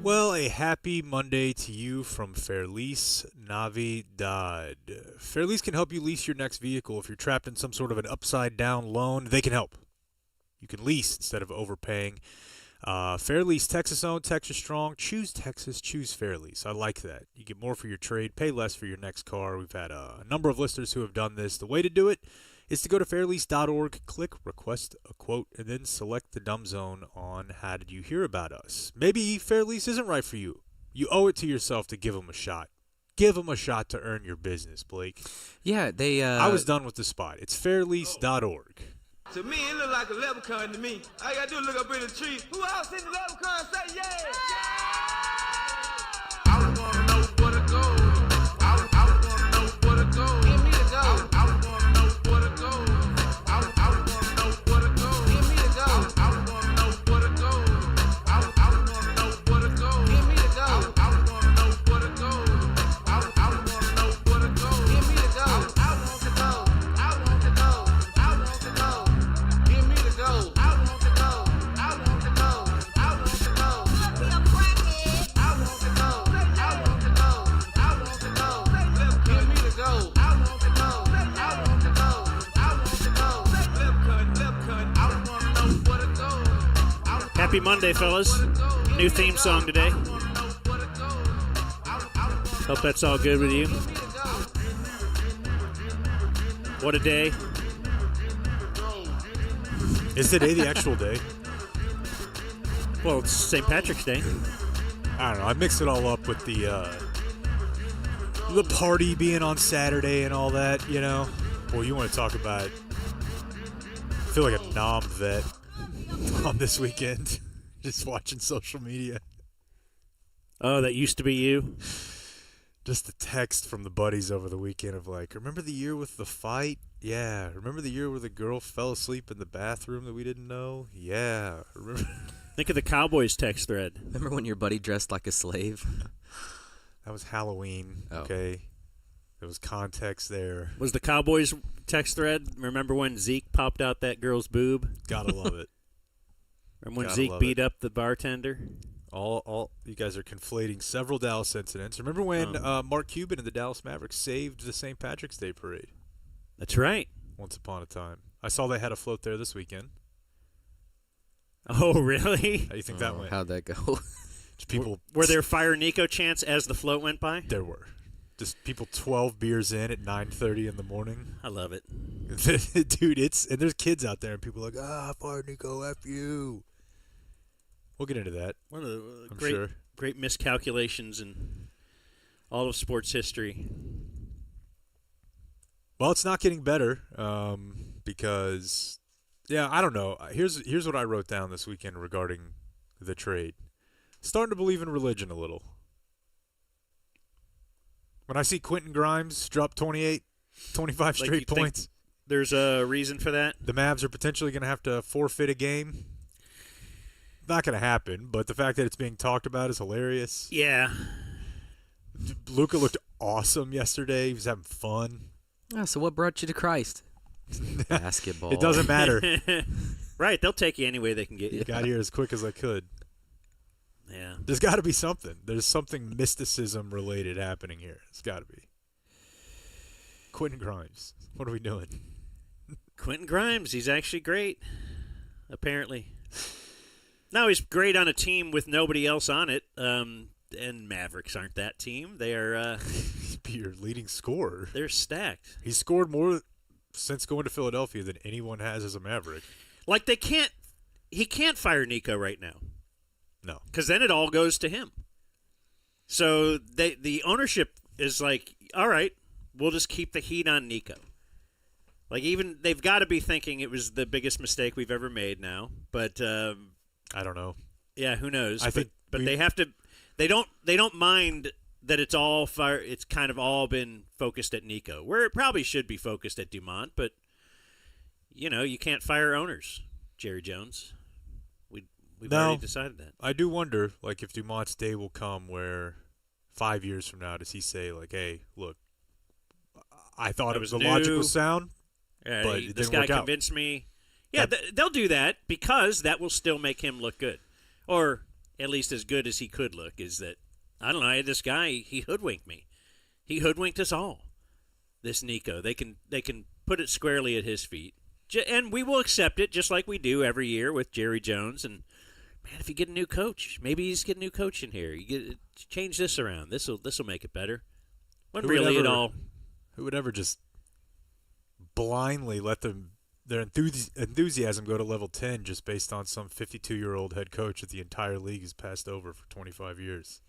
Well, a happy Monday to you from Fairlease Navidad. Fairlease can help you lease your next vehicle. If you're trapped in some sort of an upside-down loan, they can help. You can lease instead of overpaying. Fairlease, Texas-owned, Texas-strong. Choose Texas, choose Fairlease. I like that. You get more for your trade, pay less for your next car. We've had a number of listeners who have done this. The way to do it is to go to fairlease.org, click Request a Quote, and then select the Dumb Zone on How Did You Hear About Us. Maybe Fairlease isn't right for you. You owe it to yourself to give them a shot. Give them a shot to earn your business, Blake. Yeah, they... I was done with the spot. It's fairlease.org. To me, it look like a leprechaun to me. All you gotta do is look up in the tree. Who else in the leprechaun say yeah? I was gonna know where to go. I was gonna know where to go. Give me the go. I was gonna know where to go. I was gonna know where to go. Give me the go. I was gonna know where to go. I was gonna know where to go. Give me the go. I was gonna know where to go. I was gonna know where to go. Give me the go. I want to go. I want to go. I want to go. Give me the go. I want to go. I want to go. I want to go. Be a crackhead. I want to go. I want to go. I want to go. Give me the go. I want to go. I want to go. I want to go. Lip cut. I want to know where to go. Happy Monday, fellas. New theme song today. Hope that's all good with you. What a day. Is today the actual day? Well, it's St. Patrick's Day. I don't know. I mix it all up with the party being on Saturday and all that, you know. Well, you want to talk about... I feel like a nom vet on this weekend. Just watching social media. Oh, that used to be you? Just the text from the buddies over the weekend of like, remember the year with the fight? Yeah. Remember the year where the girl fell asleep in the bathroom that we didn't know? Yeah. Remember? Think of the Cowboys text thread. Remember when your buddy dressed like a slave? That was Halloween, Oh. okay? There was context there. Was the Cowboys text thread? Remember when Zeke popped out that girl's boob? Gotta love it. Remember when Gotta Zeke love beat it. up the bartender? All you guys are conflating several Dallas incidents. Remember when Mark Cuban and the Dallas Mavericks saved the St. Patrick's Day parade? That's right. Once upon a time. I saw they had a float there this weekend. Oh, really? How do you think that went? How'd that go? Just people. Were there Fire Nico chants as the float went by? There were. Just people 12 beers in at 9:30 in the morning. I love it. Dude, and there's kids out there and people are like, Fire Nico, F you. We'll get into that. One of the I'm great, sure. great miscalculations in all of sports history. Well, it's not getting better because, yeah, I don't know. Here's what I wrote down this weekend regarding the trade. Starting to believe in religion a little. When I see Quentin Grimes drop 25 straight you think points. There's a reason for that? The Mavs are potentially going to have to forfeit a game. Not going to happen, but the fact that it's being talked about is hilarious. Yeah. Luka looked awesome yesterday. He was having fun. Oh, so what brought you to Christ? Basketball. It doesn't matter. Right, they'll take you any way they can get you. Got here as quick as I could. Yeah. There's got to be something. There's something mysticism related happening here. It's got to be. Quentin Grimes. What are we doing? Quentin Grimes, he's actually great, apparently. No, he's great on a team with nobody else on it. And Mavericks aren't that team. They are. He'd be your leading scorer. They're stacked. He scored more since going to Philadelphia than anyone has as a Maverick. Like he can't fire Nico right now. No. Because then it all goes to him. So the ownership is like, all right, we'll just keep the heat on Nico. Like even they've got to be thinking it was the biggest mistake we've ever made now. But I don't know. Yeah, who knows? But they have to. They don't mind that it's all fire. It's kind of all been focused at Nico, where it probably should be focused at Dumont. But you can't fire owners, Jerry Jones. We've already decided that. I do wonder, like, if Dumont's day will come where 5 years from now does he say, like, hey, look, I thought it was the logic was sound, but it this didn't guy work out. convinced me. Yeah, they'll do that because that will still make him look good. Or at least as good as he could look, is that, I don't know, I had this guy, he hoodwinked me. He hoodwinked us all. This Nico. They can put it squarely at his feet. And we will accept it just like we do every year with Jerry Jones. And, man, if you get a new coach, maybe you just get a new coach in here. Change this around. This'll make it better. When really at all. Who would ever just blindly let their enthusiasm go to level 10 just based on some 52-year-old head coach that the entire league has passed over for 25 years?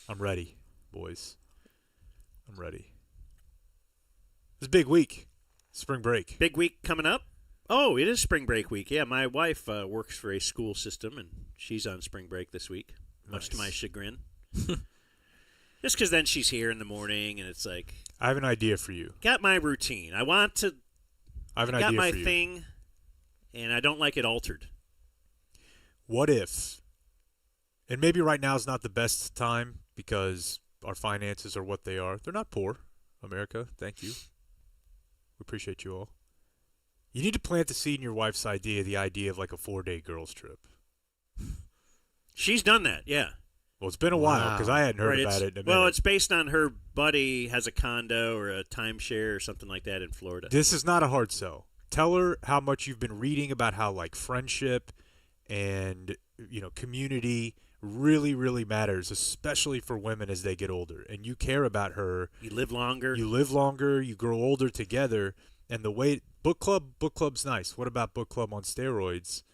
I'm ready, boys. I'm ready. It's a big week. Spring break. Big week coming up? Oh, it is spring break week. Yeah, my wife works for a school system, and she's on spring break this week, much to my chagrin. Just because then she's here in the morning, and it's like... I have an idea for you. Got my routine. I want to... I have an idea for you. Got my thing, and I don't like it altered. What if... And maybe right now is not the best time because our finances are what they are. They're not poor, America. Thank you. We appreciate you all. You need to plant the seed in your wife's idea, the idea of like a 4-day girls trip. She's done that, yeah. Well, it's been a while because I hadn't heard about it in a minute. Well, it's based on her buddy has a condo or a timeshare or something like that in Florida. This is not a hard sell. Tell her how much you've been reading about how like friendship and community really, really matters, especially for women as they get older. And you care about her. You live longer. You grow older together. And the way book club's nice. What about book club on steroids?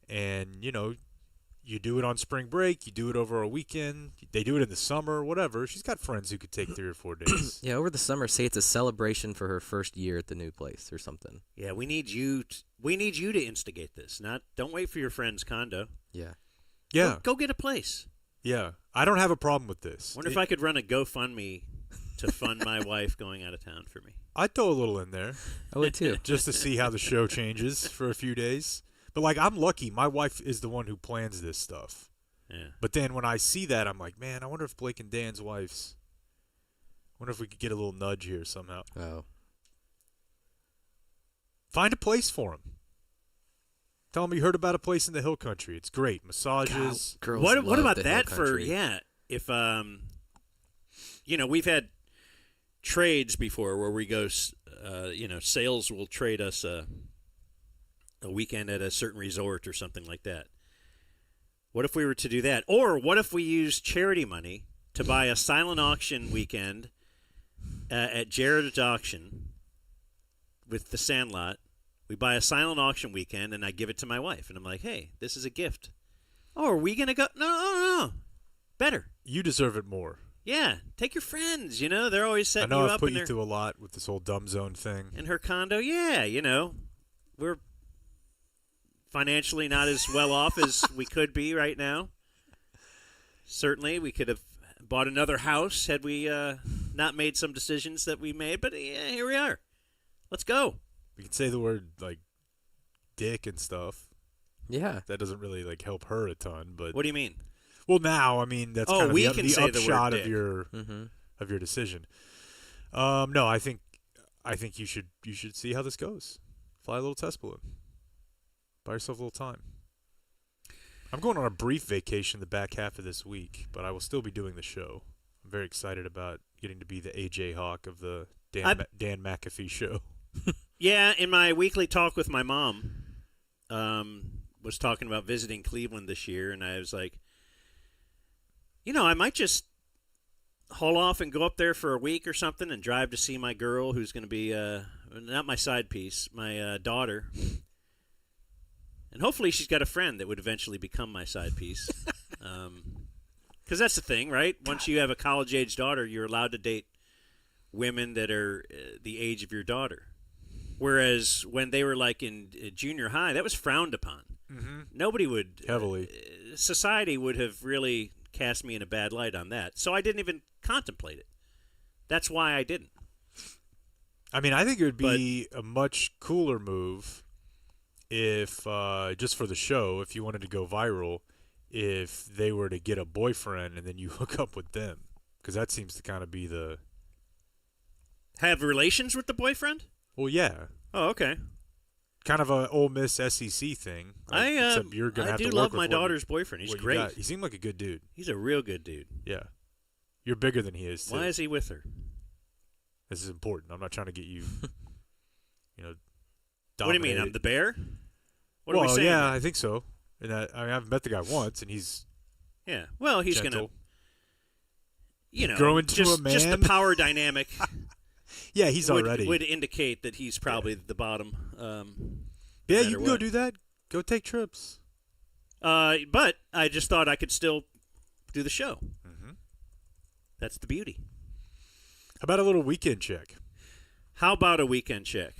And you do it on spring break. You do it over a weekend. They do it in the summer, whatever. She's got friends who could take 3 or 4 days. Yeah, over the summer, say it's a celebration for her first year at the new place or something. Yeah, we need you to instigate this. Don't wait for your friend's condo. Yeah. Yeah. Go get a place. Yeah. I don't have a problem with this. Wonder if I could run a GoFundMe to fund my wife going out of town for me. I'd throw a little in there. I would too. Just to see how the show changes for a few days. But, I'm lucky. My wife is the one who plans this stuff. Yeah. But then when I see that, I'm like, man, I wonder if Blake and Dan's wives, I wonder if we could get a little nudge here somehow. Oh. Find a place for them. Tell them you heard about a place in the hill country. It's great. Massages. God, girls what love about the that hill for, country. if, we've had trades before where we go, sales will trade us a weekend at a certain resort or something like that. What if we were to do that? Or what if we use charity money to buy a silent auction weekend at Jared's auction with the Sandlot? We buy a silent auction weekend, and I give it to my wife. And I'm like, hey, this is a gift. Oh, are we going to go? No. Better. You deserve it more. Yeah. Take your friends, They're always setting you I know up. I've put you through a lot with this whole dumb zone thing. In her condo, yeah, We're financially not as well off as we could be right now. Certainly, we could have bought another house had we not made some decisions that we made. But yeah, here we are. Let's go. We could say the word dick and stuff. Yeah. That doesn't really help her a ton. But what do you mean? Well, now that's kind of we the can say the word upshot dick. of your decision. No, I think you should see how this goes. Fly a little test balloon. Buy yourself a little time. I'm going on a brief vacation the back half of this week, but I will still be doing the show. I'm very excited about getting to be the AJ Hawk of the Dan McAfee show. Yeah, in my weekly talk with my mom, was talking about visiting Cleveland this year, and I was like, I might just haul off and go up there for a week or something and drive to see my girl who's going to be, not my side piece, my daughter. And hopefully she's got a friend that would eventually become my side piece. Because that's the thing, right? Once you have a college-age daughter, you're allowed to date women that are the age of your daughter. Whereas when they were in junior high, that was frowned upon. Mm-hmm. Nobody would... Heavily. Society would have really cast me in a bad light on that. So I didn't even contemplate it. That's why I didn't. I mean, I think it would be a much cooler move if, just for the show, if you wanted to go viral, if they were to get a boyfriend and then you hook up with them. Because that seems to kind of be the... Have relations with the boyfriend? Well, yeah. Oh, okay. kind of a Ole Miss SEC thing. Except you're gonna I have do to love work with my what daughter's boyfriend. He's what you great. got. He seemed like a good dude. He's a real good dude. Yeah, you're bigger than he is. Too. Why is he with her? This is important. I'm not trying to get you, you know. What do you mean? dominated. I'm the bear? What well, are we saying? yeah, I think so. And I've met the guy once, and he's Yeah. Well, he's gentle. gonna, grow into just, a man. Just the power dynamic. Yeah, he's would, already. would indicate that he's probably the bottom. Yeah, no you matter can go what. do that. Go take trips. But I just thought I could still do the show. Mm-hmm. That's the beauty. How about a little weekend check? How about a weekend check?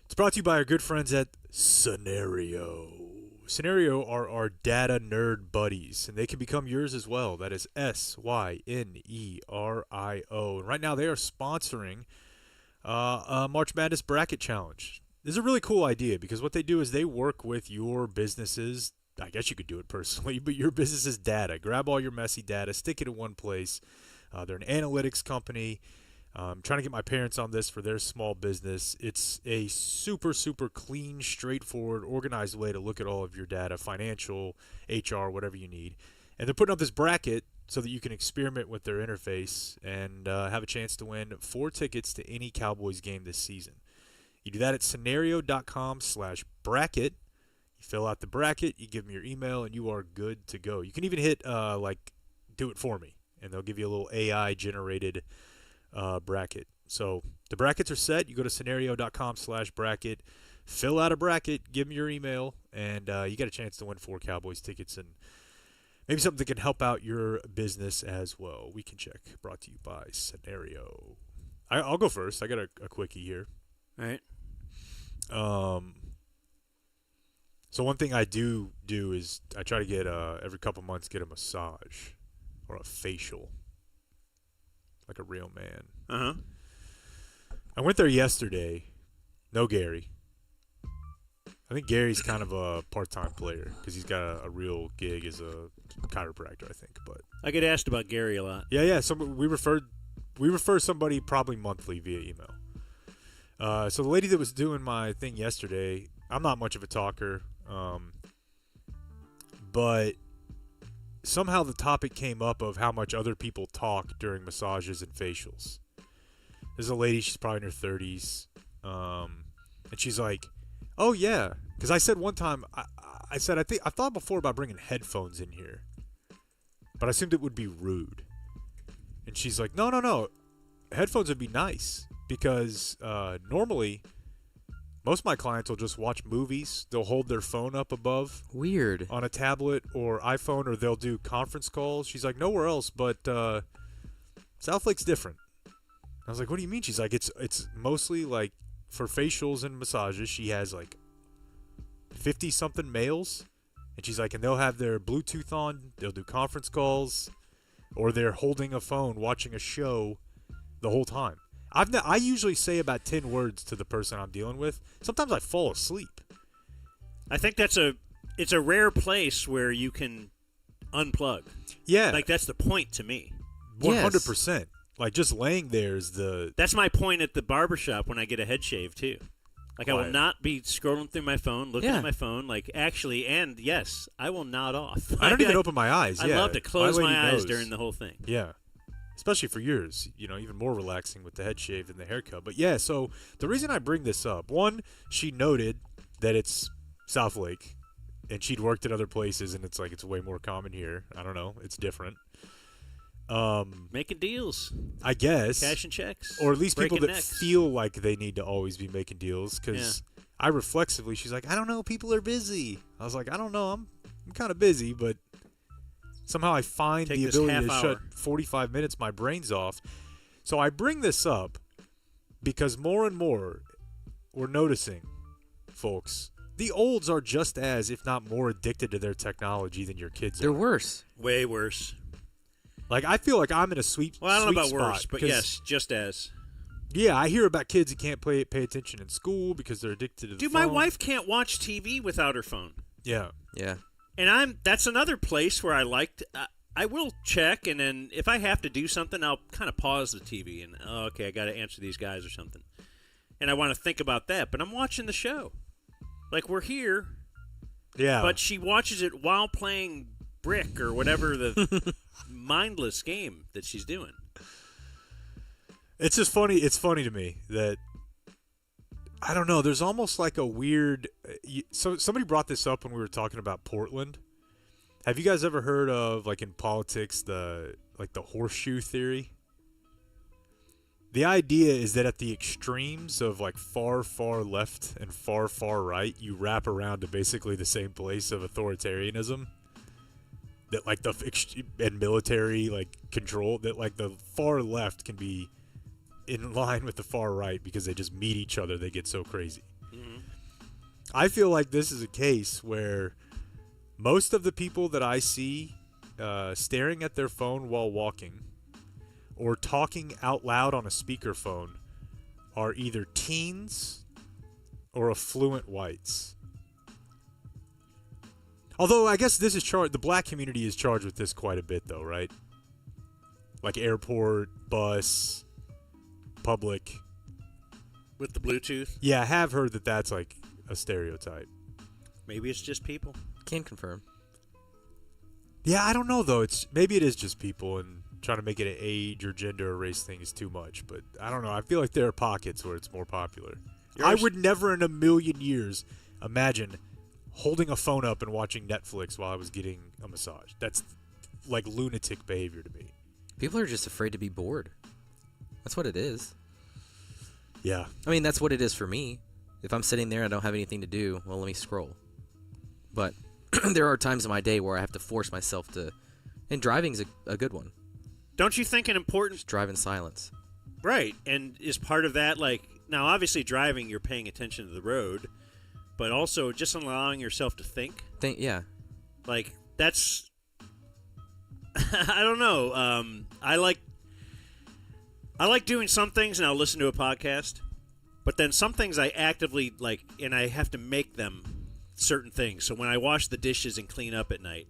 It's brought to you by our good friends at Scenario. Scenario are our data nerd buddies, and they can become yours as well. That is SYNERIO. And right now they are sponsoring a March Madness Bracket Challenge. This is a really cool idea because what they do is they work with your businesses. I guess you could do it personally, but your business's data. Grab all your messy data, stick it in one place. They're an analytics company. I'm trying to get my parents on this for their small business. It's a super, super clean, straightforward, organized way to look at all of your data, financial, HR, whatever you need. And they're putting up this bracket so that you can experiment with their interface and have a chance to win 4 tickets to any Cowboys game this season. You do that at scenario.com/bracket. You fill out the bracket, you give them your email, and you are good to go. You can even hit, do it for me, and they'll give you a little AI-generated bracket. So the brackets are set. You go to scenario.com/bracket, fill out a bracket, give them your email, and you get a chance to win 4 Cowboys tickets and maybe something that can help out your business as well. We can check. Brought to you by Scenario. I'll go first. I got a quickie here. All right. So one thing I do is I try to get every couple months get a massage or a facial, like a real man. Uh-huh. I went there yesterday. No Gary. I think Gary's kind of a part-time player because he's got a real gig as a chiropractor, I think. But I get asked about Gary a lot. yeah. So we refer somebody probably monthly via email. So the lady that was doing my thing yesterday, I'm not much of a talker, but somehow the topic came up of how much other people talk during massages and facials. There's a lady, she's probably in her 30s, and she's like, "Oh yeah," because I said one time, I said I thought before about bringing headphones in here, but I assumed it would be rude, and she's like, "No, headphones would be nice because normally." Most of my clients will just watch movies. They'll hold their phone up above Weird. on a tablet or iPhone, or they'll do conference calls. She's like, nowhere else, but Southlake's different. I was like, what do you mean? She's like, it's mostly like for facials and massages. She has like 50-something males, and she's like, and they'll have their Bluetooth on. They'll do conference calls, or they're holding a phone watching a show the whole time. I usually say about 10 words to the person I'm dealing with. Sometimes I fall asleep. I think it's a rare place where you can unplug. Yeah. Like, that's the point to me. 100%. Like, just laying there is the... That's my point at the barbershop when I get a head shave, too. Like, I will Quiet. not be scrolling through my phone, looking Yeah. at my phone. Like, actually, and yes, I will nod off. I don't even open my eyes. I yeah. love to close lady my eyes knows. during the whole thing. Yeah. Especially for yours, even more relaxing with the head shave than the haircut. But yeah, so the reason I bring this up, one, she noted that it's Southlake, and she'd worked at other places, and it's like it's way more common here. I don't know, it's different. Making deals, I guess, cashing checks, or at least people breaking that necks. feel like they need to always be making deals. Because I reflexively, she's like, I don't know, people are busy. I was like, I don't know, I'm kind of busy, but. Somehow I find Take the this ability to half shut hour. 45 minutes, my brain's off. So I bring this up because more and more we're noticing, folks, the olds are just as, if not more, addicted to their technology than your kids They're are. worse. Way worse. Like, I feel like I'm in a sweet Well, I don't know sweet about spot worse, but 'cause, yes, just as. Yeah, I hear about kids who can't pay attention in school because they're addicted to the Dude, phone. my wife can't watch TV without her phone. Yeah. Yeah. And that's another place where I will check, and then if I have to do something, I'll kind of pause the TV and, okay, I got to answer these guys or something. And I want to think about that, but I'm watching the show. Like, we're here, Yeah. but she watches it while playing Brick or whatever the mindless game that she's doing. It's just funny. It's funny to me that, I don't know, there's almost like a weird so somebody brought this up when we were talking about Portland. Have you guys ever heard of, like, in politics, the horseshoe theory? The idea is that at the extremes of, like, far left and far right, you wrap around to basically the same place of authoritarianism. That, like, and military, like, control, that, like, the far left can be in line with the far right because they just meet each other. They get so crazy. Mm-hmm. I feel like this is a case where most of the people that I see staring at their phone while walking or talking out loud on a speakerphone are either teens or affluent whites. Although I guess this is the black community is charged with this quite a bit, though, right? Like airport, bus, public. With the Bluetooth? Yeah, I have heard that that's like a stereotype. Maybe it's just people. Can confirm. Yeah, I don't know, though. Maybe it is just people, and trying to make it an age or gender or race thing is too much. But I don't know. I feel like there are pockets where it's more popular. I would never in a million years imagine holding a phone up and watching Netflix while I was getting a massage. That's like lunatic behavior to me. People are just afraid to be bored. That's what it is. Yeah. I mean, that's what it is for me. If I'm sitting there and I don't have anything to do, well, let me scroll. But there are times in my day where I have to force myself to, and driving's a good one. Don't you think an important... Just drive in silence. Right, and is part of that, like, now obviously driving, you're paying attention to the road, but also just allowing yourself to think. Yeah. Like, that's... I don't know. I like doing some things, and I'll listen to a podcast, but then some things I actively, like, and I have to make them certain things. So when I wash the dishes and clean up at night,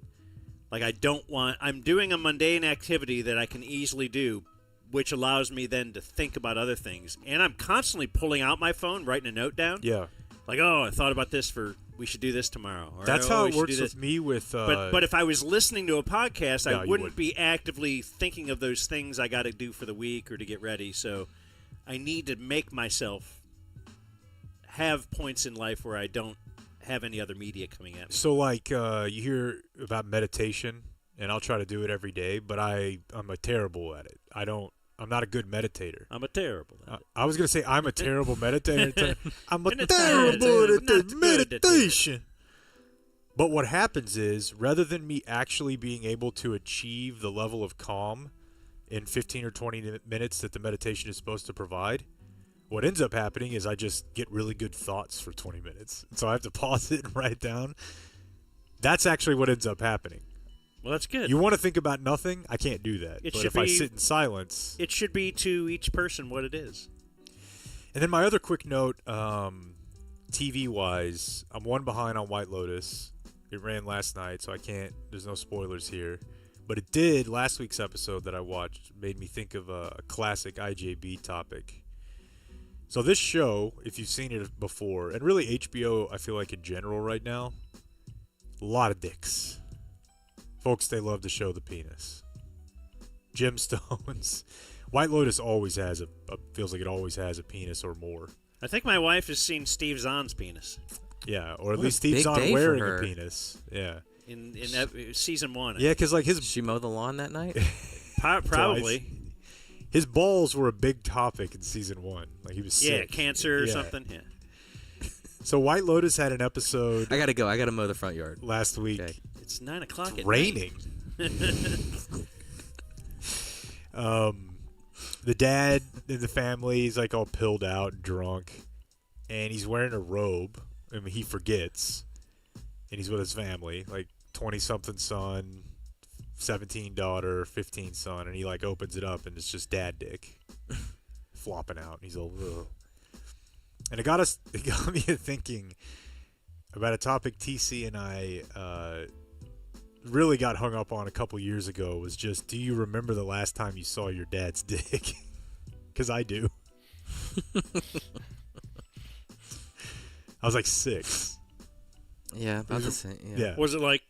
like, I'm doing a mundane activity that I can easily do, which allows me then to think about other things. And I'm constantly pulling out my phone, writing a note down. Yeah. Like, I thought about this we should do this tomorrow. Or, that's how it works with me with... But if I was listening to a podcast, No, I you wouldn't be actively thinking of those things I got to do for the week or to get ready. So I need to make myself have points in life where I don't have any other media coming at me. So, like, you hear about meditation, and I'll try to do it every day, but I'm terrible at it. I'm not a good meditator. I'm a terrible at it. I was going to say I'm a terrible meditator. I'm a And it's terrible not at good meditation. But what happens is, rather than me actually being able to achieve the level of calm in 15 or 20 minutes that the meditation is supposed to provide, what ends up happening is I just get really good thoughts for 20 minutes. So I have to pause it and write it down. That's actually what ends up happening. Well, that's good. You want to think about nothing? I can't do that. But if I sit in silence... It should be to each person what it is. And then my other quick note, TV-wise, I'm one behind on White Lotus. It ran last night, so I can't... There's no spoilers here. But it did, last week's episode that I watched, made me think of a classic IJB topic. So this show, if you've seen it before, and really HBO, I feel like in general right now, a lot of dicks. Folks, they love to show the penis. Gemstones. White Lotus always has feels like it always has a penis or more. I think my wife has seen Steve Zahn's penis. Yeah, or at What least a Steve big Zahn day for wearing a her. penis. Yeah. In season 1. Yeah, because like Did she mow the lawn that night? Probably. Twice. His balls were a big topic in season 1. Like he was sick. Yeah, cancer or Yeah. something. Yeah. So White Lotus had an episode I gotta go. I gotta mow the front yard. last week. Okay. It's 9 o'clock It's at raining. The dad in the family, he's like all pilled out and drunk, and he's wearing a robe. I mean, he forgets, and he's with his family, like 20-something son, 17 daughter, 15 son, and he like opens it up, and it's just dad dick flopping out, and he's all, ugh. And it got me thinking about a topic TC and I really got hung up on a couple years ago. Was just, do you remember the last time you saw your dad's dick? Because I do. I was like 6. Yeah, about the same. Yeah. Was it like?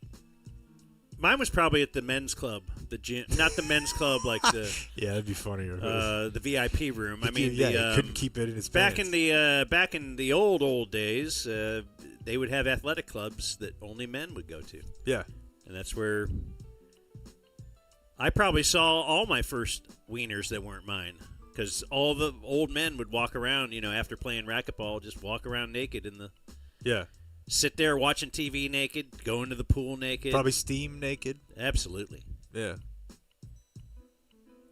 Mine was probably at the men's club, the gym, not the men's club like the Yeah, that'd be funnier. the VIP room. I mean, yeah, the, he couldn't keep it in his back pants. in the old days, they would have athletic clubs that only men would go to, Yeah. and that's where I probably saw all my first wieners that weren't mine, because all the old men would walk around, after playing racquetball, just walk around naked in the. Yeah. Sit there watching TV naked, go into the pool naked. Probably steam naked. Absolutely. Yeah.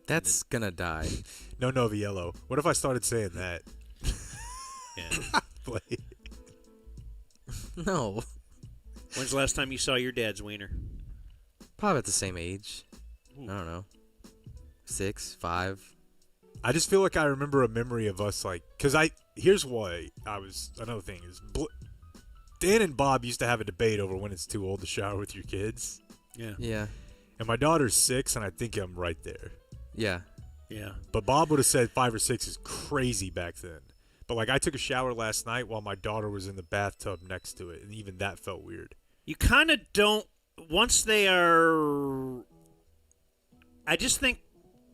That's gonna die. No Noviello. What if I started saying that? Yeah. Play. No. When's the last time you saw your dad's wiener? Probably at the same age. I don't know. 6, 5. I just feel like I remember a memory of us, like, because here's why another thing is, Dan and Bob used to have a debate over when it's too old to shower with your kids. Yeah. Yeah. And my daughter's 6, and I think I'm right there. Yeah. Yeah. But Bob would have said 5 or 6 is crazy back then. But, like, I took a shower last night while my daughter was in the bathtub next to it, and even that felt weird. You kind of don't. Once they are. I just think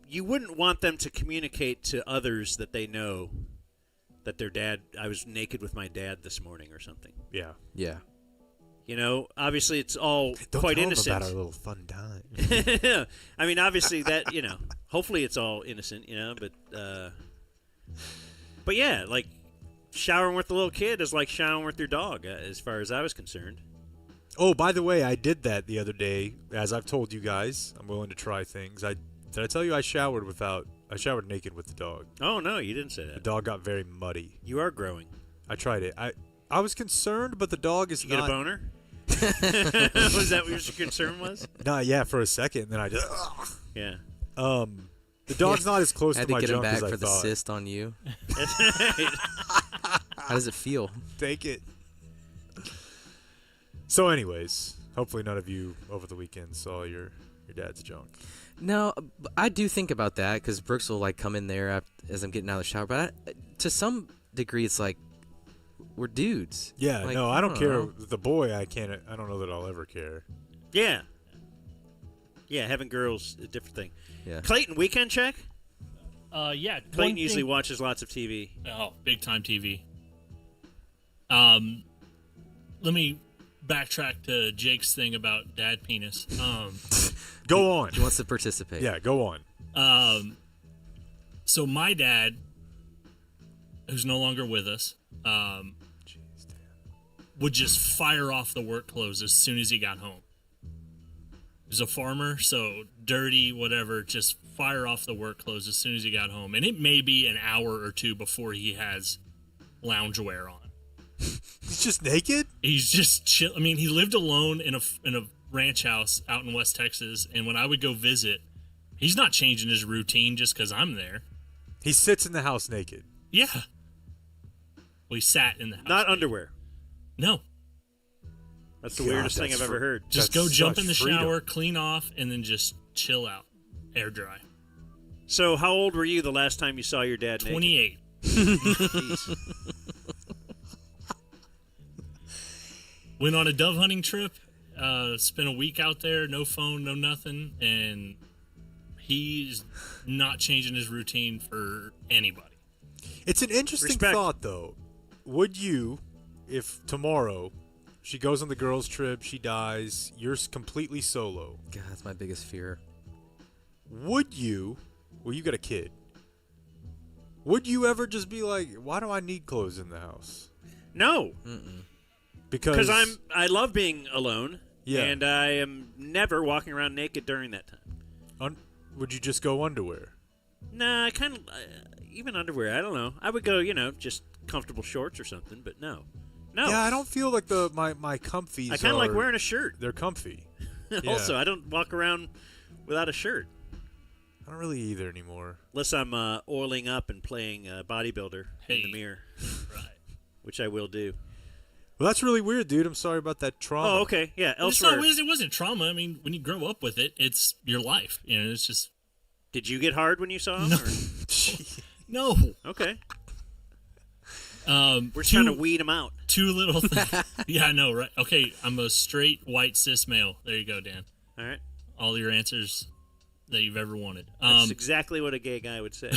you wouldn't want them to communicate to others that they know that their dad. I was naked with my dad this morning or something. Yeah. Yeah. Obviously it's all Don't quite tell them innocent. about our little fun time. I mean, obviously that hopefully it's all innocent, but yeah, like showering with the little kid is like showering with your dog, as far as I was concerned. Oh, by the way, I did that the other day. As I've told you guys, I'm willing to try things. Did I tell you I showered naked with the dog? Oh no, you didn't say The that. dog got very muddy. You are growing. I tried it. I was concerned, but the dog is Did you not. get a boner? Was that what your concern was? Yeah, for a second, and then I just. Yeah. The dog's not as close Had to to my get him junk back as I for the thought. cyst on you. That's right. How does it feel? Take it. So, anyways, hopefully none of you over the weekend saw your dad's junk. No, I do think about that because Brooks will come in there as I'm getting out of the shower. But to some degree, it's like we're dudes. Yeah, Like, no, I don't care. know. The boy, I can't. I don't know that I'll ever care. Yeah. Yeah, having girls a different thing. Yeah. Clayton, weekend check? Yeah. Clayton one usually thing- watches lots of TV. Oh, big time TV. Let me backtrack to Jake's thing about dad penis. Go on. He wants to participate. Yeah, go on. So my dad, who's no longer with us, would just fire off the work clothes as soon as he got home. He's a farmer, so dirty, whatever, just fire off the work clothes as soon as he got home. And it may be an hour or two before he has loungewear on. He's just naked? He's just chill. I mean, he lived alone in a ranch house out in West Texas, and when I would go visit, he's not changing his routine just because I'm there. He sits in the house naked. Yeah. Well, he sat in the house. Not underwear. No. That's the God, weirdest thing that's I've ever heard. Just That's go jump such in the freedom. shower, clean off, and then just chill out. Air dry. So, how old were you the last time you saw your dad naked? 28. Jeez. Went on a dove hunting trip. Spent a week out there, no phone, no nothing, and he's not changing his routine for anybody. It's an interesting Respect. thought, though. Would you, if tomorrow she goes on the girls' trip, she dies, you're completely solo, God, that's my biggest fear. would you, well, you got a kid, would you ever just be like, why do I need clothes in the house? No, Because I love being alone. Yeah. And I am never walking around naked during that time. would you just go underwear? Nah, I kind of even underwear. I don't know. I would go, just comfortable shorts or something. But no. Yeah, I don't feel like my comfies. I kind of like are- wearing a shirt. They're comfy. Also, Yeah. I don't walk around without a shirt I don't really either anymore. unless I'm oiling up and playing bodybuilder in the Hey. mirror, Right. which I will do. Well, that's really weird, dude. I'm sorry about that trauma. Oh, okay. Yeah. It's Elsewhere. it wasn't trauma. I mean, when you grow up with it, it's your life. It's just Did you get hard when you saw him? No. or- no. Okay. We're We're trying to weed him out. two little things. Yeah, I know, right? Okay, I'm a straight white cis male. There you go, Dan. All right. All your answers that you've ever wanted. That's exactly what a gay guy would say.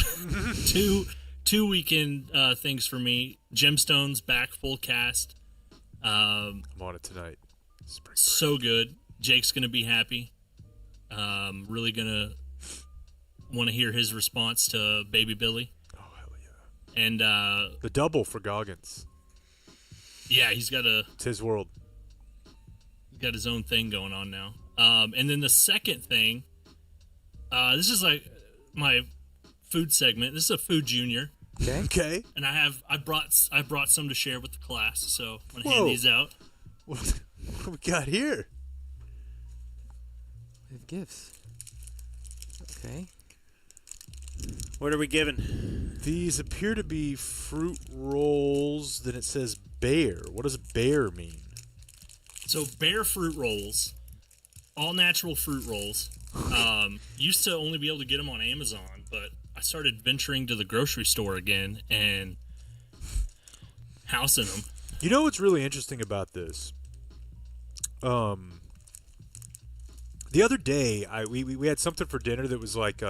Two weekend things for me. Gemstones back full cast. I'm on it tonight. Spring break. So good. Jake's gonna be happy. Really gonna want to hear his response to Baby Billy. Oh, hell yeah. And The double for Goggins. yeah, he's got It's his world. his own thing going on now. And then the second thing, this is like my food segment. This is a food junior, Okay. Okay. and I brought some to share with the class. So I'm gonna Whoa. hand these out. What we got here? We have gifts. Okay. What are we giving? These appear to be fruit rolls. Then it says bear. What does bear mean? So bear fruit rolls, all natural fruit rolls. Used to only be able to get them on Amazon, but I started venturing to the grocery store again and housing them. You know what's really interesting about this? The other day, we had something for dinner that was like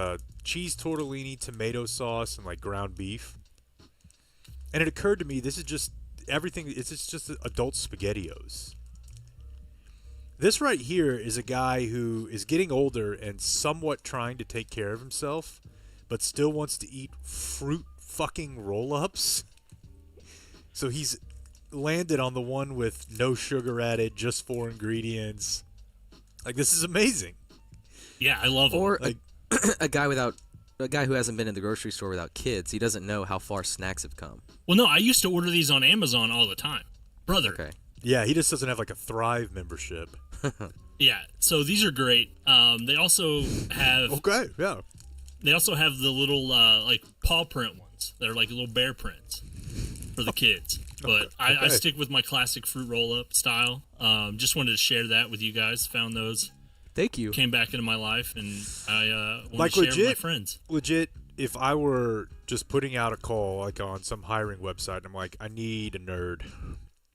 cheese tortellini, tomato sauce, and like ground beef. And it occurred to me, this is just everything. It's just adult SpaghettiOs. This right here is a guy who is getting older and somewhat trying to take care of himself, but still wants to eat fruit fucking roll-ups. So he's landed on the one with no sugar added, just 4 ingredients. Like, this is amazing. Yeah, I love them. Or Like- a guy who hasn't been in the grocery store without kids. He doesn't know how far snacks have come. Well, no, I used to order these on Amazon all the time, brother. Okay. Yeah, he just doesn't have like a Thrive membership. Yeah, so these are great. They also have Okay, yeah. the little like paw print ones. They're like little bear prints for the kids. But I Okay. stick with my classic fruit roll up style. Just wanted to share that with you guys. Found those, Thank you. came back into my life, and I wanted Like to share with my legit? friends. Legit, if I were just putting out a call like on some hiring website, and I'm like, I need a nerd.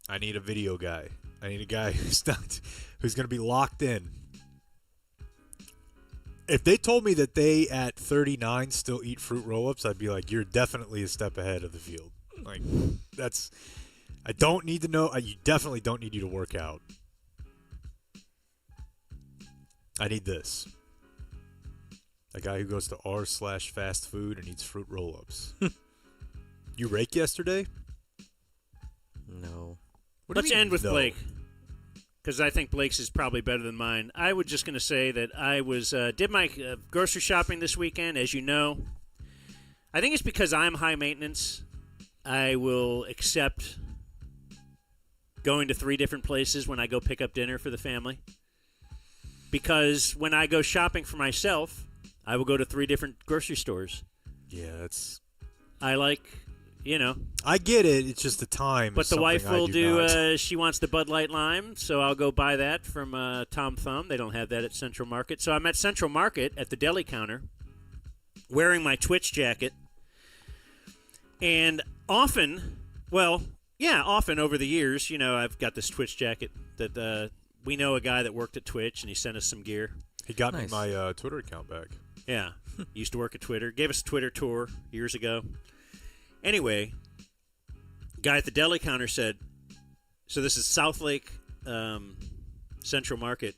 I need a video guy. I need a guy who's going to be locked in. If they told me that they at 39 still eat fruit roll-ups, I'd be like, you're definitely a step ahead of the field. Like, that's... I don't need to know. You definitely don't need you to work out. I need this. A guy who goes to r/fast food and eats fruit roll-ups. You rake yesterday? No. What do you Let's mean, end with no? Blake, because I think Blake's is probably better than mine. I was just going to say that I was did my grocery shopping this weekend, as you know. I think it's because I'm high maintenance. I will accept going to 3 different places when I go pick up dinner for the family. Because when I go shopping for myself, I will go to 3 different grocery stores. Yeah, that's... I like, I get it. It's just the time. but is the wife something I will do. Not. she wants the Bud Light Lime, so I'll go buy that from Tom Thumb. They don't have that at Central Market. So I'm at Central Market at the deli counter wearing my Twitch jacket. And often over the years, I've got this Twitch jacket that we know a guy that worked at Twitch, and he sent us some gear. He got me Nice. my Twitter account back. Yeah, used to work at Twitter. Gave us a Twitter tour years ago. Anyway, guy at the deli counter said, so this is South Lake Central Market.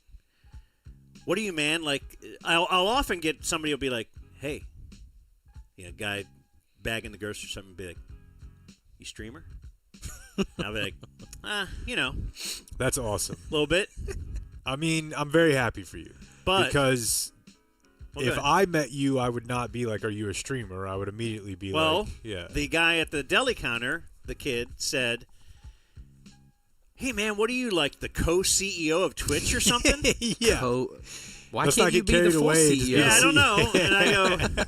What do you, man? Like, I'll often get somebody will be like, hey, guy bagging the groceries or something, be like, you streamer? And I'll be like, That's awesome. a little bit. I mean, I'm very happy for you. But Because Well, if good. I met you, I would not be like, are you a streamer? I would immediately be like, yeah. the guy at the deli counter, the kid, said, hey, man, what are you, like the co-CEO of Twitch or something? yeah. Why Let's can't not you get be the carried full away, CEO? just Yeah, I don't know. Yeah. And I go,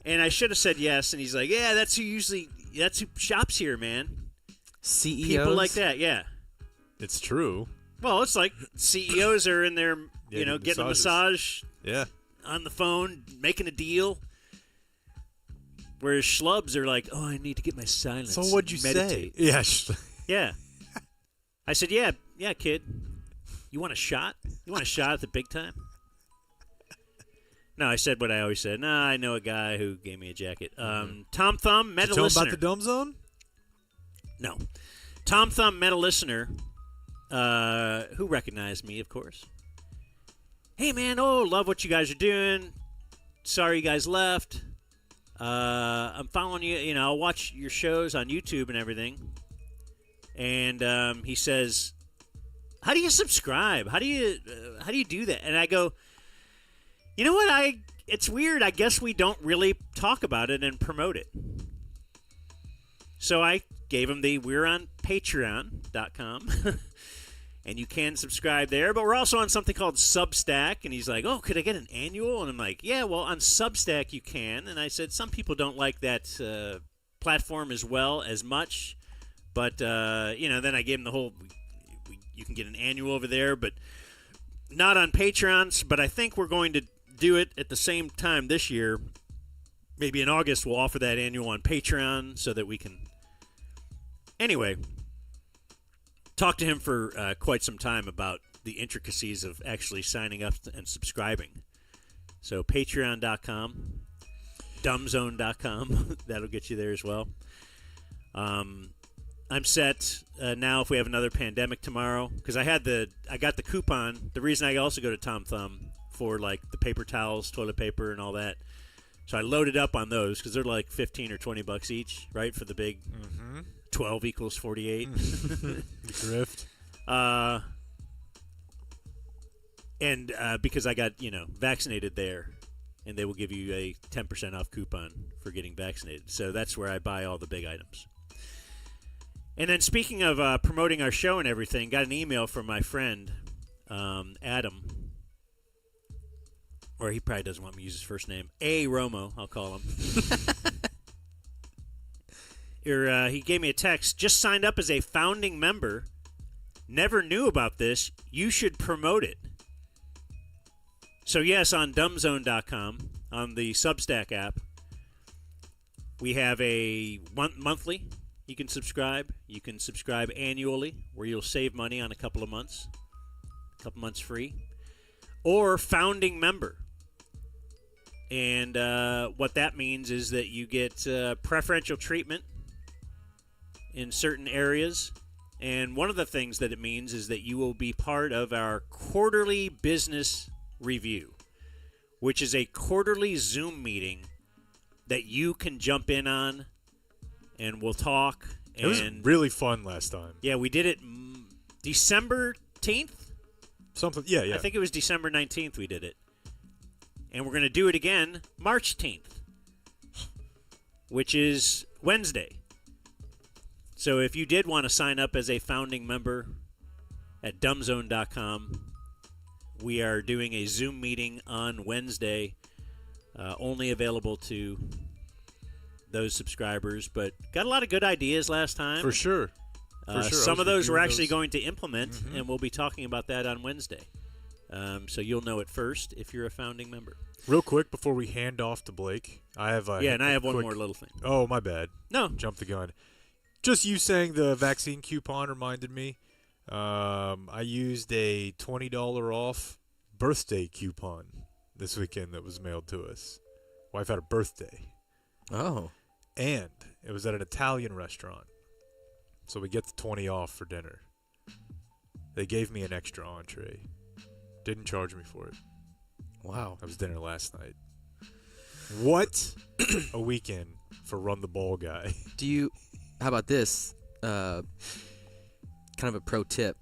and I should have said yes. And he's like, yeah, that's who shops here, man. CEOs? People like that, yeah. It's true. Well, it's like CEOs are in there, Yeah, getting a massages. massage Yeah. on the phone, making a deal. Whereas schlubs are like, oh, I need to get my silence. So what'd you meditate. say? Yeah. Yeah. I said, yeah, kid. You want a shot? You want a shot at the big time? No, I said what I always said. No, I know a guy who gave me a jacket. Tom Thumb, met a Tell him listener. about the Dumb Zone? No. Tom Thumb met a listener who recognized me, of course. Hey, man, love what you guys are doing. Sorry you guys left. I'm following you. You know, I'll watch your shows on YouTube and everything. And he says, how do you subscribe? How do you do that? And I go, you know what? It's weird. I guess we don't really talk about it and promote it. So I gave him we're on patreon.com. And you can subscribe there. But we're also on something called Substack. And he's like, could I get an annual? And I'm like, yeah, well, on Substack you can. And I said, some people don't like that platform as much. But, then I gave him the whole, you can get an annual over there, but not on Patreons. But I think we're going to do it at the same time this year. Maybe in August we'll offer that annual on Patreon so that we can. Anyway, talked to him for quite some time about the intricacies of actually signing up and subscribing. So patreon.com, dumbzone.com, that'll get you there as well. I'm set now if we have another pandemic tomorrow because I got the coupon. The reason I also go to Tom Thumb for like the paper towels, toilet paper, and all that. So I loaded up on those because they're like $15 or $20 each, right, for the big 12 equals 48. Grift. And because I got vaccinated there, and they will give you a 10% off coupon for getting vaccinated. So that's where I buy all the big items. And then speaking of promoting our show and everything, got an email from my friend Adam. Or he probably doesn't want me to use his first name. A. Romo, I'll call him. He gave me a text. Just signed up as a founding member. Never knew about this. You should promote it. So, yes, on dumbzone.com, on the Substack app, we have a monthly. You can subscribe. You can subscribe annually, where you'll save money on a couple months free. Or founding member. And what that means is that you get preferential treatment in certain areas. And one of the things that it means is that you will be part of our quarterly business review, which is a quarterly Zoom meeting that you can jump in on, and we'll talk. It was really fun last time. Yeah, we did it December 10th? Something, yeah. I think it was December 19th we did it. And we're going to do it again March 10th, which is Wednesday. So if you did want to sign up as a founding member at dumbzone.com, we are doing a Zoom meeting on Wednesday, only available to those subscribers. But got a lot of good ideas last time. For sure. Some of those we're actually going to implement, and we'll be talking about that on Wednesday. So you'll know it first if you're a founding member. Real quick before we hand off to Blake, I have and I have one more little thing. Oh, my bad. No. Jump the gun. Just you saying the vaccine coupon reminded me. I used a $20 off birthday coupon this weekend that was mailed to us. Wife had a birthday. Oh. And it was at an Italian restaurant. So we get the 20 off for dinner. They gave me an extra entree. Didn't charge me for it. Wow. That was dinner last night. What a weekend for Run the Ball guy. How about this? Kind of a pro tip.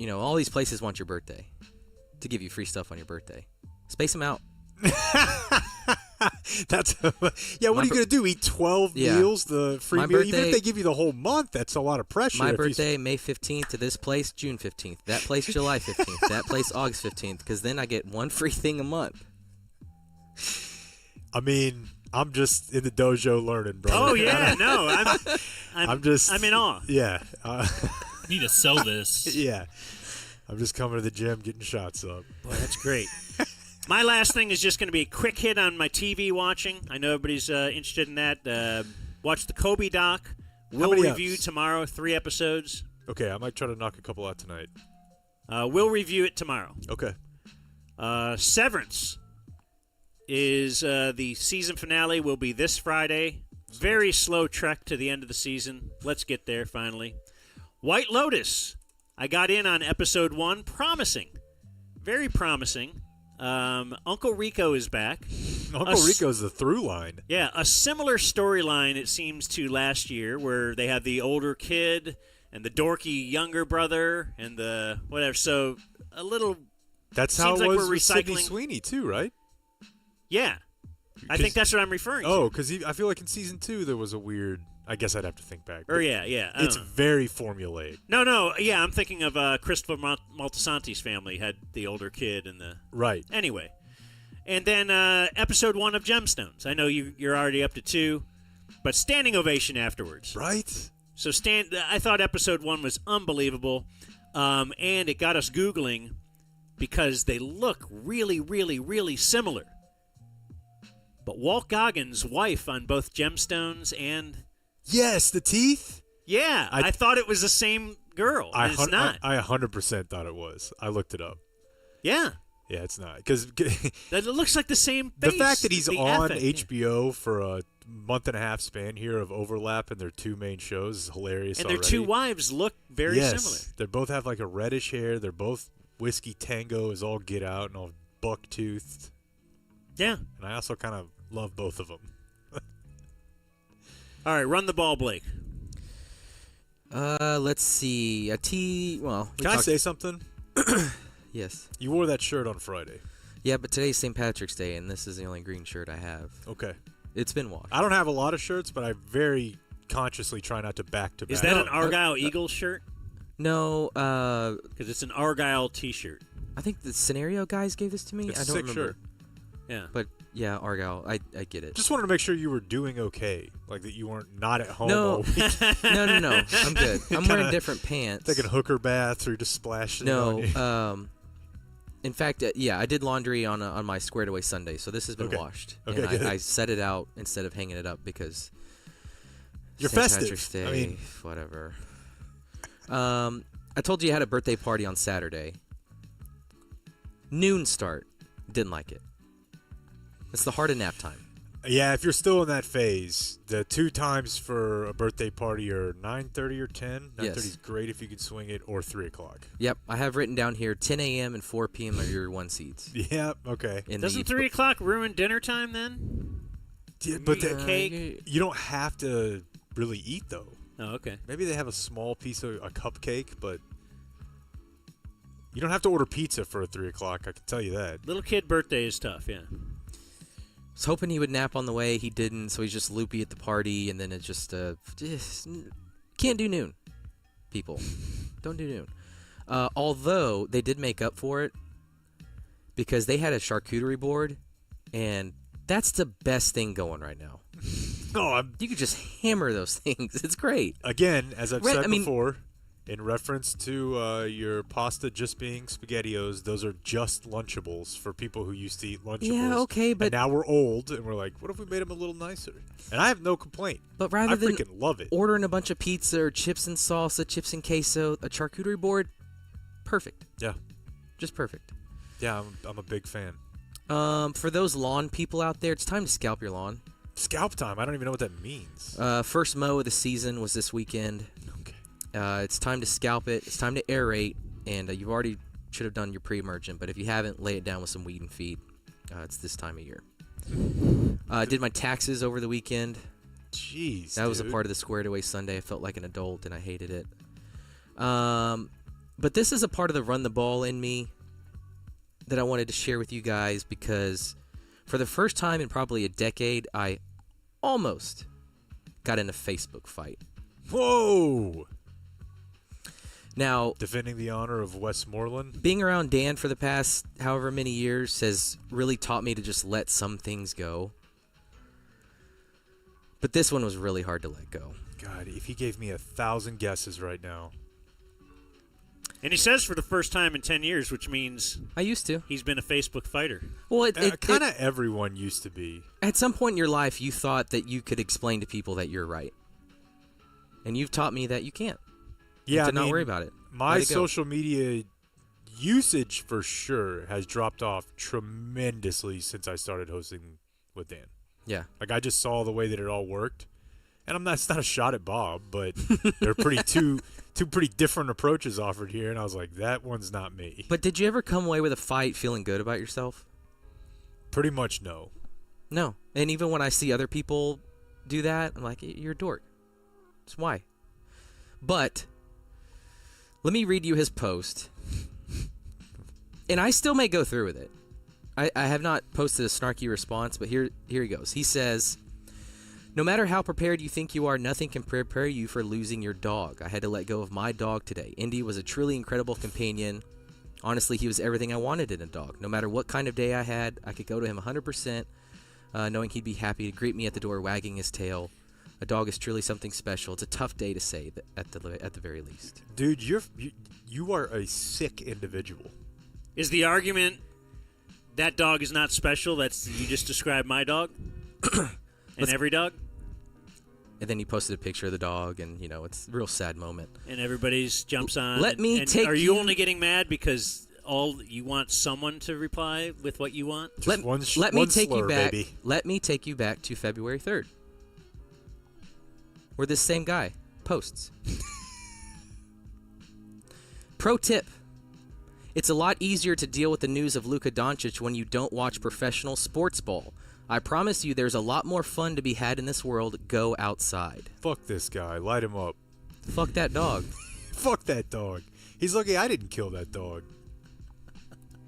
All these places want your birthday to give you free stuff on your birthday. Space them out. That's what are you gonna do? Eat 12 meals, the free My meal? birthday, even if they give you the whole month, that's a lot of pressure. My birthday, May 15th to this place, June 15th. That place, July 15th. That place, August 15th. Because then I get one free thing a month. I mean, I'm just in the dojo learning, bro. Oh yeah, no, I'm in awe. Yeah, Need to sell this. yeah. I'm just coming to the gym, getting shots up. Boy, that's great. My last thing is just going to be a quick hit on my TV watching. I know everybody's interested in that. Watch the Kobe doc. We'll many review eps? tomorrow 3 episodes. Okay, I might try to knock a couple out tonight. We'll review it tomorrow. Okay. Severance is the season finale. Will be this Friday. Very slow trek to the end of the season. Let's get there finally. White Lotus. I got in on episode 1. Promising. Very promising. Uncle Rico is back. Uncle Rico's the through line. Yeah, a similar storyline, it seems, to last year, where they have the older kid and the dorky younger brother and the whatever. So a little. That's seems how it like was we're with Sydney recycling. Sweeney, too, right? Yeah. I think that's what I'm referring to. Oh, because I feel like in season 2 there was a weird. I guess I'd have to think back. Or yeah. I It's don't know. very formulaic. No. Yeah, I'm thinking of Christopher Moltisanti's family had the older kid and the. Right. Anyway. And then episode 1 of Gemstones. I know you're already up to 2, but standing ovation afterwards. Right? So I thought episode 1 was unbelievable, and it got us Googling because they look really, really, really similar. But Walt Goggins' wife on both Gemstones and... Yes, the teeth? Yeah, I thought it was the same girl. And it's not. I 100% thought it was. I looked it up. Yeah. Yeah, it's not. Because That looks like the same the face. fact that he's the on effect, HBO for a month and a half span here of overlap in their 2 main shows is hilarious And already. their 2 wives look very similar. They both have like a reddish hair. They're both whiskey tango is all get out and all buck-toothed. Yeah. And I also kind of love both of them. All right, run the ball, Blake. Let's see. Well, Can I say something? Yes. You wore that shirt on Friday. Yeah, but today's St. Patrick's Day, and this is the only green shirt I have. Okay. It's been washed. I don't have a lot of shirts, but I very consciously try not to back-to-back. Is that an Argyle Eagles shirt? No, Because it's an Argyle T-shirt. I think the Scenario guys gave this to me. It's I a don't sick remember. shirt. Yeah. But yeah, Argyle, I get it. Just wanted to make sure you were doing okay, like that you weren't not at home No. all week No. I'm good. I'm wearing different pants. taking hooker baths or just splashing it on you. No, in fact, yeah, I did laundry on my Squared Away Sunday, so this has been Okay. washed. Okay, and good. I set it out instead of hanging it up because You're St. festive. Patrick's Day, I mean- whatever. I told you I had a birthday party on Saturday. Noon start. Didn't like it. It's the heart of nap time. Yeah, if you're still in that phase, the 2 times for a birthday party are 9:30 or 10. 9:30 is great if you can swing it, or 3 o'clock. Yep, I have written down here 10 a.m. and 4 p.m. are your 1 seats. Yeah, okay. In Doesn't the 3 o'clock ruin dinner time then? Yeah, but Eat a cake? you don't have to really eat, though. Oh, okay. Maybe they have a small piece of a cupcake, but you don't have to order pizza for a 3 o'clock, I can tell you that. Little kid birthday is tough, yeah. was hoping he would nap on the way. He didn't, so he's just loopy at the party, and then it just can't do noon. People, don't do noon. Although they did make up for it because they had a charcuterie board, and that's the best thing going right now. No, You could just hammer those things. It's great. again, as I've Right, said I mean- before, in reference to your pasta just being SpaghettiOs, those are just Lunchables for people who used to eat Lunchables. Yeah, okay, but and now we're old, and we're like, what if we made them a little nicer? And I have no complaint. but rather I than freaking love it. ordering a bunch of pizza or chips and salsa, chips and queso, a charcuterie board, perfect. Yeah, Just perfect. yeah, I'm a big fan. For those lawn people out there, it's time to scalp your lawn. Scalp time. I don't even know what that means. First mow of the season was this weekend. Okay. It's time to scalp it. It's time to aerate, and you've already should have done your pre-emergent, but if you haven't, lay it down with some weed and feed. It's this time of year. I did my taxes over the weekend. Jeez, That was a dude. part of the Squared Away Sunday. I felt like an adult, and I hated it. But this is a part of the run the ball in me that I wanted to share with you guys because for the first time in probably a decade, I almost got in a Facebook fight. Whoa! Now, Defending the honor of Westmoreland. being around Dan for the past however many years has really taught me to just let some things go. But this one was really hard to let go. God, if he gave me 1,000 guesses right now. And he says for the first time in 10 years, which means I used to. he's been a Facebook fighter. Well, Kind of everyone used to be. at some point in your life, you thought that you could explain to people that you're right. And you've taught me that you can't. Yeah, to not worry about it. My Let it go. social media usage for sure has dropped off tremendously since I started hosting with Dan. Yeah. Like I just saw the way that it all worked, and it's not a shot at Bob, but they're two pretty different approaches offered here, and I was like, that one's not me. But did you ever come away with a fight feeling good about yourself? Pretty much no. No. And even when I see other people do that, I'm like, you're a dork. That's why. But let me read you his post. And I still may go through with it. I have not posted a snarky response, but here he goes. He says, no matter how prepared you think you are, nothing can prepare you for losing your dog. I had to let go of my dog today. Indy was a truly incredible companion. Honestly, he was everything I wanted in a dog. No matter what kind of day I had, I could go to him 100%, knowing he'd be happy to greet me at the door, wagging his tail. A dog is truly something special. It's a tough day to say that at the very least. Dude, you are a sick individual. Is the argument that dog is not special? That's you just described my dog and every dog, And then he posted a picture of the dog, and it's a real sad moment. and everybody's jumps on. Let me and take Are you you- only getting mad because all you want someone to reply with what you want? Just Let me one take you slur, back. baby. Let me take you back to February 3rd, where this same guy posts. Pro tip. It's a lot easier to deal with the news of Luka Doncic when you don't watch professional sports ball. I promise you there's a lot more fun to be had in this world. Go outside. Fuck this guy. Light him up. Fuck that dog. Fuck that dog. He's lucky I didn't kill that dog.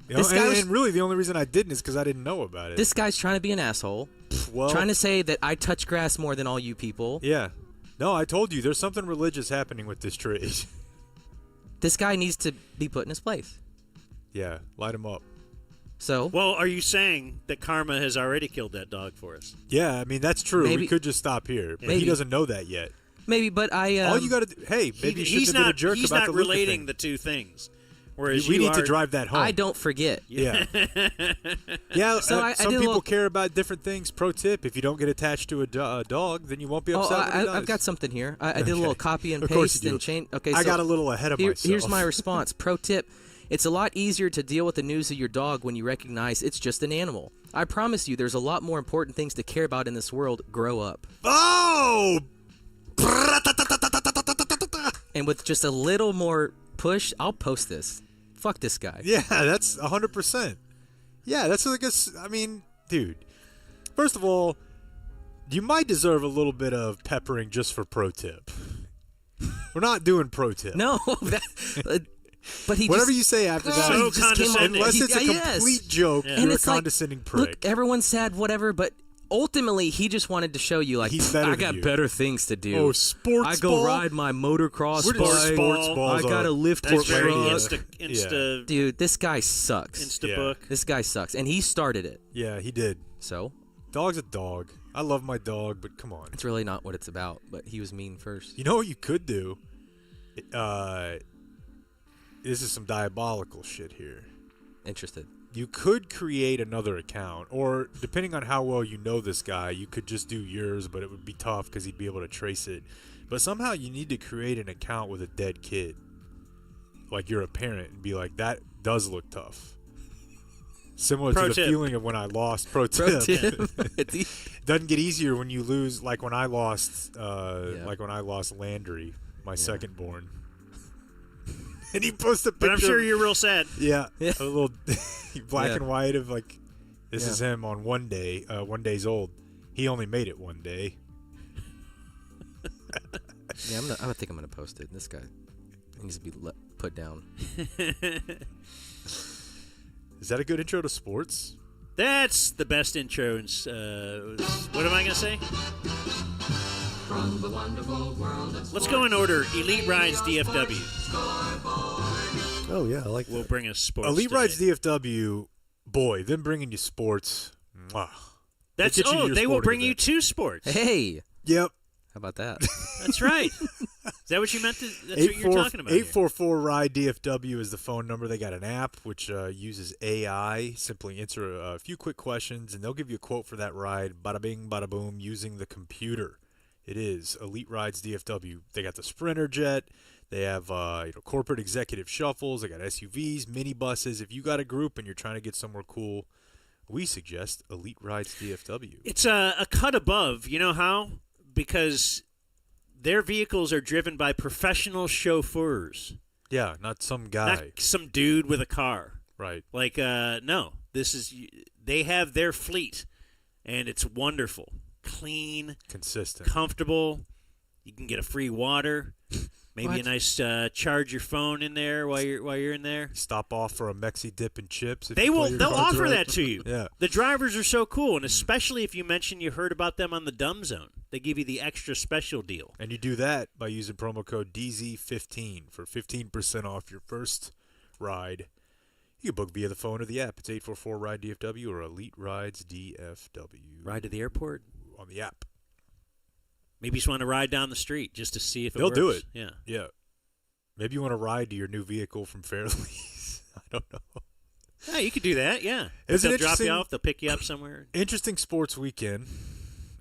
This guy was- and really the only reason I didn't is because I didn't know about it. This guy's trying to be an asshole. well, Trying to say that I touch grass more than all you people. Yeah. No, I told you there's something religious happening with this trade. This guy needs to be put in his place. Yeah, light him up. So, Well, are you saying that karma has already killed that dog for us? Yeah, I mean that's true. Maybe- We could just stop here, but Maybe. he doesn't know that yet. maybe, but I... All you got to do, hey, maybe you he's shouldn't have been a not. jerk He's about not the Luka relating thing. the two things. Whereas We you need to are- drive that home. I don't forget. Yeah. Yeah, So I some did a people little- care about different things. Pro tip, if you don't get attached to a dog, then you won't be Oh, upset when it I've does. got something here. I did a little copy and Of course paste you do. and change. Okay, I so got a little ahead of myself. here's my response. Pro tip. It's a lot easier to deal with the news of your dog when you recognize it's just an animal. I promise you there's a lot more important things to care about in this world. Grow up. Oh! And with just a little more push, I'll post this. Fuck this guy. Yeah, that's 100%. Yeah, that's like I mean, dude. First of all, you might deserve a little bit of peppering just for pro tip. We're not doing pro tip. No, that, but he Whatever just, you say after that, So he just came up- condescending. unless it's a yes. complete joke, Yeah. And you're a it's like, condescending prick. Look, everyone's sad, whatever, but ultimately he just wanted to show you, like, He's better I than got you. better things to do. Oh, sports I go ball? ride my motocross Where did bike. sports ball? balls I got are a lift That's very truck. Insta Dude, this guy sucks. Instabook. This guy sucks, and he started it. Yeah, he did. So Dog's a dog. I love my dog, but come on. it's really not what it's about. But he was mean first. You know what you could do? This is some diabolical shit here. Interested. You could create another account, or depending on how well you know this guy, you could just do yours, but it would be tough because he'd be able to trace it. But somehow you need to create an account with a dead kid. Like you're a parent and be like, that does look tough. Similar Pro to the tip. feeling of when I lost. Pro Pro tip. tip. Doesn't get easier when you lose, like when I lost, Landry, my second born. And he posted a picture. But I'm sure you're real sad. Yeah, Yeah. a little black Yeah. and white of like, this Yeah. is him on 1 day, 1 day's old. He only made it 1 day. Yeah, I think I'm gonna post it. This guy needs to be put down. Is that a good intro to sports? That's the best intro. What am I gonna say? Let's go in order. Elite Rides DFW Oh yeah, I like will bring us sports. Elite today. Rides DFW, boy, them bringing you sports. Mwah. That's get you to your they will sporting bring you event. to sports. Hey, Yep. how about that? That's right. Is that what you meant? That's what you're talking about. 844 Ride DFW is the phone number. They got an app which uses AI. Simply answer a few quick questions, and they'll give you a quote for that ride. Bada bing, bada boom, using the computer. It is Elite Rides DFW. They got the Sprinter Jet. They have corporate executive shuffles. They got SUVs, minibuses. If you got a group and you're trying to get somewhere cool, we suggest Elite Rides DFW. It's a cut above. You know how? Because their vehicles are driven by professional chauffeurs. Yeah, not some guy. Not some dude with a car. Right. Like, no. They have their fleet, and it's wonderful. Clean. Consistent. Comfortable. You can get a free water. Maybe What? a nice charge your phone in there while you're in there. Stop off for a Mexi dip and chips. If They'll cards offer right. that to you. Yeah. The drivers are so cool, and especially if you mention you heard about them on the Dumb Zone, they give you the extra special deal. And you do that by using promo code DZ15 for 15% off your first ride. You can book via the phone or the app. It's 844-RIDE-DFW or Elite Rides DFW. Ride to the airport. On the app. Maybe you just want to ride down the street just to see if it They'll works. do it. Yeah. Yeah. Maybe you want to ride to your new vehicle from Fairlease. I don't know. Yeah, you could do that. Yeah. It's an They'll drop you interesting- off. They'll pick you up somewhere. Interesting sports weekend.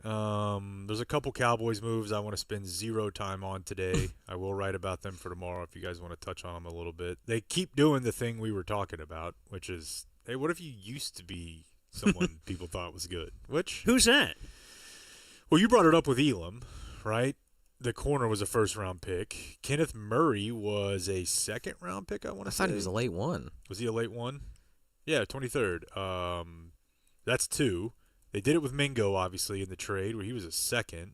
There's a couple Cowboys moves I want to spend zero time on today. I will write about them for tomorrow if you guys want to touch on them a little bit. They keep doing the thing we were talking about, which is, hey, what if you used to be someone people thought was good? Which, Who's that? well, you brought it up with Elam, right? The corner was a first-round pick. Kenneth Murray was a second-round pick, I want I to say. thought he was a late one. Was he a late one? Yeah, 23rd. That's two. They did it with Mingo, obviously, in the trade, where he was a second.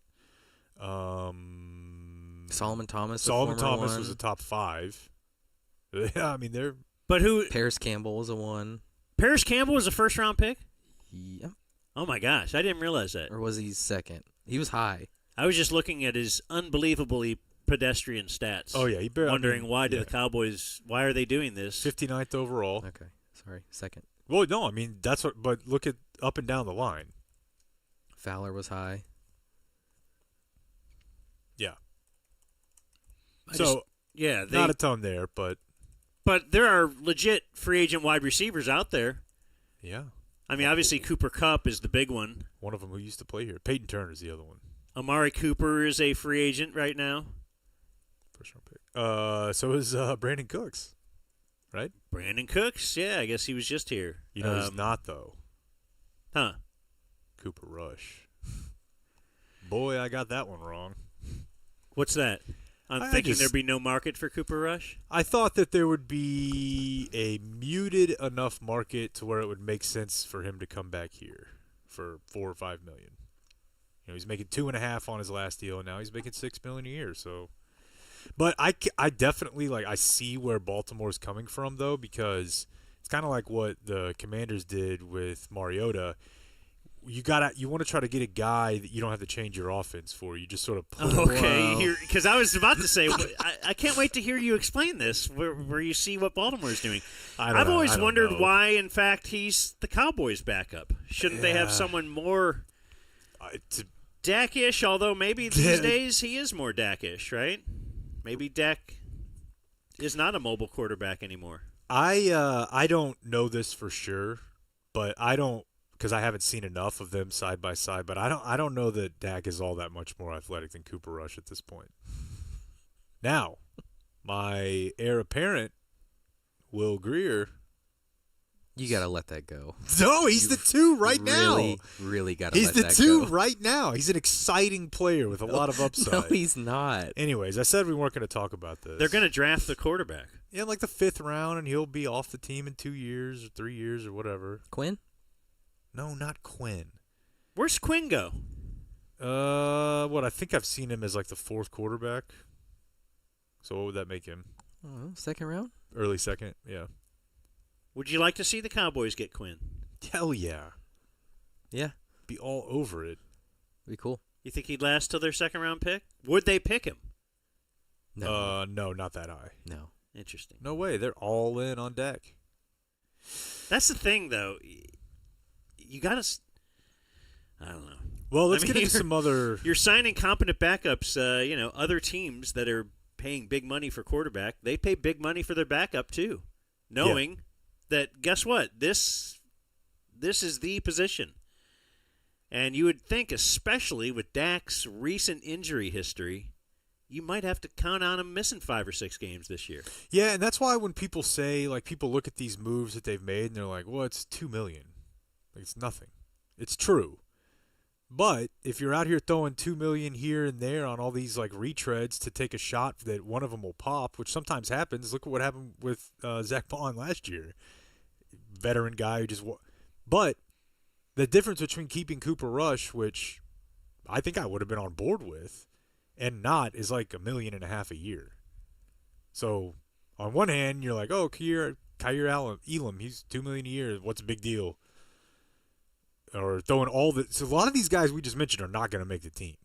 Solomon Thomas. Solomon a former Thomas one. was a top 5. Yeah, I mean, they're But who? Paris Campbell was a one. Paris Campbell was a first-round pick? Yep. Oh, my gosh. I didn't realize that. Or was he second? He was high. I was just looking at his unbelievably pedestrian stats. oh yeah, he barely. Wondering why do yeah. the Cowboys, why are they doing this? 59th overall. Okay. Sorry. Second. Well, no, I mean that's what. But look at up and down the line. Fowler was high. Yeah. I So just- yeah, not a ton there, but but there are legit free agent wide receivers out there. yeah, I mean, obviously Cooper Kupp is the big one. one of them who used to play here. Peyton Turner's the other one. Amari Cooper is a free agent right now. First round pick. So is Brandon Cooks, right? Brandon Cooks, yeah, I guess he was just here. You know he's not though. Huh. Cooper Rush. Boy, I got that one wrong. What's that? I'm I thinking just- there'd be no market for Cooper Rush. I thought that there would be a muted enough market to where it would make sense for him to come back here for $4 or $5 million. You know, he's making $2.5 on his last deal, and now he's making $6 million a year. So, but I definitely I see where Baltimore's coming from though, because it's kind of like what the Commanders did with Mariota. You want to try to get a guy that you don't have to change your offense for. You just sort of put him Okay, because I was about to say, I can't wait to hear you explain this, where you see what Baltimore's doing. I've always wondered why, in fact, he's the Cowboys' backup. Shouldn't they have Yeah. someone more Dak-ish? Although maybe these days he is more Dak-ish, right? Maybe Dak is not a mobile quarterback anymore. I don't know this for sure, but I don't, because I haven't seen enough of them side by side. But I don't know that Dak is all that much more athletic than Cooper Rush at this point. Now, my heir apparent, Will Greer. You got to let that go. No, he's the two right Really, now. really got to He's let the that two go. right now. He's an exciting player with a lot of upside. No, he's not. Anyways, I said we weren't going to talk about this. They're going to draft the quarterback. Yeah, like the 5th round, and he'll be off the team in 2 years or 3 years or whatever. Quinn? No, not Quinn. Where's Quinn go? I think I've seen him as like the 4th quarterback. So what would that make him? Oh, second round? Early second, yeah. Would you like to see the Cowboys get Quinn? Hell yeah. Yeah, Be all over it. be cool. You think he'd last till their second-round pick? Would they pick him? No, No, not that high. no. Interesting. No way. They're all in on deck. That's the thing, though. You got to. I don't know. Well, let's I mean, get into some other. You're signing competent backups. Other teams that are paying big money for quarterback, they pay big money for their backup too, knowing that guess what? This is the position. And you would think, especially with Dak's recent injury history, you might have to count on him missing 5 or 6 games this year. Yeah, and that's why when people say, like, people look at these moves that they've made and they're like, well, it's $2 million. Like, it's nothing. It's true. But if you're out here throwing $2 million here and there on all these, like, retreads to take a shot that one of them will pop, which sometimes happens. Look at what happened with Zach Bond last year. Veteran guy who just But the difference between keeping Cooper Rush, which I think I would have been on board with, and not is like $1.5 million a year. So on one hand, you're like, oh, Kyer Elam, he's $2 million a year. What's a big deal? Or throwing all the. So a lot of these guys we just mentioned are not going to make the team,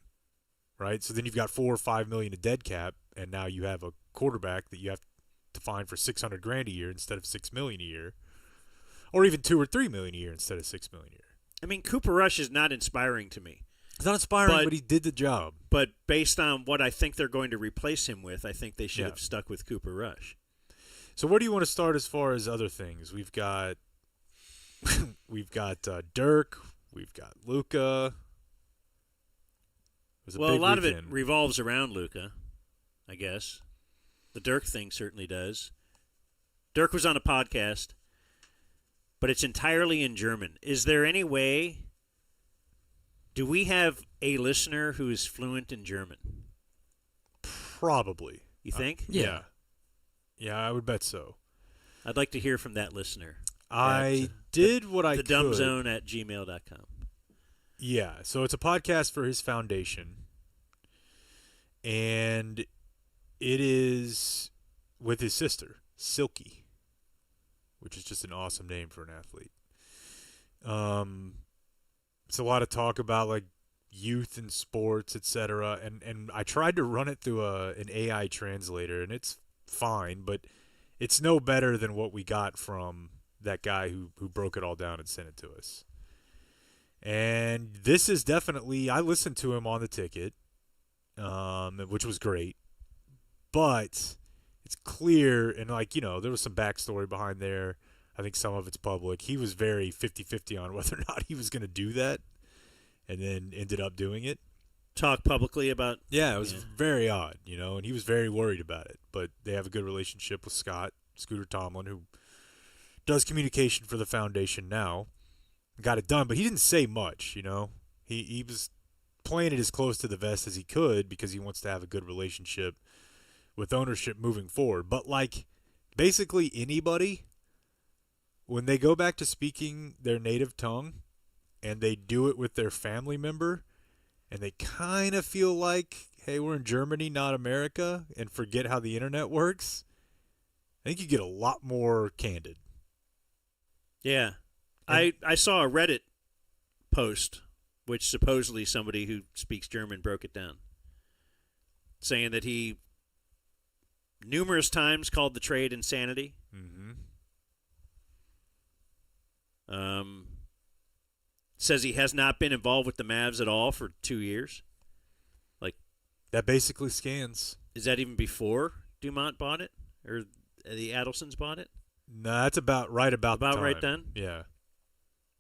right? So then you've got $4 or $5 million of dead cap, and now you have a quarterback that you have to find for $600,000 a year instead of $6 million a year, or even $2 or $3 million a year instead of $6 million a year. I mean, Cooper Rush is not inspiring to me. It's not inspiring, but he did the job. But based on what I think they're going to replace him with, I think they should have stuck with Cooper Rush. So where do you want to start as far as other things? We've got Dirk. We've got Luka. Well, a lot of it revolves around Luka, I guess. The Dirk thing certainly does. Dirk was on a podcast, but it's entirely in German. Is there any way... Do we have a listener who is fluent in German? Probably. You think? Yeah. Yeah, I would bet so. I'd like to hear from that listener. I did what I could. thedumbzone@gmail.com. Yeah, so it's a podcast for his foundation. And it is with his sister, Silky, which is just an awesome name for an athlete. It's a lot of talk about like youth and sports, etc. And I tried to run it through an AI translator, and it's fine, but it's no better than what we got from that guy who broke it all down and sent it to us. And this is definitely, I listened to him on the ticket, which was great, but it's clear, and like, you know, there was some backstory behind there. I think some of it's public. He was very 50-50 on whether or not he was going to do that, and then ended up doing it. Talk publicly about... Yeah, it was very odd, you know, and he was very worried about it. But they have a good relationship with Scooter Tomlin, who does communication for the foundation now. Got it done, but he didn't say much, you know. He was playing it as close to the vest as he could because he wants to have a good relationship with ownership moving forward. But, like, basically anybody... When they go back to speaking their native tongue and they do it with their family member and they kind of feel like, hey, we're in Germany, not America, and forget how the internet works, I think you get a lot more candid. Yeah. I saw a Reddit post, which supposedly somebody who speaks German broke it down, saying that he numerous times called the trade insanity. Mm-hmm. Says he has not been involved with the Mavs at all for 2 years. Like, that basically scans. Is that even before Dumont bought it, or the Adelsons bought it? No, that's about right about the time. Right then. Yeah,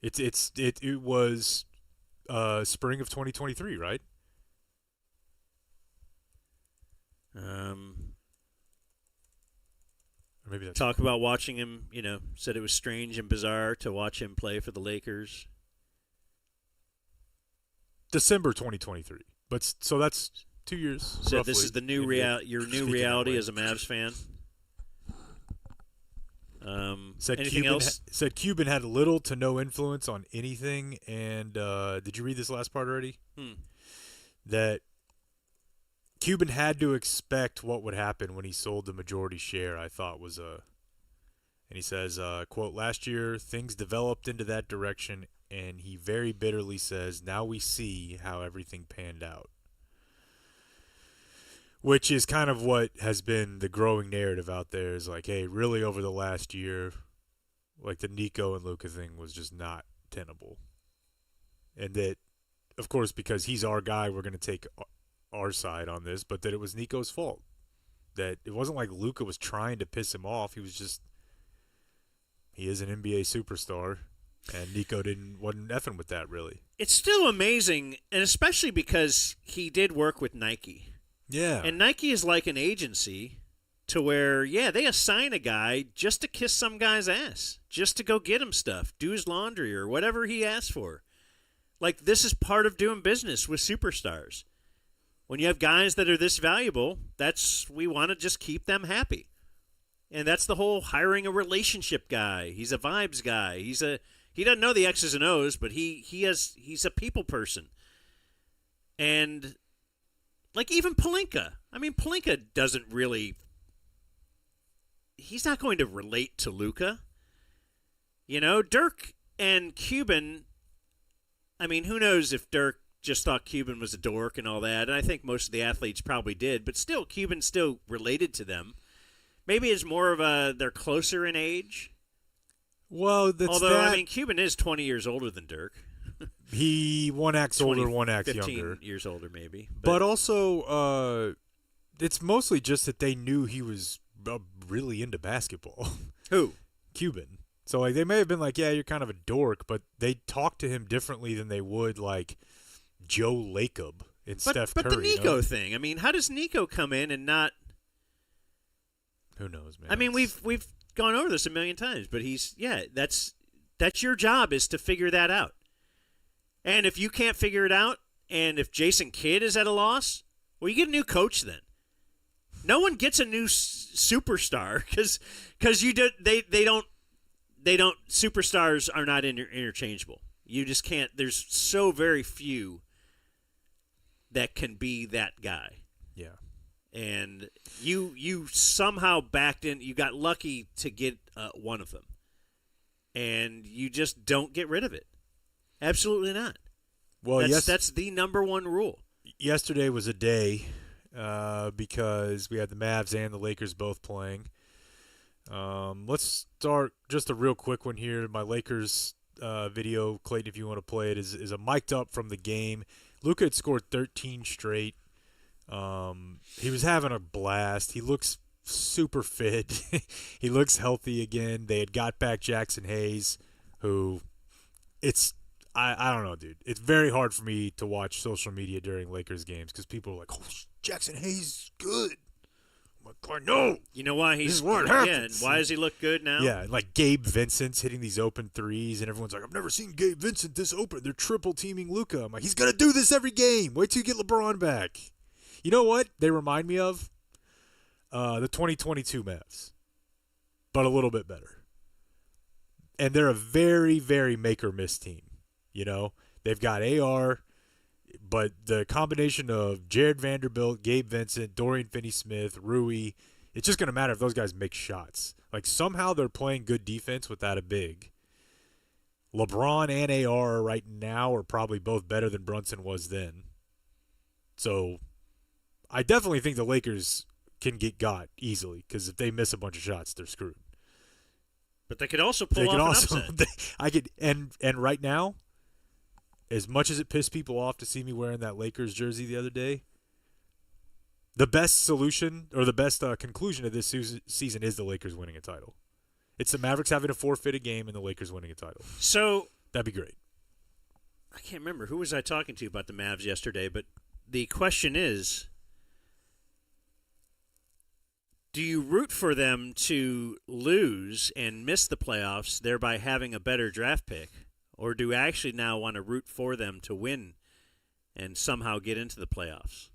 it was spring of 2023, right? Or maybe that's talk about watching him. You know, said it was strange and bizarre to watch him play for the Lakers. December 2023, but so that's 2 years. So roughly, this is the new your new reality as a Mavs fan. Said anything Cuban else? Said Cuban had little to no influence on anything, and did you read this last part already? That Cuban had to expect what would happen when he sold the majority share. I thought was and he says, quote, last year things developed into that direction, and he very bitterly says, now we see how everything panned out. Which is kind of what has been the growing narrative out there, is like, hey, really over the last year, like the Nico and Luka thing was just not tenable. And that, of course, because he's our guy, we're going to take our side on this, but that it was Nico's fault. That it wasn't like Luka was trying to piss him off. He was just, he is an NBA superstar. And Nico wasn't effing with that, really. It's still amazing, and especially because he did work with Nike. Yeah. And Nike is like an agency to where, they assign a guy just to kiss some guy's ass, just to go get him stuff, do his laundry or whatever he asks for. Like, this is part of doing business with superstars. When you have guys that are this valuable, we want to just keep them happy. And that's the whole hiring a relationship guy. He's a vibes guy. He doesn't know the X's and O's, but he's a people person. And like even Pelinka. I mean, Pelinka doesn't really. He's not going to relate to Luka. Dirk and Cuban. I mean, who knows if Dirk just thought Cuban was a dork and all that. And I think most of the athletes probably did. But still, Cuban still related to them. Maybe it's more of they're closer in age. Well, Although, I mean, Cuban is 20 years older than Dirk. He one acts older, one acts 15 younger. years older, maybe. But also, it's mostly just that they knew he was really into basketball. Who? Cuban. So, like, they may have been like, yeah, you're kind of a dork, but they talked to him differently than they would, like, Joe Lacob and Steph Curry. But the Nico thing, I mean, how does Nico come in and not... Who knows, man? I mean, we've gone over this a million times, but that's your job is to figure that out. And if you can't figure it out, and if Jason Kidd is at a loss, well, you get a new coach then. No one gets a new superstar because they don't superstars are not interchangeable. You just can't. There's so very few that can be that guy. Yeah. And you somehow backed in. You got lucky to get one of them, and you just don't get rid of it. Absolutely not. Well, that's the number one rule. Yesterday was a day because we had the Mavs and the Lakers both playing. Let's start just a real quick one here. My Lakers video, Clayton, if you want to play it, is a mic'd up from the game. Luka had scored 13 straight. He was having a blast. He looks super fit. He looks healthy again. They had got back Jackson Hayes, who I don't know, dude. It's very hard for me to watch social media during Lakers games because people are like, oh, Jackson Hayes is good. I'm like, no. You know why he's what yeah, happens. and why does he look good now? Yeah, and like Gabe Vincent's hitting these open threes, and everyone's like, I've never seen Gabe Vincent this open. They're triple teaming Luka. I'm like, he's gonna do this every game. Wait till you get LeBron back. You know what they remind me of? The 2022 Mavs, but a little bit better. And they're a very, very make-or-miss team. You know, they've got AR, but the combination of Jared Vanderbilt, Gabe Vincent, Dorian Finney-Smith, Rui, it's just going to matter if those guys make shots. Like, somehow they're playing good defense without a big. LeBron and AR right now are probably both better than Brunson was then. So I definitely think the Lakers can get got easily because if they miss a bunch of shots, they're screwed. But they could also pull off an upset. And right now, as much as it pissed people off to see me wearing that Lakers jersey the other day, the best solution or the best conclusion of this season is the Lakers winning a title. It's the Mavericks having to forfeit a game and the Lakers winning a title. So that'd be great. I can't remember who was I talking to about the Mavs yesterday, but the question is, do you root for them to lose and miss the playoffs, thereby having a better draft pick? Or do you actually now want to root for them to win and somehow get into the playoffs?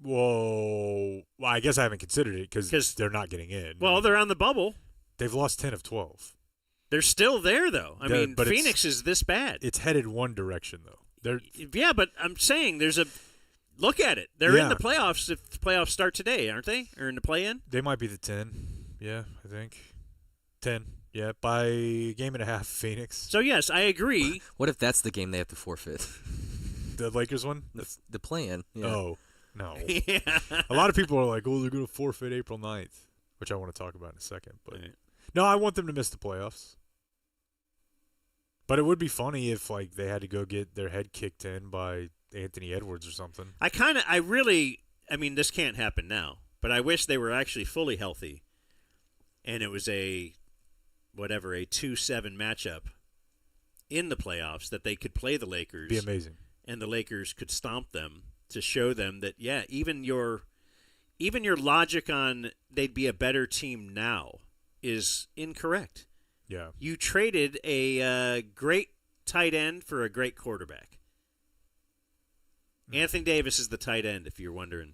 Whoa. Well, I guess I haven't considered it because they're not getting in. Well, they're on the bubble. They've lost 10 of 12. They're still there, though. I mean, but Phoenix is this bad. It's headed one direction, though. Yeah, but I'm saying there's a – look at it. They're in the playoffs if the playoffs start today, aren't they? Or in the play-in? They might be the 10. Yeah, I think. 10. Yeah, by a game and a half, Phoenix. So, yes, I agree. What if that's the game they have to forfeit? The Lakers one? The play-in. Yeah. Oh, no. Yeah. A lot of people are like, oh, they're going to forfeit April 9th, which I want to talk about in a second. But Right. No, I want them to miss the playoffs. But it would be funny if like they had to go get their head kicked in by Anthony Edwards or something. I mean, this can't happen now, but I wish they were actually fully healthy, and it was a whatever, a 2-7 matchup in the playoffs, that they could play the Lakers. Be amazing. And the Lakers could stomp them to show them that, yeah, even your logic on they'd be a better team now is incorrect. Yeah. You traded a great tight end for a great quarterback. Anthony Davis is the tight end, if you're wondering,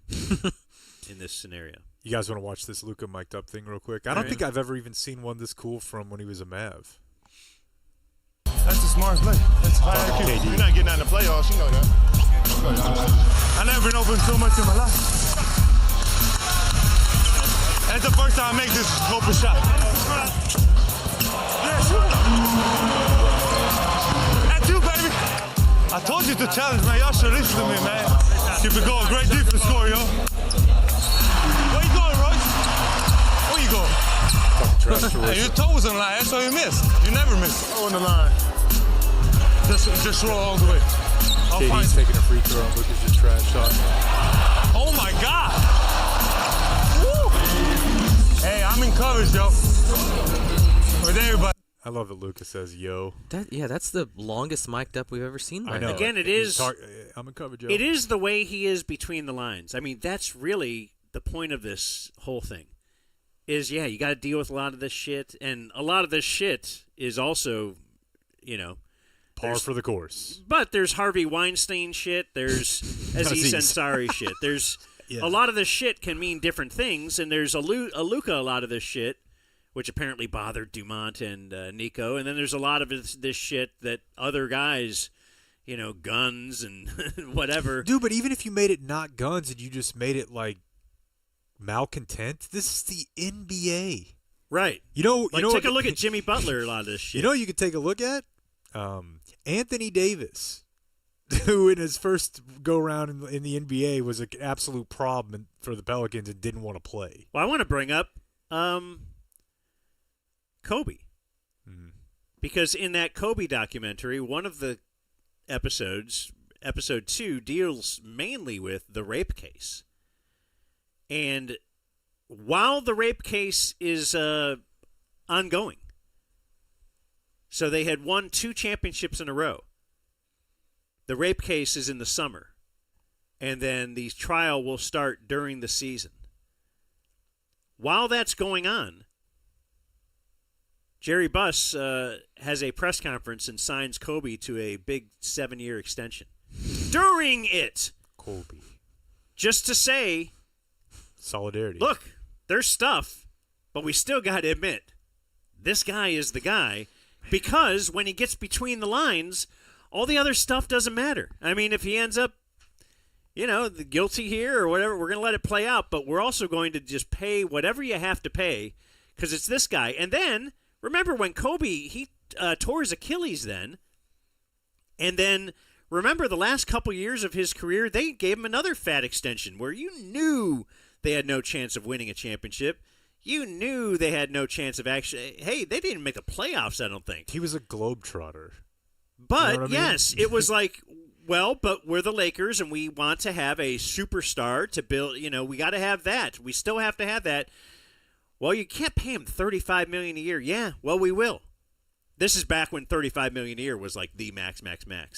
in this scenario. You guys want to watch this Luka mic'd up thing real quick? I don't think I've ever even seen one this cool from when he was a Mav. That's a smart play. That's high IQ. You're not getting out in the playoffs, you know that. I never been open so much in my life. That's the first time I make this open shot. Yes. That's you, baby. I told you to challenge, man. Y'all should listen to me, man. Keep it going. Great defense score, yo. Where you going, Royce? Where you going? Hey, your toe was on the line. That's all you missed. You never miss. Toe on the line. Just roll all the way. KD's taking a free throw and Luka's just trash talking. Oh my God! Woo! Hey, I'm in coverage, yo. With everybody. I love that Luka says "yo." That's the longest mic'd up we've ever seen. I know. Again, it is. I'm in coverage, yo. It is the way he is between the lines. I mean, that's really the point of this whole thing. Is you got to deal with a lot of this shit, and a lot of this shit is also, par for the course. But there's Harvey Weinstein shit. There's Aziz Ansari shit. There's a lot of this shit can mean different things, and there's a Luka a lot of this shit, which apparently bothered Dumont and Nico, and then there's a lot of this shit that other guys, guns and whatever. Dude, but even if you made it not guns and you just made it like malcontent, this is the NBA. Right. Take a look at Jimmy Butler, a lot of this shit. You could take a look at? Anthony Davis, who in his first go-round in the NBA was an absolute problem for the Pelicans and didn't want to play. Well, I want to bring up Kobe. Mm-hmm. Because in that Kobe documentary, one of the episodes, episode 2, deals mainly with the rape case. And while the rape case is ongoing, so they had won 2 championships in a row. The rape case is in the summer, and then the trial will start during the season. While that's going on, Jerry Buss has a press conference and signs Kobe to a big 7-year extension. During it! Kobe. Just to say, solidarity. Look, there's stuff, but we still got to admit, this guy is the guy. Because when he gets between the lines, all the other stuff doesn't matter. I mean, if he ends up, the guilty here or whatever, we're going to let it play out. But we're also going to just pay whatever you have to pay because it's this guy. And then, remember when Kobe, he tore his Achilles then. And then, remember the last couple years of his career, they gave him another fat extension where you knew they had no chance of winning a championship. You knew they had no chance of actually. Hey, they didn't make the playoffs, I don't think. He was a globetrotter. But, you know what I mean? yes, it was like, well, but we're the Lakers, and we want to have a superstar to build. We got to have that. We still have to have that. Well, you can't pay him $35 million a year. Yeah, well, we will. This is back when $35 million a year was like the max.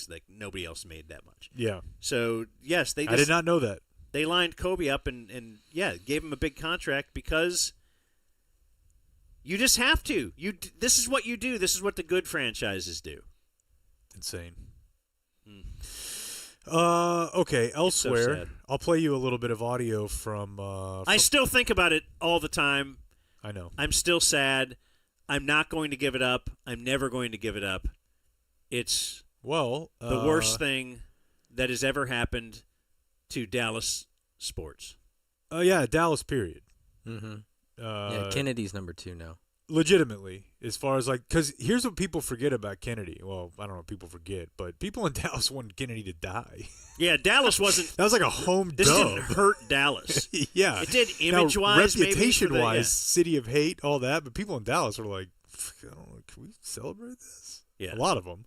Like, nobody else made that much. Yeah. So, yes, I did not know that. They lined Kobe up and gave him a big contract because you just have to. This is what you do. This is what the good franchises do. Insane. Okay, elsewhere, sad. I'll play you a little bit of audio from I still think about it all the time. I know. I'm still sad. I'm not going to give it up. I'm never going to give it up. It's the worst thing that has ever happened to Dallas sports. Yeah, Dallas, period. Mm-hmm. Kennedy's number 2 now. Legitimately, as far as because here's what people forget about Kennedy. Well, I don't know if people forget, but people in Dallas wanted Kennedy to die. Yeah, Dallas wasn't. That was like a home This dub. didn't hurt Dallas. Yeah. It did image-wise, reputation-wise, city of hate, all that. But people in Dallas were like, I don't know, can we celebrate this? Yeah. A lot of them.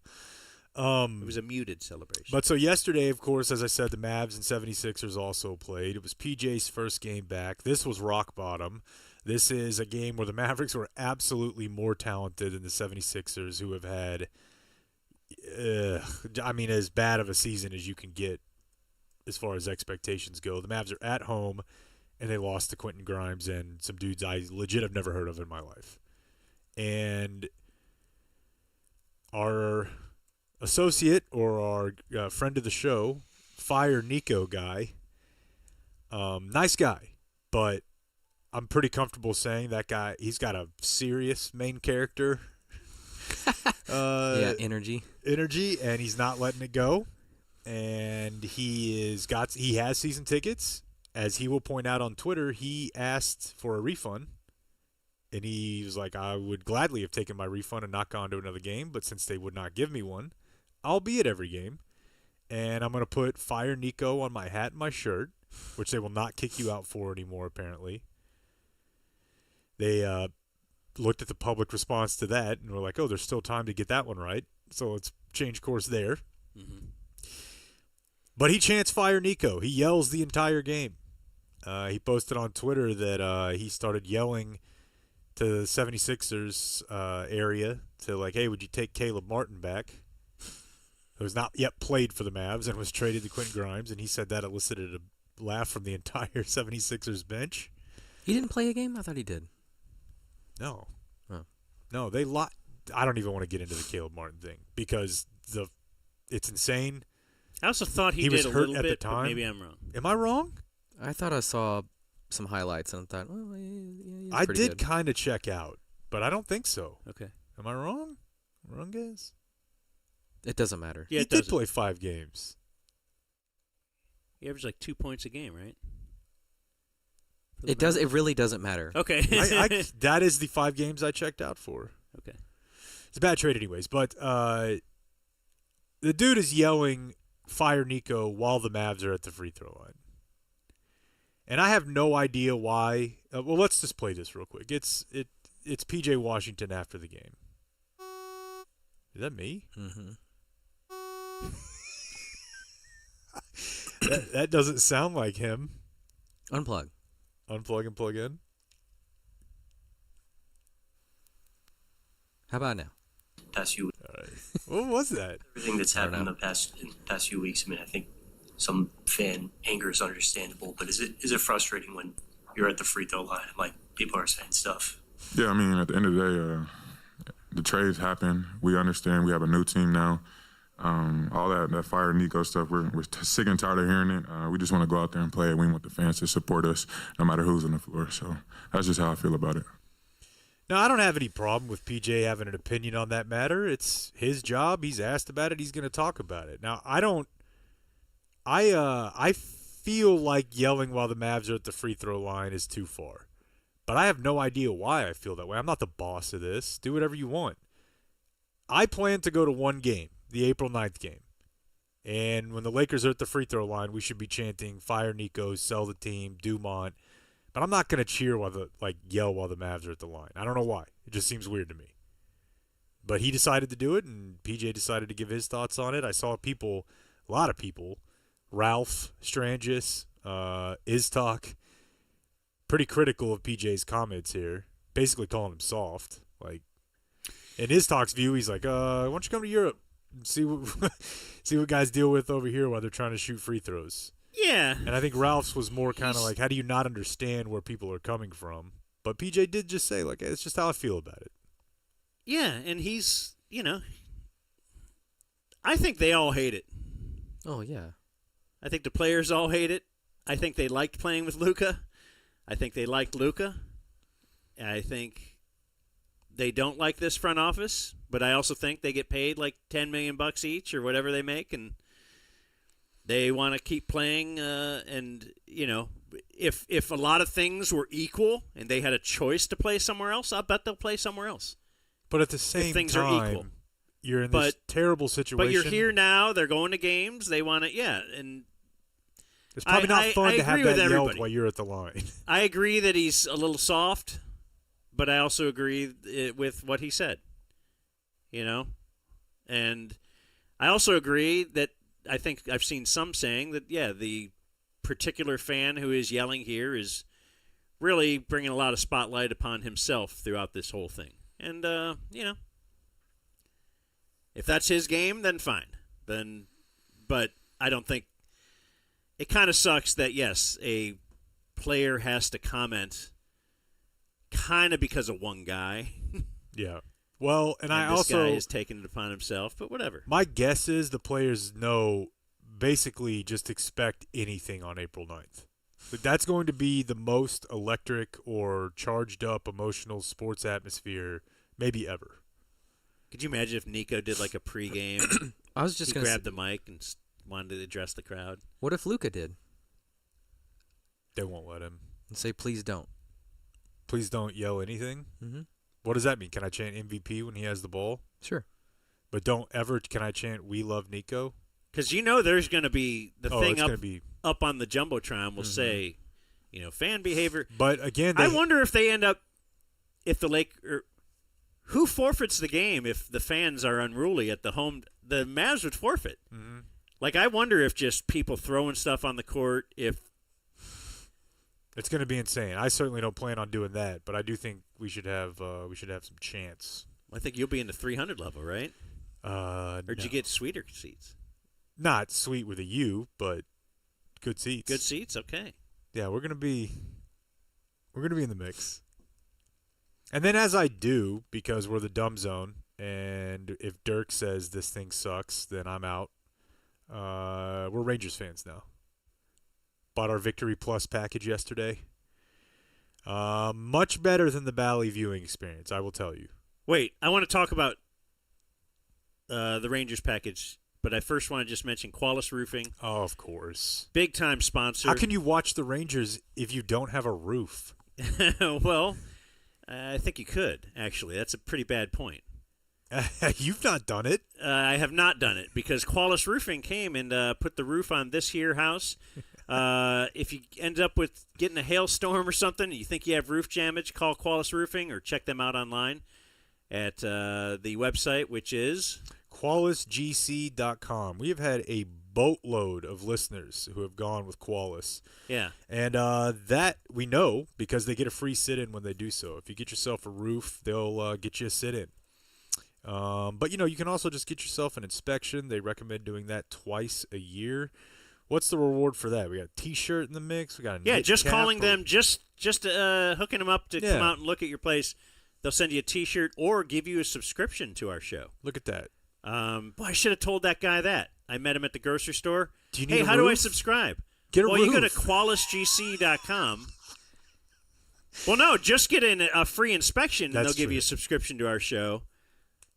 It was a muted celebration. But so yesterday, of course, as I said, the Mavs and 76ers also played. It was PJ's first game back. This was rock bottom. This is a game where the Mavericks were absolutely more talented than the 76ers, who have had, as bad of a season as you can get as far as expectations go. The Mavs are at home, and they lost to Quentin Grimes and some dudes I legit have never heard of in my life. And our associate or our friend of the show, Fire Nico guy, nice guy, but I'm pretty comfortable saying that guy, he's got a serious main character energy, and he's not letting it go. And he has season tickets. As he will point out on Twitter, he asked for a refund. And he was like, I would gladly have taken my refund and not gone to another game, but since they would not give me one, I'll be at every game. And I'm going to put Fire Nico on my hat and my shirt, which they will not kick you out for anymore, apparently. They looked at the public response to that and were like, oh, there's still time to get that one right. So let's change course there. Mm-hmm. But he chants Fire Nico. He yells the entire game. He posted on Twitter that he started yelling to the 76ers area to like, hey, would you take Caleb Martin back? Who has not yet played for the Mavs and was traded to Quentin Grimes, and he said that elicited a laugh from the entire 76ers bench. He didn't play a game? I thought he did. No. Oh. No, I don't even want to get into the Caleb Martin thing because it's insane. I also thought he was did a hurt little at the bit, but time. maybe I'm wrong. Am I wrong? I thought I saw some highlights and I thought, well, yeah, I pretty did good. kind of check out, but I don't think so. Okay. Am I wrong? Wrong, guys? It doesn't matter. Yeah, he it did doesn't. play 5 games. He averaged like 2 points a game, right? It does. It really doesn't matter. Okay. That is the 5 games I checked out for. Okay. It's a bad trade anyways, but the dude is yelling Fire Nico while the Mavs are at the free throw line. And I have no idea why. Well, let's just play this real quick. It's PJ Washington after the game. Is that me? Mm-hmm. that doesn't sound like him. Unplug. Unplug and plug in. How about now? Past few All right. What was that? everything that's happened in the past few weeks. I mean, I think some fan anger is understandable, but is it frustrating when you're at the free throw line and like people are saying stuff? Yeah, I mean, at the end of the day, the trades happen. We understand we have a new team now. All that Fire Nico stuff, we're sick and tired of hearing it. We just want to go out there and play, and we want the fans to support us no matter who's on the floor. So that's just how I feel about it. No, I don't have any problem with PJ having an opinion on that matter. It's his job. He's asked about it. He's going to talk about it. Now, I feel like yelling while the Mavs are at the free throw line is too far. But I have no idea why I feel that way. I'm not the boss of this. Do whatever you want. I plan to go to one game, the April 9th game. And when the Lakers are at the free throw line, we should be chanting Fire Nico, sell the team, Dumont. But I'm not going to yell while the Mavs are at the line. I don't know why. It just seems weird to me. But he decided to do it, and PJ decided to give his thoughts on it. I saw a lot of people, Ralph Strangis, Iztok, pretty critical of PJ's comments here, basically calling him soft. Like, in Iztok's view, he's like, why don't you come to Europe and see what guys deal with over here while they're trying to shoot free throws. Yeah. And I think Ralph's was more kind of like, how do you not understand where people are coming from? But PJ did just say, like, hey, it's just how I feel about it. Yeah, and he's, I think they all hate it. Oh yeah. I think the players all hate it. I think they liked playing with Luka. I think they liked Luka. I think they don't like this front office, but I also think they get paid like $10 million each or whatever they make, and they want to keep playing. And if a lot of things were equal and they had a choice to play somewhere else, I bet they'll play somewhere else. But at the same things time, are equal. You're in this terrible situation. But you're here now. They're going to games. They want to, and it's probably not fun to have agree with that yelled everybody. while you're at the line. I agree that he's a little soft, but I also agree with what he said. And I also agree that I think I've seen some saying that, the particular fan who is yelling here is really bringing a lot of spotlight upon himself throughout this whole thing. And, if that's his game, then fine. But I don't think it kind of sucks that, yes, a player has to comment kind of because of one guy. Yeah. Well, and I this also guy is taking it upon himself, but whatever. My guess is the players know, basically just expect anything on April 9th. But that's going to be the most electric or charged up emotional sports atmosphere maybe ever. Could you imagine if Nico did like a pregame? I was just he going to grabbed the mic and wanted to address the crowd. what if Luka did They won't let him. and say, please don't? Please don't yell anything. Mm-hmm. What does that mean? Can I chant MVP when he has the ball? Sure. But don't ever, can I chant We Love Nico? Because there's going to be the thing it's up, gonna be, up on the Jumbotron will say, fan behavior. but again, I wonder if they end up, if the who forfeits the game if the fans are unruly at the home? The Mavs would forfeit. Mhm. Like, I wonder if just people throwing stuff on the court, if it's going to be insane. I certainly don't plan on doing that, but I do think we should have some chants. I think you'll be in the 300 level, right? Or did you get sweeter seats? Not sweet with a U, but good seats. Good seats, okay. Yeah, we're gonna be in the mix. And then as I do, because we're the dumb zone, and if Dirk says this thing sucks, then I'm out. We're Rangers fans now. Bought our Victory Plus package yesterday. Much better than the Bally viewing experience, I will tell you. Wait, I want to talk about the Rangers package, but I first want to just mention Qualis Roofing. Oh, of course. Big time sponsor. How can you watch the Rangers if you don't have a roof? Well, I think you could, actually. That's a pretty bad point. You've not done it. I have not done it because Qualis Roofing came and put the roof on this here house. If you end up with getting a hailstorm or something and you think you have roof damage, call Qualis Roofing or check them out online at the website, which is QualisGC.com. We have had a boatload of listeners who have gone with Qualis. Yeah. And that we know because they get a free sit-in when they do so. If you get yourself a roof, they'll get you a sit-in. But, you can also just get yourself an inspection. They recommend doing that twice a year. What's the reward for that? We got a T-shirt in the mix. We got a knit just cap calling or- them, just hooking them up to come out and look at your place. They'll send you a T-shirt or give you a subscription to our show. Look at that. Boy, I should have told that guy that. I met him at the grocery store. Do you need a how do I roof? subscribe? Get a well, roof. you go to QualisGC.com. Well, no, just get a free inspection, and That's they'll give true. you a subscription to our show.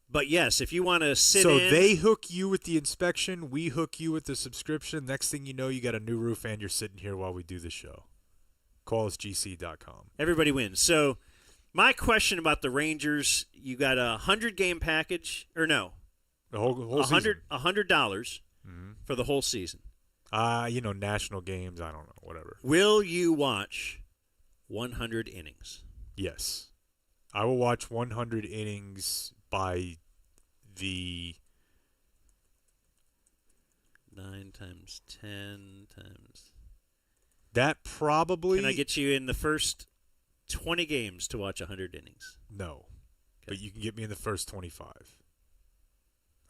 But, yes, if you want to sit So in. they hook you with the inspection. We hook you with the subscription. Next thing you know, you got a new roof and you're sitting here while we do the show. QualisGC.com. Everybody wins. So, my question about the Rangers, you got a 100-game package, or no, The whole season. $100 for the whole season. National games, I don't know, whatever. Will you watch 100 innings? Yes. I will watch 100 innings by the 9 times 10 times. that probably Can I get you in the first 20 games to watch 100 innings? no. But you can get me in the first 25.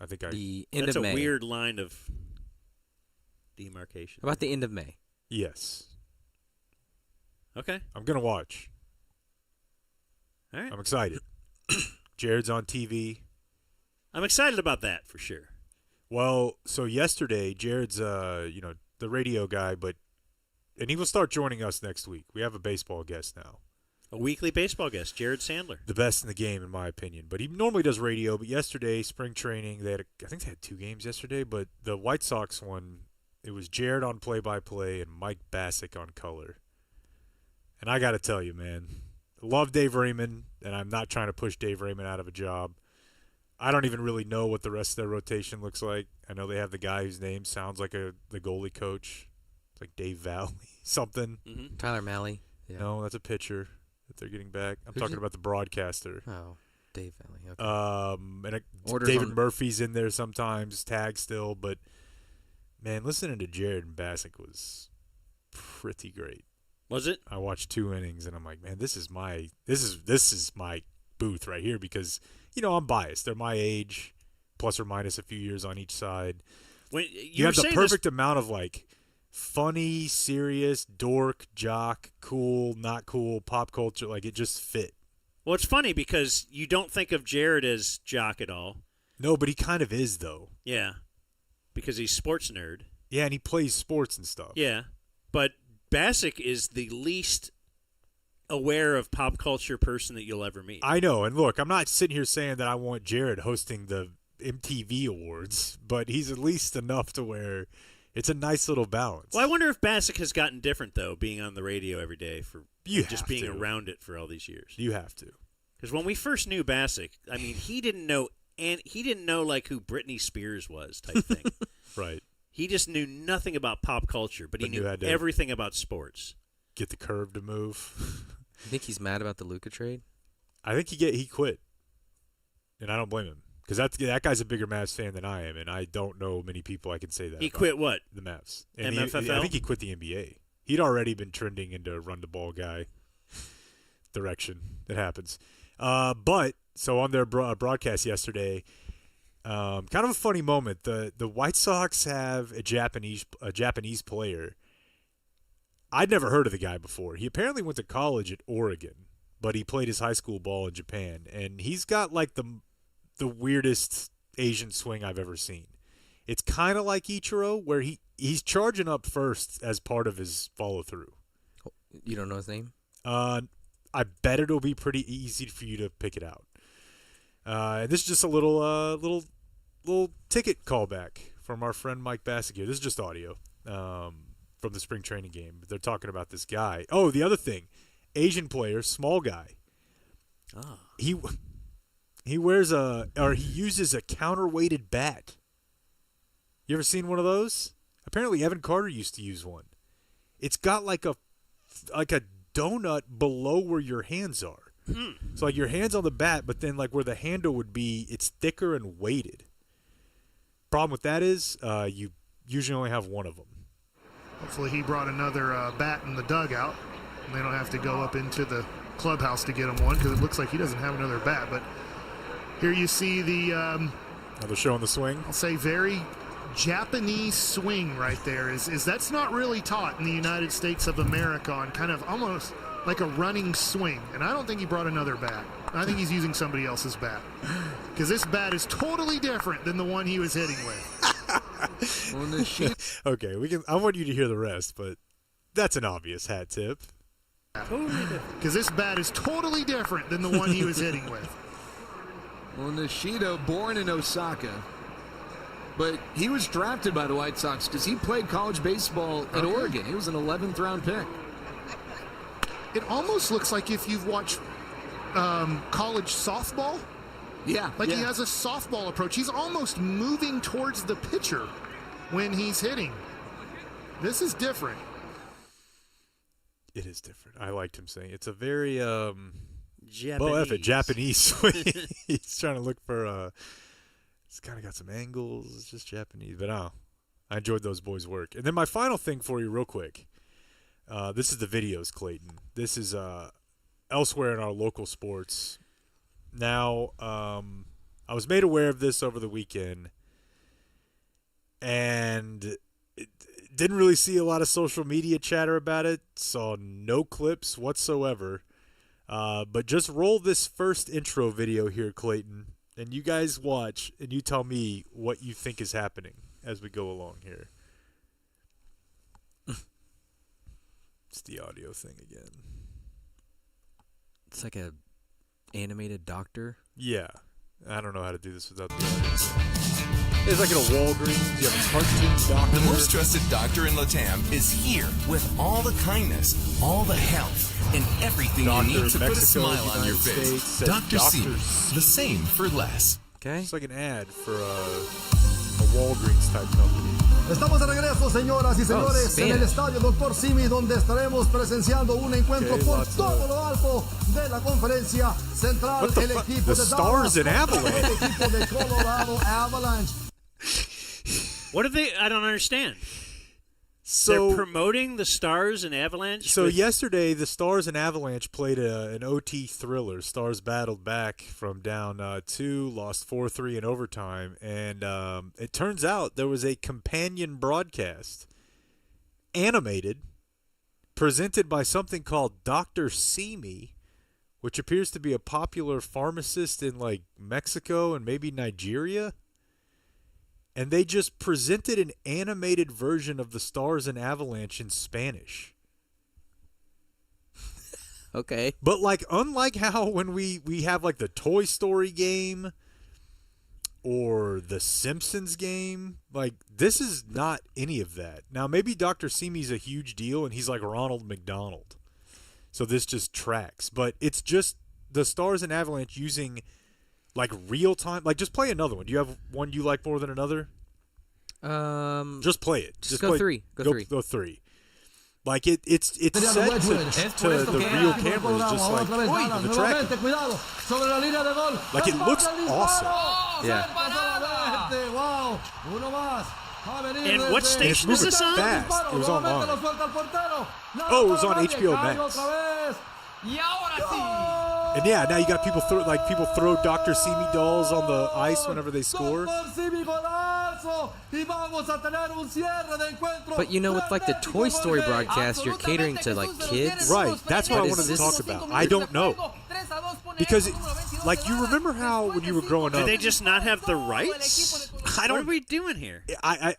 I think The end That's of a May. weird line of demarcation. How about the end of May? yes. Okay. I'm going to watch. All right. I'm excited. Jared's on TV. I'm excited about that for sure. Well, so yesterday, Jared's, the radio guy, and he will start joining us next week. We have a baseball guest now. A weekly baseball guest, Jared Sandler. The best in the game, in my opinion. But he normally does radio. But yesterday, spring training, I think they had 2 games yesterday. But the White Sox one, it was Jared on play-by-play and Mike Bassick on color. And I got to tell you, man, I love Dave Raymond, and I'm not trying to push Dave Raymond out of a job. I don't even really know what the rest of their rotation looks like. I know they have the guy whose name sounds like the goalie coach. It's like Dave Valley, something. Mm-hmm. Tyler Malley. Yeah. No, that's a pitcher that they're getting back. I'm Who's talking it? about the broadcaster. Oh, Dave Valley. Okay. And Orders David on- Murphy's in there sometimes, tag still. But, man, listening to Jared and Bassick was pretty great. Was it? I watched 2 innings, and I'm like, man, this is my booth right here because I'm biased. They're my age, plus or minus a few years on each side. When you have the perfect amount of like funny, serious, dork, jock, cool, not cool, pop culture. Like it just fit. Well, it's funny because you don't think of Jared as jock at all. No, but he kind of is though. Yeah, because he's sports nerd. Yeah, and he plays sports and stuff. Yeah, but Bassick is the least aware of pop culture person that you'll ever meet. I know, and look, I'm not sitting here saying that I want Jared hosting the MTV Awards, but he's at least enough to where it's a nice little balance. Well, I wonder if Bassick has gotten different, though, being on the radio every day for just being to. Around it for all these years. You have to. Because when we first knew Bassick, I mean, he didn't know like who Britney Spears was type thing. Right. He just knew nothing about pop culture, but he knew everything about sports. Get the curve to move. You think he's mad about the Luka trade? I think he quit, and I don't blame him. Because that guy's a bigger Mavs fan than I am, and I don't know many people I can say that. He quit what? The Mavs. And MFFL? I think he quit the NBA. He'd already been trending into a run-the-ball guy direction. It happens. But, so on their broadcast yesterday, kind of a funny moment. The White Sox have a Japanese player. I'd never heard of the guy before. He apparently went to college at Oregon, but he played his high school ball in Japan, and he's got like the weirdest Asian swing I've ever seen. It's kind of like Ichiro, where he's charging up first as part of his follow-through. You don't know his name? I bet it'll be pretty easy for you to pick it out. And this is just a little ticket callback from our friend Mike Bassick here. This is just audio from the spring training game. They're talking about this guy. Oh, the other thing, Asian player, small guy. Ah. He uses a counterweighted bat. You ever seen one of those? Apparently Evan Carter used to use one. It's got like a donut below where your hands are. So like your hand's on the bat, but then like where the handle would be, it's thicker and weighted. Problem with that is you usually only have one of them. Hopefully he brought another bat in the dugout, and they don't have to go up into the clubhouse to get him one, because it looks like he doesn't have another bat. But here you see the they're showing the swing. I'll say very Japanese swing right there. Is that's not really taught in the United States of America, on kind of almost like a running swing. And I don't think he brought another bat. I think he's using somebody else's bat, because this bat is totally different than the one he was hitting with. Okay, I want you to hear the rest, but that's an obvious hat tip. Because this bat is totally different than the one he was hitting with. Well, Nishida, born in Osaka, but he was drafted by the White Sox because he played college baseball at Oregon. He was an 11th round pick. It almost looks like if you've watched college softball. Yeah. Like he has a softball approach. He's almost moving towards the pitcher when he's hitting. This is different. It is different. I liked him saying it's a very Japanese swing. He's trying to look for it's kind of got some angles. It's just Japanese, but I enjoyed those boys' work. And then my final thing for you real quick. This is the videos, Clayton. This is elsewhere in our local sports. Now, I was made aware of this over the weekend, and didn't really see a lot of social media chatter about it. Saw no clips whatsoever. But just roll this first intro video here, Clayton, and you guys watch, and you tell me what you think is happening as we go along here. It's the audio thing again. It's like a animated doctor. Yeah. I don't know how to do this without the audio. It's like in a Walgreens. You have a cartoon doctor. The most trusted doctor in Latam is here with all the kindness, all the help, and everything Doctor you need to put a Mexico, smile on your United face. States, Dr. C, Dr. the same for less. Okay. It's like an ad for a Walgreens type company. Estamos de regreso, señoras y señores, en el estadio Dr. Simi, donde estaremos presenciando un encuentro por todo lo alto de la conferencia central. El equipo de Stars and Avalanche. El equipo de Colorado Avalanche. What are they? I don't understand. So they're promoting the Stars and Avalanche. So with- yesterday, the Stars and Avalanche played an OT thriller. Stars battled back from down 2, lost 4-3 in overtime, and it turns out there was a companion broadcast, animated, presented by something called Dr. Simi, which appears to be a popular pharmacist in like Mexico and maybe Nigeria. And they just presented an animated version of the Stars and Avalanche in Spanish. Okay. But like, unlike how when we have like the Toy Story game or the Simpsons game, like this is not any of that. Now maybe Dr. Simi's a huge deal and he's like Ronald McDonald. So this just tracks. But it's just the Stars and Avalanche using like real time. Like just play another one. Do you have one you like more than another? Just play it. Just go play, 3. Go 3. Go 3. Like it's set to the real cameras, just like the track. Like it looks awesome. Yeah. And what station is this on? Fast. It was online. Oh, it was on HBO Max. And yeah, now you got people throw Dr. Simi dolls on the ice whenever they score. But you know, with like the Toy Story broadcast, you're catering to like kids. Right. That's what I What wanted is to this? talk about. I don't know. Because, like, you remember how when you were growing up, Did they just not have the rights? I don't. What are we doing here?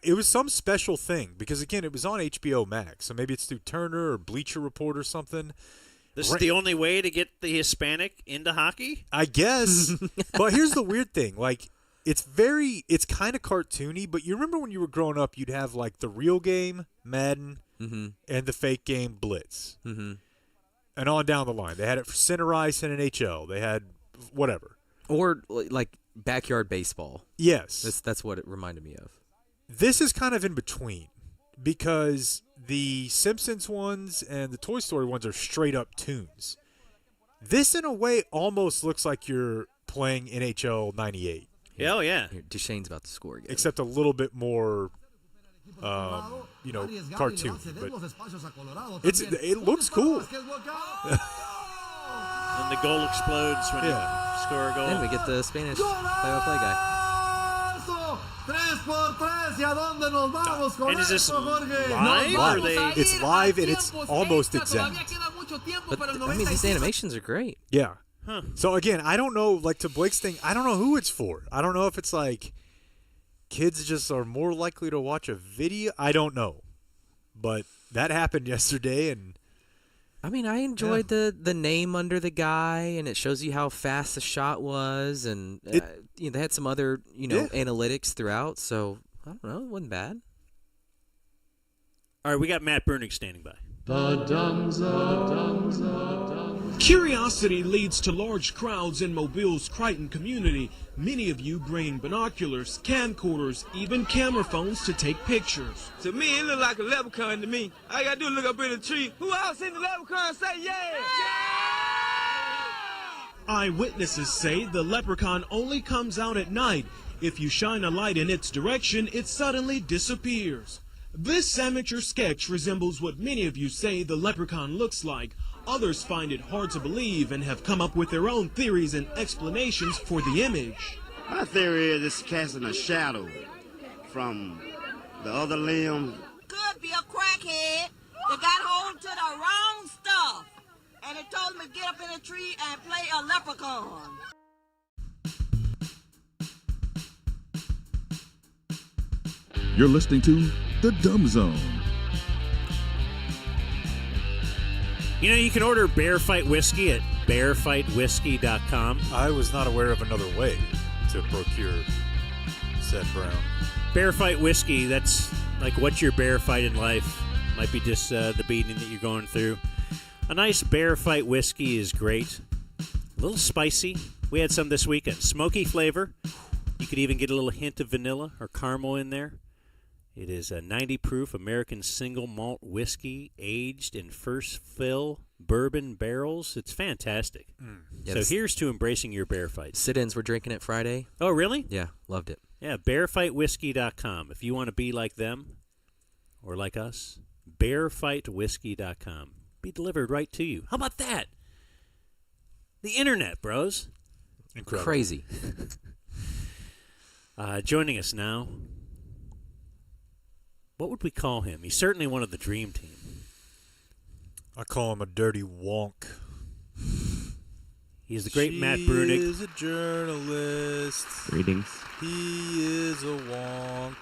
It was some special thing because again, it was on HBO Max, so maybe it's through Turner or Bleacher Report or something. This is the only way to get the Hispanic into hockey? I guess. But here's the weird thing. Like, it's kind of cartoony, but you remember when you were growing up, you'd have, like, the real game, Madden, and the fake game, Blitz. Mm-hmm. And on down the line. They had it for Center Ice and NHL. They had whatever. Or like backyard baseball. Yes. That's what it reminded me of. This is kind of in between because the Simpsons ones and the Toy Story ones are straight up tunes. This, in a way, almost looks like you're playing NHL 98. Oh, yeah. Here, Deshane's about to score again. Except a little bit more, cartoon. But it looks cool. And the goal explodes when you score a goal. And we get the Spanish play-by-play guy. And is this live? Or they... It's live and it's almost exact. But I mean, these animations are great. Yeah. Huh. So again, I don't know. Like to Blake's thing, I don't know who it's for. I don't know if it's like kids just are more likely to watch a video. I don't know, but that happened yesterday, and I mean, I enjoyed the name under the guy, and it shows you how fast the shot was, and they had some other analytics throughout. So I don't know, it wasn't bad. All right, we got Matt Bruenig standing by. The Dumb Zone. Curiosity leads to large crowds in Mobile's Crichton community. Many of you bring binoculars, camcorders, even camera phones to take pictures. To me, it look like a leprechaun to me. All I gotta do is look up in the tree. Who else seen the leprechaun say yeah? Eyewitnesses say the leprechaun only comes out at night. If you shine a light in its direction, it suddenly disappears. This amateur sketch resembles what many of you say the leprechaun looks like. Others find it hard to believe and have come up with their own theories and explanations for the image. My theory is it's casting a shadow from the other limb. Could be a crackhead that got hold to the wrong stuff, and it told him to get up in a tree and play a leprechaun. You're listening to The Dumb Zone. You know, you can order Bear Fight Whiskey at bearfightwhiskey.com. I was not aware of another way to procure said brown. Bear Fight Whiskey, that's like what's your bear fight in life. Might be just the beating that you're going through. A nice Bear Fight Whiskey is great. A little spicy. We had some this weekend. Smoky flavor. You could even get a little hint of vanilla or caramel in there. It is a 90 proof American single malt whiskey aged in first fill bourbon barrels. It's fantastic. So here's to embracing your bear fights. Sit-ins were drinking it Friday. Oh, really? Yeah, loved it. Yeah, bearfightwhiskey.com. If you want to be like them or like us, bearfightwhiskey.com. Be delivered right to you. How about that? The internet, bros. Incredible. Crazy. Joining us now, what would we call him? He's certainly one of the dream team. I call him a dirty wonk. He's the great Matt Bruenig. He is a journalist. Greetings. He is a wonk.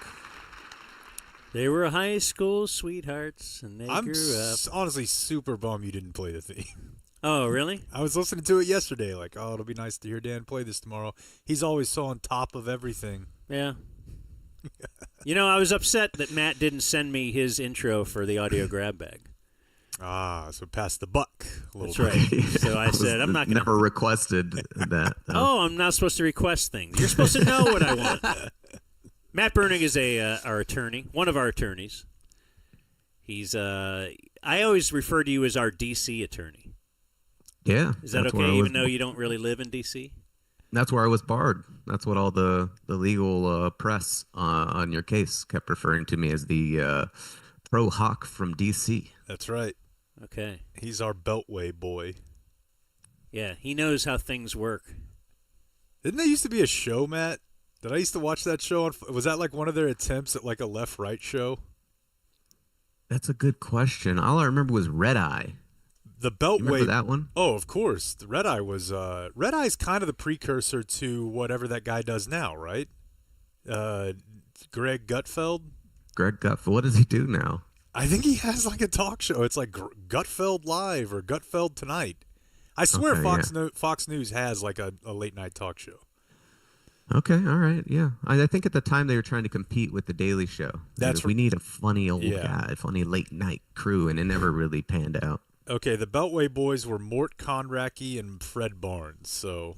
They were high school sweethearts, and they I'm grew up. Honestly super bummed you didn't play the theme. Oh, really? I was listening to it yesterday. Like, oh, it'll be nice to hear Dan play this tomorrow. He's always so on top of everything. Yeah. You know, I was upset that Matt didn't send me his intro for the audio grab bag. Ah, so pass the buck. That's right. So I said, I'm not going to. Never requested that. Oh, I'm not supposed to request things. You're supposed to know what I want. Matt Bruenig is our attorney, one of our attorneys. He's I always refer to you as our D.C. attorney. Yeah. Is that okay, even though you don't really live in D.C.? That's where I was barred. That's what all the legal press on your case kept referring to me as the pro hawk from D.C. That's right. Okay. He's our Beltway boy. Yeah, he knows how things work. Didn't there used to be a show, Matt? Did I used to watch that show? Was that like one of their attempts at like a left-right show? That's a good question. All I remember was Red Eye. The Beltway. You remember that one? Oh, of course. The Red Eye was Red Eye's kind of the precursor to whatever that guy does now, right? Greg Gutfeld. Greg Gutfeld. What does he do now? I think he has like a talk show. It's like Gutfeld Live or Gutfeld Tonight. I swear Okay, Fox News has like a late night talk show. Okay, all right, yeah. I think at the time they were trying to compete with the Daily Show. We need a funny old guy, a funny late night crew, and it never really panned out. Okay, the Beltway boys were Mort Conracky and Fred Barnes, so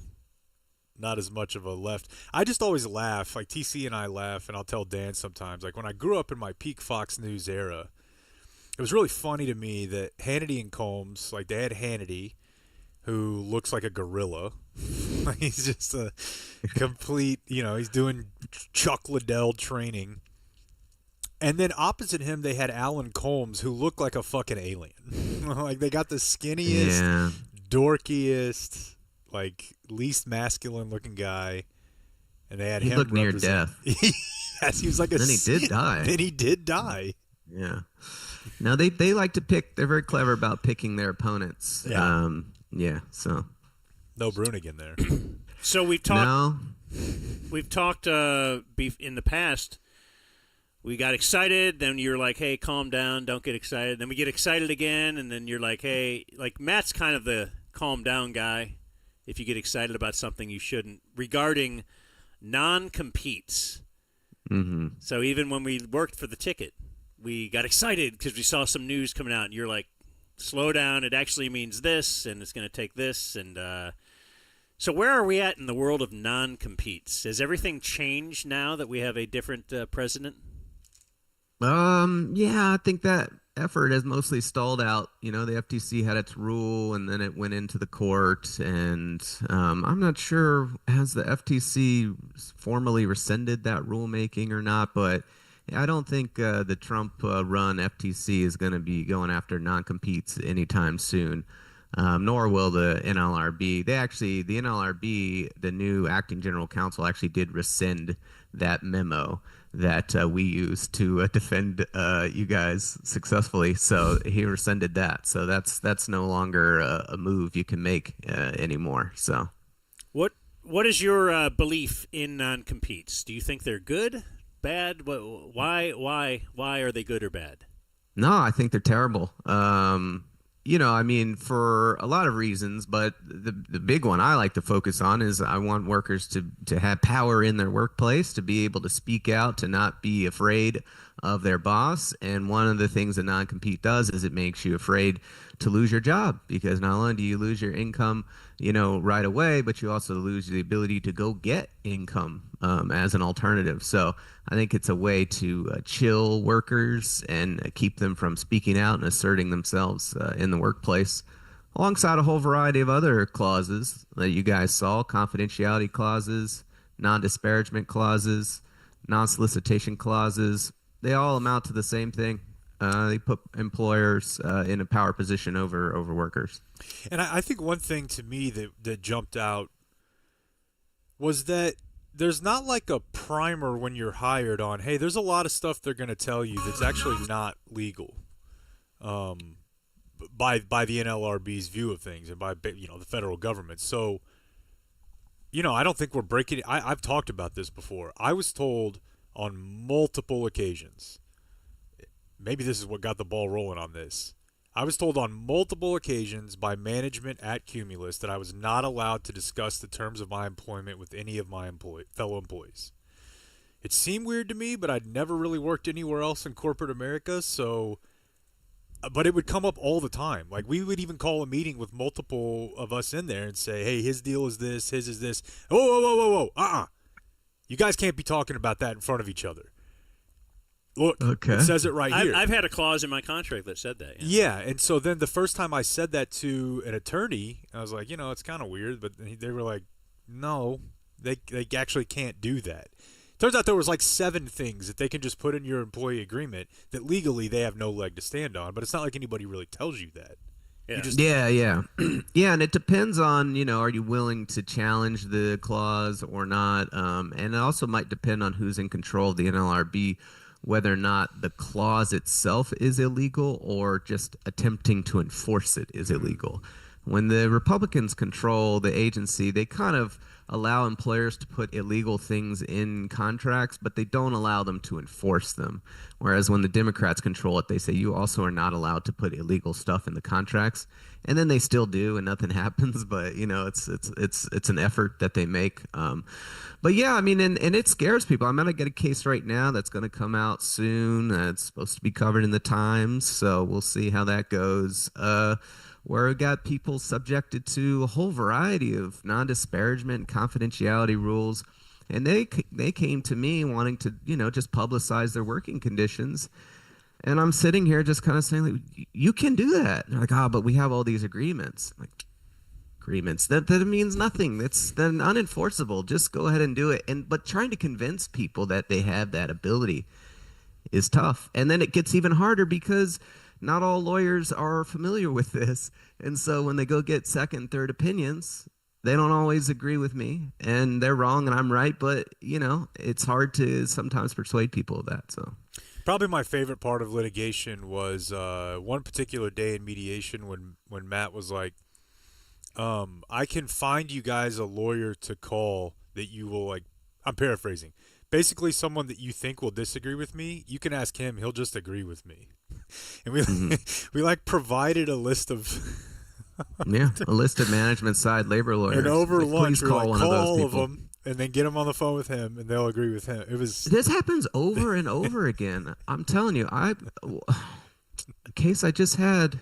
not as much of a left. I just always laugh, like TC and I laugh, and I'll tell Dan sometimes, like when I grew up in my peak Fox News era, it was really funny to me that Hannity and Combs, like they had Hannity, who looks like a gorilla. He's just a complete, he's doing Chuck Liddell training. And then opposite him, they had Alan Combs, who looked like a fucking alien. Like they got the skinniest, dorkiest, like least masculine looking guy. And they had him. He looked near death. Yes, he was like a. Then he did die. Then he did die. Yeah. Now they like to pick. They're very clever about picking their opponents. Yeah. So. No Bruenig in there. So we've talked. No. We've talked in the past. We got excited, then you're like, "Hey, calm down, don't get excited." Then we get excited again, and then you're like, "Hey," like Matt's kind of the calm down guy. If you get excited about something you shouldn't, regarding non-competes. Mm-hmm. So even when we worked for the ticket, we got excited because we saw some news coming out, and you're like, "Slow down! It actually means this, and it's going to take this." And so where are we at in the world of non-competes? Has everything changed now that we have a different president? Yeah, I think that effort has mostly stalled out. The FTC had its rule, and then it went into the court, and I'm not sure has the FTC formally rescinded that rulemaking or not, but I don't think the Trump-run FTC is going to be going after non-competes anytime soon, nor will the NLRB. The NLRB, the new acting general counsel, actually did rescind that memo that we used to defend you guys successfully. So he rescinded that. So that's no longer a move you can make anymore. So, what is your belief in non-competes? Do you think they're good, bad? Why are they good or bad? No, I think they're terrible. For a lot of reasons, but the big one I like to focus on is I want workers to have power in their workplace, to be able to speak out, to not be afraid of their boss. And one of the things a non-compete does is it makes you afraid to lose your job, because not only do you lose your income, right away, but you also lose the ability to go get income as an alternative. So I think it's a way to chill workers and keep them from speaking out and asserting themselves in the workplace, alongside a whole variety of other clauses that you guys saw: confidentiality clauses, non-disparagement clauses, non-solicitation clauses. They all amount to the same thing. They put employers in a power position over workers. And I think one thing to me that jumped out was that there's not like a primer when you're hired on, hey, there's a lot of stuff they're going to tell you that's actually not legal by the NLRB's view of things and by the federal government. So, I don't think we're breaking it. I've talked about this before. I was told on multiple occasions, maybe this is what got the ball rolling on this. I was told on multiple occasions by management at Cumulus that I was not allowed to discuss the terms of my employment with any of my fellow employees. It seemed weird to me, but I'd never really worked anywhere else in corporate America, but it would come up all the time. Like, we would even call a meeting with multiple of us in there and say, hey, his deal is this, his is this. Whoa. You guys can't be talking about that in front of each other. Look, It says it right here. I've had a clause in my contract that said that. Yeah, and so then the first time I said that to an attorney, I was like, it's kind of weird, but they were like, no, they actually can't do that. Turns out there was like 7 things that they can just put in your employee agreement that legally they have no leg to stand on, but it's not like anybody really tells you that. Yeah. Yeah, and it depends on, are you willing to challenge the clause or not? And it also might depend on who's in control of the NLRB, whether or not the clause itself is illegal or just attempting to enforce it is illegal. When the Republicans control the agency, they kind of allow employers to put illegal things in contracts, but they don't allow them to enforce them. Whereas when the Democrats control it, they say you also are not allowed to put illegal stuff in the contracts, and then they still do, and nothing happens. But it's an effort that they make. But yeah, I mean, and it scares people. I'm gonna get a case right now that's gonna come out soon. It's supposed to be covered in the Times, so we'll see how that goes. Where we got people subjected to a whole variety of non-disparagement and confidentiality rules. And they came to me wanting to, just publicize their working conditions. And I'm sitting here just kind of saying, like, you can do that. And they're like, but we have all these agreements. I'm like, agreements? That means nothing. It's then unenforceable. Just go ahead and do it. But trying to convince people that they have that ability is tough. And then it gets even harder because not all lawyers are familiar with this. And so when they go get second, third opinions, they don't always agree with me, and they're wrong and I'm right. But, it's hard to sometimes persuade people of that. So probably my favorite part of litigation was one particular day in mediation when Matt was like, I can find you guys a lawyer to call that you will, like, I'm paraphrasing, basically someone that you think will disagree with me. You can ask him, he'll just agree with me. And we like provided a list of a list of management side labor lawyers. And over lunch, we call all of them, and then get them on the phone with him, and they'll agree with him. This happens over and over again. I'm telling you, a case I just had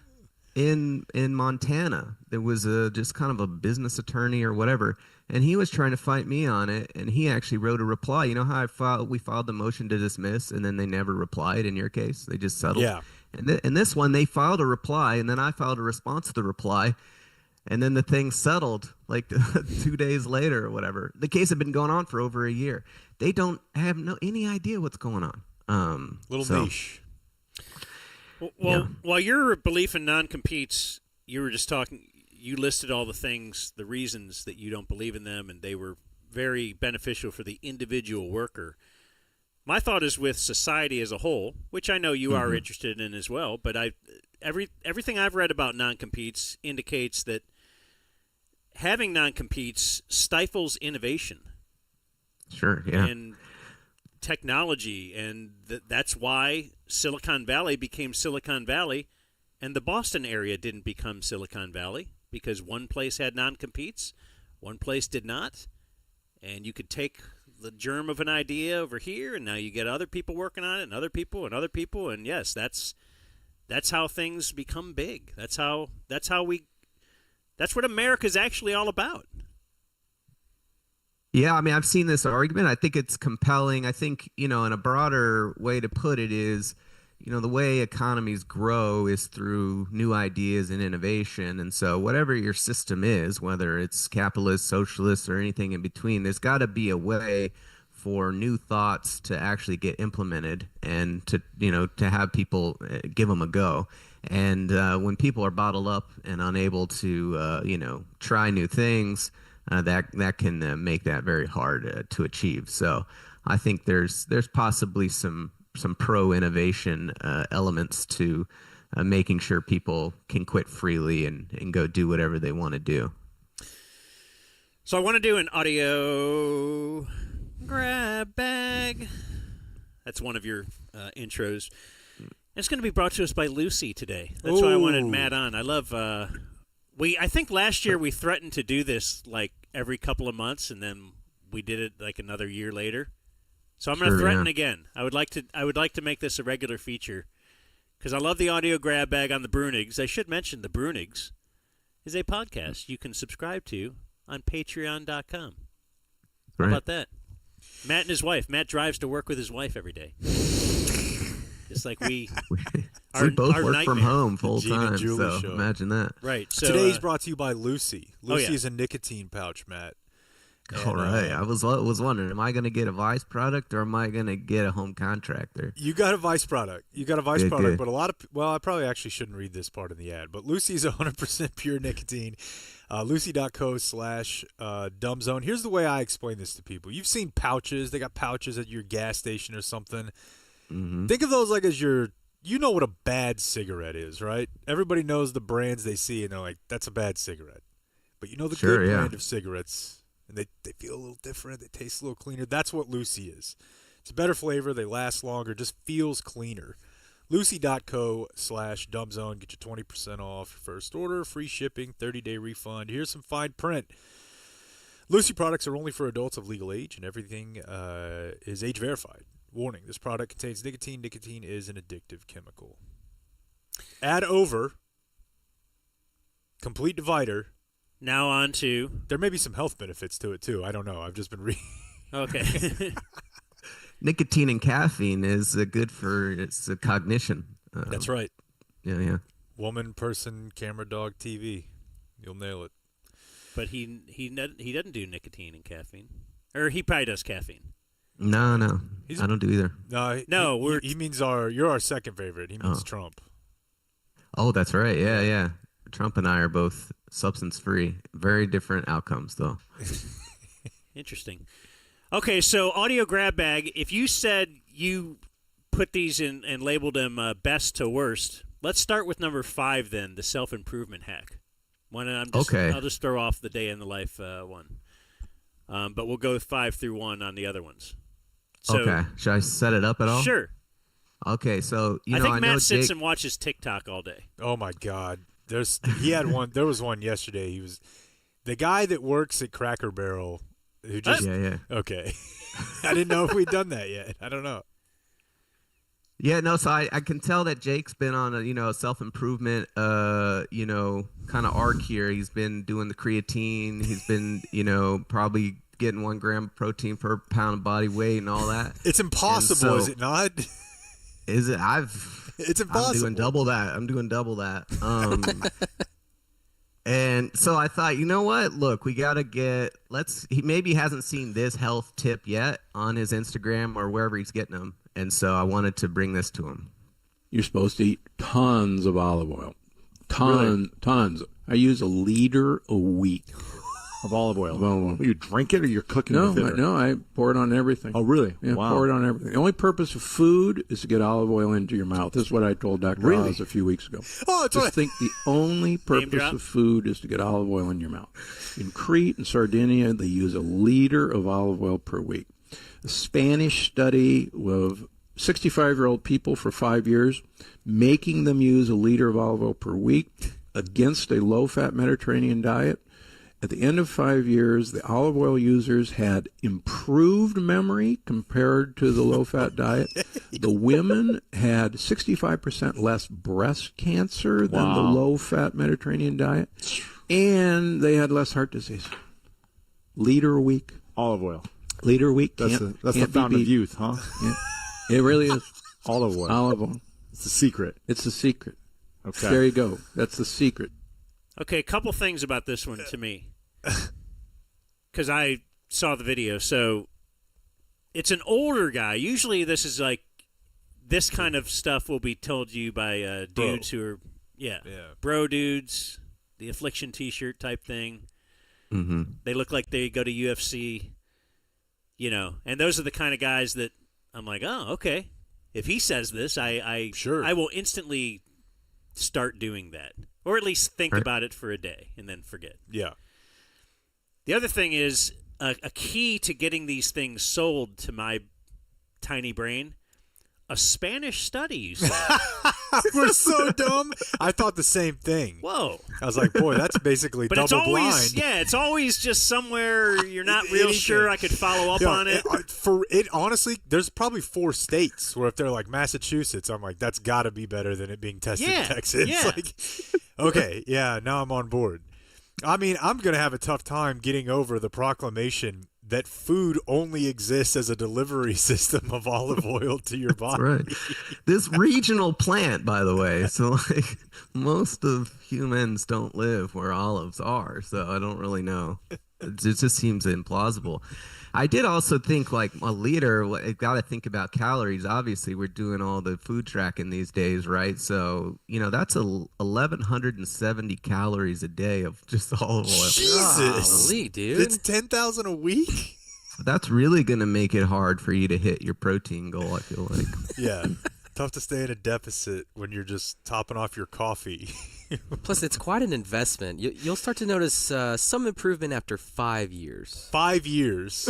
in Montana. There was just kind of a business attorney or whatever, and he was trying to fight me on it, and he actually wrote a reply. You know how we filed the motion to dismiss, and then they never replied in your case? They just settled. Yeah. And in this one, they filed a reply, and then I filed a response to the reply, and then the thing settled like 2 days later or whatever. The case had been going on for over a year. They don't have any idea what's going on. Niche. Well, while your belief in non-competes, you were just talking, you listed all the things, the reasons that you don't believe in them, and they were very beneficial for the individual worker. My thought is with society as a whole, which I know you are interested in as well, but everything I've read about non-competes indicates that having non-competes stifles innovation. Sure, yeah. And technology, and that's why Silicon Valley became Silicon Valley, and the Boston area didn't become Silicon Valley, because one place had non-competes, one place did not, and you could take the germ of an idea over here, and now you get other people working on it, and other people, and yes, that's how things become big. That's what America's actually all about. Yeah, I mean, I've seen this argument. I think it's compelling. I think, in a broader way to put it is, the way economies grow is through new ideas and innovation. And so whatever your system is, whether it's capitalist, socialist, or anything in between, there's got to be a way for new thoughts to actually get implemented and to have people give them a go. And when people are bottled up and unable to try new things, that can make that very hard to achieve. So I think there's possibly some pro innovation elements to making sure people can quit freely and go do whatever they want to do. So I want to do an audio grab bag. That's one of your intros. It's going to be brought to us by Lucy today. That's why I wanted Matt on. I love. I think last year we threatened to do this like every couple of months, and then we did it like another year later. So I'm going to threaten again. I would like to make this a regular feature because I love the audio grab bag on the Bruenigs. I should mention the Bruenigs is a podcast you can subscribe to on Patreon.com. How about that? Matt and his wife. Matt drives to work with his wife every day. Just like we both work nightmare. from home full Gene and time, Julie so show. imagine that. Right. So Today's brought to you by Lucy. Lucy yeah. is a nicotine pouch, Matt. All right. I was wondering, am I going to get a Vice product or am I going to get a home contractor? You got a Vice product. Good. But a lot of I probably actually shouldn't read this part in the ad. But Lucy's 100% pure nicotine. Lucy.co/dumbzone. Here's the way I explain this to people. You've seen pouches. They got pouches at your gas station or something. Mm-hmm. Think of those like as you know what a bad cigarette is, right? Everybody knows the brands they see, and they're like, that's a bad cigarette. But you know the good brand of cigarettes. And they feel a little different. They taste a little cleaner. That's what Lucy is. It's a better flavor. They last longer. Just feels cleaner. Lucy.co/dumbzone. Get you 20% off your first order. Free shipping. 30-day refund. Here's some fine print. Lucy products are only for adults of legal age, and everything is age verified. Warning, this product contains nicotine. Nicotine is an addictive chemical. Add over. Complete divider. now on to... There may be some health benefits to it, too. I don't know. I've just been reading. Okay. Nicotine and caffeine is good for its cognition. That's right. Yeah. Woman, person, camera, dog, TV. You'll nail it. But he doesn't do nicotine and caffeine. Or he probably does caffeine. No. I don't do either. No, he means you're our second favorite. He means Trump. Oh, that's right. Yeah. Trump and I are both substance-free. Very different outcomes, though. Interesting. Okay, so audio grab bag. If you said you put these in and labeled them best to worst, let's start with number 5 then, the self-improvement hack. Okay. I'll just throw off the day in the life one. But we'll go with 5 through 1 on the other ones. So, okay. Should I set it up at all? Sure. Okay, so I think Matt know sits Jake... and watches TikTok all day. Oh my God! He had one. There was one yesterday. He was the guy that works at Cracker Barrel. Who just Yeah. Okay. I didn't know if we'd done that yet. I don't know. Yeah, no. So I can tell that Jake's been on a self-improvement kind of arc here. He's been doing the creatine. He's been probably getting 1 gram of protein per pound of body weight and all that. It's impossible, is it not? Is it? It's impossible. I'm doing double that. And so I thought, you know what? Look, we gotta he maybe hasn't seen this health tip yet on his Instagram or wherever he's getting them. And so I wanted to bring this to him. You're supposed to eat tons of olive oil. Tons. I use 1 liter a week of olive oil. You drink it or you're cooking with it? No, I pour it on everything. Oh, really? Yeah, wow. Pour it on everything. The only purpose of food is to get olive oil into your mouth. This is what I told Dr. Oz a few weeks ago. Oh, that's right. think the only purpose of food is to get olive oil in your mouth. In Crete and Sardinia, they use 1 liter of olive oil per week. A Spanish study of 65-year-old people for 5 years, making them use 1 liter of olive oil per week against a low-fat Mediterranean diet. At the end of 5 years, the olive oil users had improved memory compared to the low-fat diet. The women had 65% less breast cancer than the low-fat Mediterranean diet. And they had less heart disease. Liter a week. Olive oil. Liter a week. That's the fountain of youth, huh? Yeah. It really is. Olive oil. Olive oil. It's the secret. It's the secret. Okay. There you go. That's the secret. Okay, a couple things about this one to me. Because I saw the video. So it's an older guy. Usually this is like this kind of stuff will be told you by dudes who are bro dudes, the Affliction T-shirt type thing. Mm-hmm. They look like they go to UFC, and those are the kind of guys that I'm like, oh, okay. If he says this, I will instantly start doing that, or at least think about it for a day and then forget. Yeah. The other thing is a key to getting these things sold to my tiny brain. A Spanish study, you said. We're so dumb. I thought the same thing. Whoa. I was like, boy, that's basically double it's always, blind. Yeah, it's always just somewhere you're not real sure I could follow up on it. Honestly, there's probably 4 states where if they're like Massachusetts, I'm like, that's got to be better than it being tested in Texas. Yeah. Like, okay, yeah, now I'm on board. I mean, I'm going to have a tough time getting over the proclamation that food only exists as a delivery system of olive oil to your body. Right. This regional plant, by the way. So, like, most of humans don't live where olives are. So I don't really know. It just seems implausible. I did also think, like, a liter, got to think about calories. Obviously, we're doing all the food tracking these days, right? So, that's 1,170 calories a day of just olive oil. Jesus. Golly, dude. It's 10,000 a week? That's really going to make it hard for you to hit your protein goal, I feel like. Yeah. Tough to stay in a deficit when you're just topping off your coffee. Plus, it's quite an investment. You'll start to notice some improvement after 5 years. 5 years.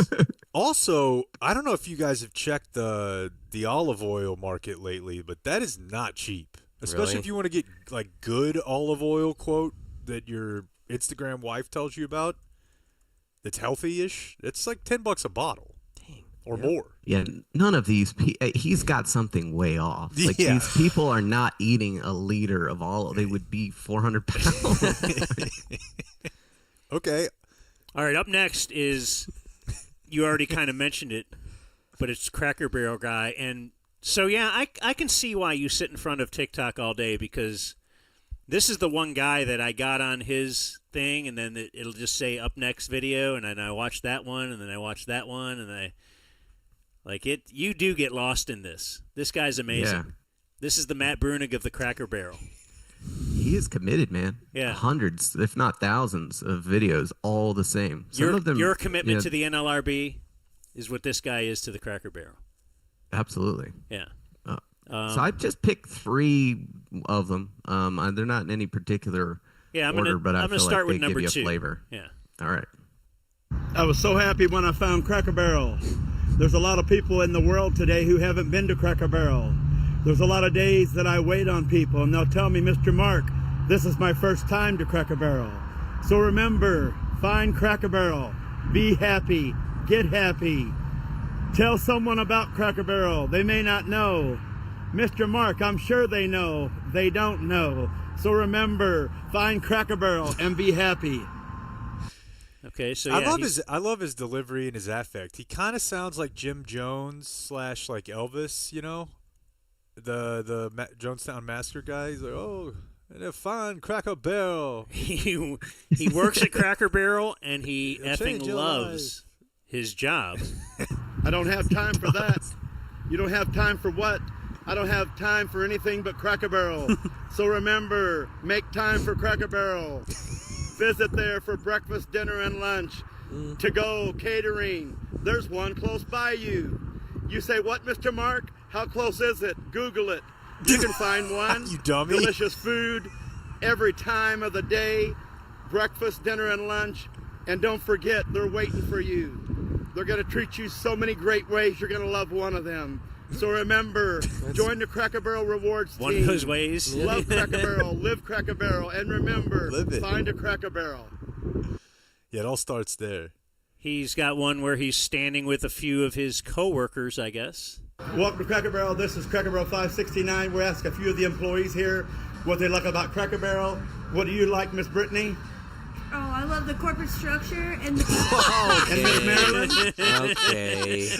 Also, I don't know if you guys have checked the olive oil market lately, but that is not cheap. Especially Really? if you want to get like good olive oil, quote, that your Instagram wife tells you about. That's healthy-ish. It's like $10 a bottle. Or more. Yeah, none of these. He's got something way off. Like these people are not eating a liter of olive. They would be 400 pounds. Okay. All right. Up next is you already kind of mentioned it, but it's Cracker Barrel guy, and so I can see why you sit in front of TikTok all day because this is the one guy that I got on his thing, and then it'll just say up next video, and then I watch that one, and then I watch that one, and I. Like it, you do get lost in this. This guy's amazing. Yeah. This is the Matt Bruenig of the Cracker Barrel. He is committed, man. Yeah. Hundreds, if not thousands, of videos, all the same. Some of them. Your commitment to the NLRB is what this guy is to the Cracker Barrel. Absolutely. Yeah. So I just picked 3 of them. They're not in any particular order, but I feel start like with they number give you 2. a flavor. Yeah. All right. I was so happy when I found Cracker Barrel. There's a lot of people in the world today who haven't been to Cracker Barrel. There's a lot of days that I wait on people and they'll tell me, Mr. Mark, this is my first time to Cracker Barrel. So remember, find Cracker Barrel, be happy, get happy. Tell someone about Cracker Barrel. They may not know. Mr. Mark, I'm sure they know. They don't know. So remember, find Cracker Barrel and be happy. Okay, so I love his delivery and his affect. He kind of sounds like Jim Jones / like Elvis, the Jonestown Massacre guy. He's like, oh, and a fine Cracker Barrel. He works at Cracker Barrel and he effing loves his job. I don't have time for that. You don't have time for what? I don't have time for anything but Cracker Barrel. So remember, make time for Cracker Barrel. Visit there for breakfast, dinner, and lunch. To-go catering. There's one close by you. You say, what, Mr. Mark? How close is it? Google it. You can find one. You dummy. Delicious food every time of the day. Breakfast, dinner, and lunch. And don't forget, they're waiting for you. They're going to treat you so many great ways. You're going to love one of them. So remember, join the Cracker Barrel Rewards team. One of those ways. Love Cracker Barrel, live Cracker Barrel, and remember, find a Cracker Barrel. Yeah, it all starts there. He's got one where he's standing with a few of his coworkers, I guess. Welcome to Cracker Barrel. This is Cracker Barrel 569. We're asking a few of the employees here what they like about Cracker Barrel. What do you like, Miss Brittany? Oh, I love the corporate structure and the And Miss Marilyn? Okay.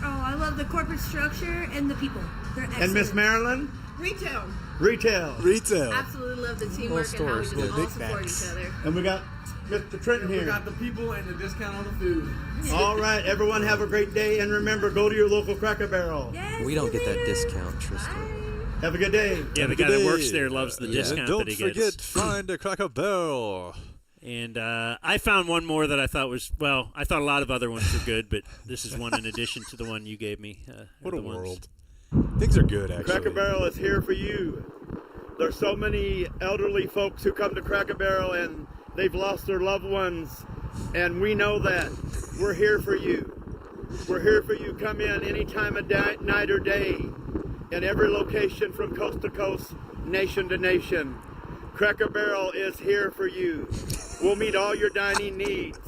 Oh, I love the corporate structure and the people. They're excellent. And Miss Marilyn? Retail. Retail. Retail. Absolutely love the teamwork and how we just all support each other. And we got Mr. Trenton here. We got the people and the discount on the food. All right, everyone have a great day, and remember, go to your local Cracker Barrel. Yes, We don't get that discount, Tristan. Have a good day. Yeah, the guy that works there loves the discount Don't that he forget, gets. find a Cracker Barrel. And I found one more that I thought was, well, I thought a lot of other ones were good, but this is one in addition to the one you gave me. What a world. Things are good, actually. Cracker Barrel is here for you. There's so many elderly folks who come to Cracker Barrel and they've lost their loved ones, and we know that. We're here for you. We're here for you. Come in any time of night or day, in every location from coast to coast, nation to nation. Cracker Barrel is here for you. We'll meet all your dining needs.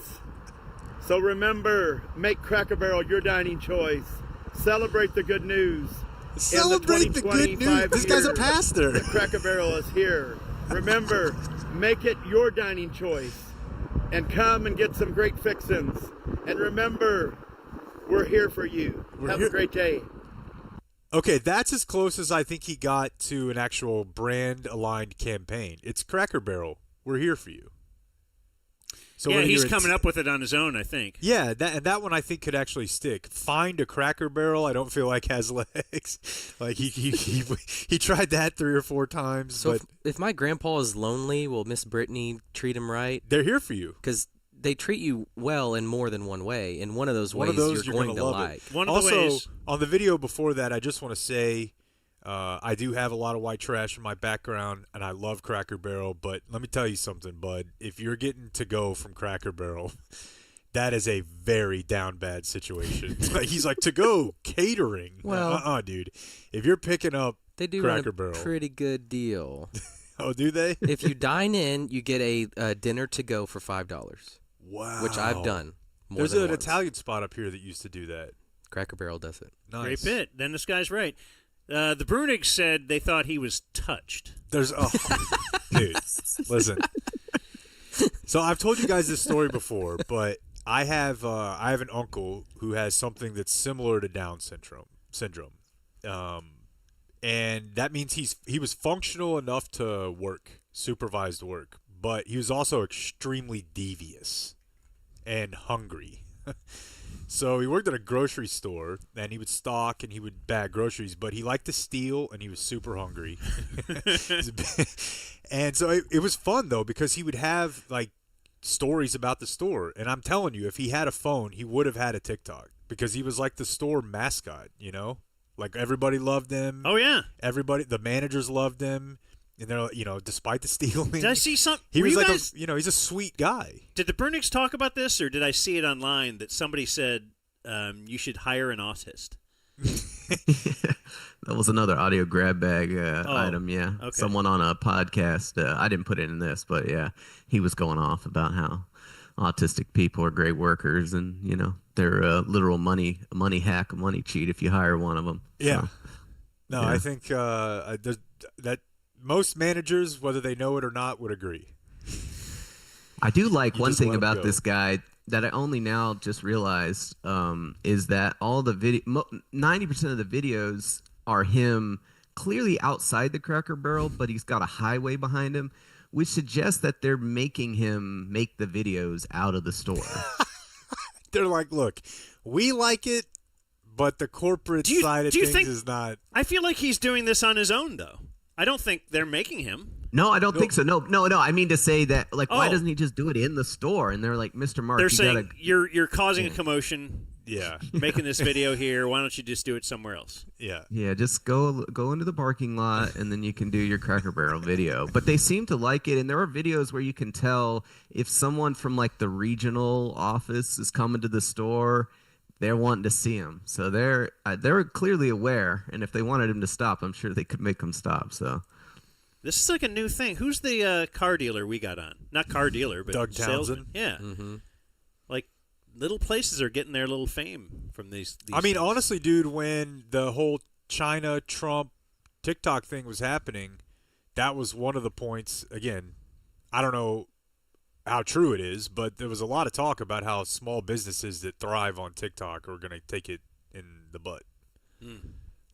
So remember, make Cracker Barrel your dining choice. Celebrate the good news. Celebrate the good news. This guy's a pastor. The Cracker Barrel is here. Remember, make it your dining choice. And come and get some great fixins. And remember, we're here for you. Have a great day. Okay, that's as close as I think he got to an actual brand-aligned campaign. It's Cracker Barrel. We're here for you. So yeah, he's coming up with it on his own, I think. Yeah, that one I think could actually stick. Find a Cracker Barrel, I don't feel like has legs. Like he tried that 3 or 4 times. So but if my grandpa is lonely, will Miss Brittany treat him right? They're here for you. Because they treat you well in more than one way. In one of those ways, you're going to love like. It. One of also, the ways. On the video before that, I just want to say I do have a lot of white trash in my background, and I love Cracker Barrel. But let me tell you something, bud. If you're getting to go from Cracker Barrel, that is a very down bad situation. He's like, to go catering. Well, dude. If you're picking up they do Cracker run a Barrel, pretty good deal. Oh, do they? If you dine in, you get a dinner to go for $5. Wow. Which I've done. There's than an once. Italian spot up here that used to do that. Cracker Barrel does it. Nice. Great bit. Then this guy's right. The Bruenig said they thought he was touched. Dude, listen. So I've told you guys this story before, but I have an uncle who has something that's similar to Down syndrome, and that means he was functional enough to work, supervised work, but he was also extremely devious and hungry. So he worked at a grocery store, and he would stock and he would bag groceries, but he liked to steal, and he was super hungry. And so it was fun, though, because he would have, like, stories about the store. And I'm telling you, if he had a phone, he would have had a TikTok, because he was like the store mascot, you know? Like, everybody loved him. Oh, yeah. The managers loved him. And they're, despite the stealing. Did I see something? He was like, he's a sweet guy. Did the Bruenigs talk about this, or did I see it online that somebody said you should hire an autist? That was another audio grab bag item, yeah. Okay. Someone on a podcast, I didn't put it in this, but yeah, he was going off about how autistic people are great workers, and, they're a literal money hack, a money cheat if you hire one of them. Yeah. So, no, yeah. I think that most managers, whether they know it or not, would agree. I do like one just thing let 'em about go. this guy that I only now just realized is that all the 90% of the videos are him clearly outside the Cracker Barrel, but he's got a highway behind him, which suggests that they're making him make the videos out of the store. They're like, look, we like it, but the corporate side of things is not. I feel like he's doing this on his own, though. I don't think they're making him. No, I don't think so. No. I mean to say that, like, why Oh. doesn't he just do it in the store? And they're like, Mr. Mark, They're you saying gotta... you're causing a commotion. Yeah, making this video here. Why don't you just do it somewhere else? Yeah, just go into the parking lot, and then you can do your Cracker Barrel video. But they seem to like it, and there are videos where you can tell if someone from, like, the regional office is coming to the store, they're wanting to see him. So they're clearly aware, and if they wanted him to stop, I'm sure they could make him stop. So This is like a new thing. Who's the car dealer we got on? Not car dealer, but Doug salesman. Townsend? Yeah. Mm-hmm. Like, little places are getting their little fame from these I mean, things. honestly, dude, when the whole China, Trump, TikTok thing was happening, that was one of the points. Again, I don't know how true it is, but there was a lot of talk about how small businesses that thrive on TikTok are going to take it in the butt.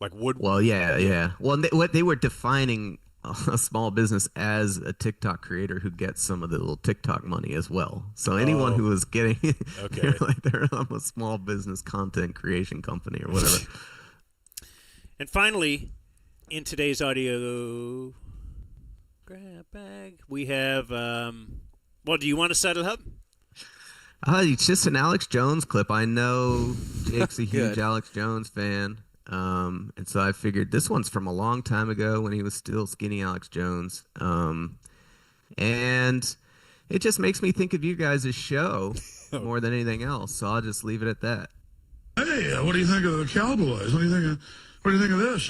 Like wood. Well, yeah. Well, what they were defining a small business as a TikTok creator who gets some of the little TikTok money as well. So anyone who is getting, Okay. they're a small business content creation company or whatever. And finally, in today's audio grab bag, we have. Well, do you want to set it up? It's just an Alex Jones clip. I know Jake's a huge Good. Alex Jones fan. And so I figured this one's from a long time ago when he was still skinny Alex Jones. And it just makes me think of you guys' show more than anything else. So I'll just leave it at that. Hey, what do you think of the Cowboys? What do you think of this?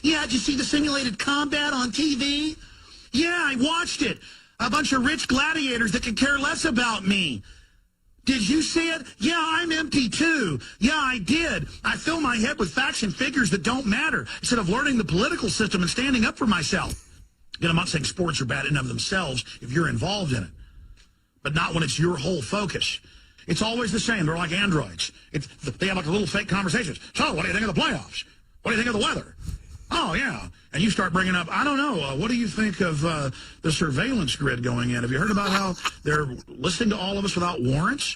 Yeah, did you see the simulated combat on TV? Yeah, I watched it. A bunch of rich gladiators that could care less about me. Did you see it? Yeah, I'm empty too. Yeah, I did. I fill my head with facts and figures that don't matter instead of learning the political system and standing up for myself. Again, I'm not saying sports are bad in and of themselves if you're involved in it, but not when it's your whole focus. It's always the same. They're like androids. They have like little fake conversations. So, what do you think of the playoffs? What do you think of the weather? Oh, yeah. And you start bringing up, I don't know, what do you think of the surveillance grid going in? Have you heard about how they're listening to all of us without warrants?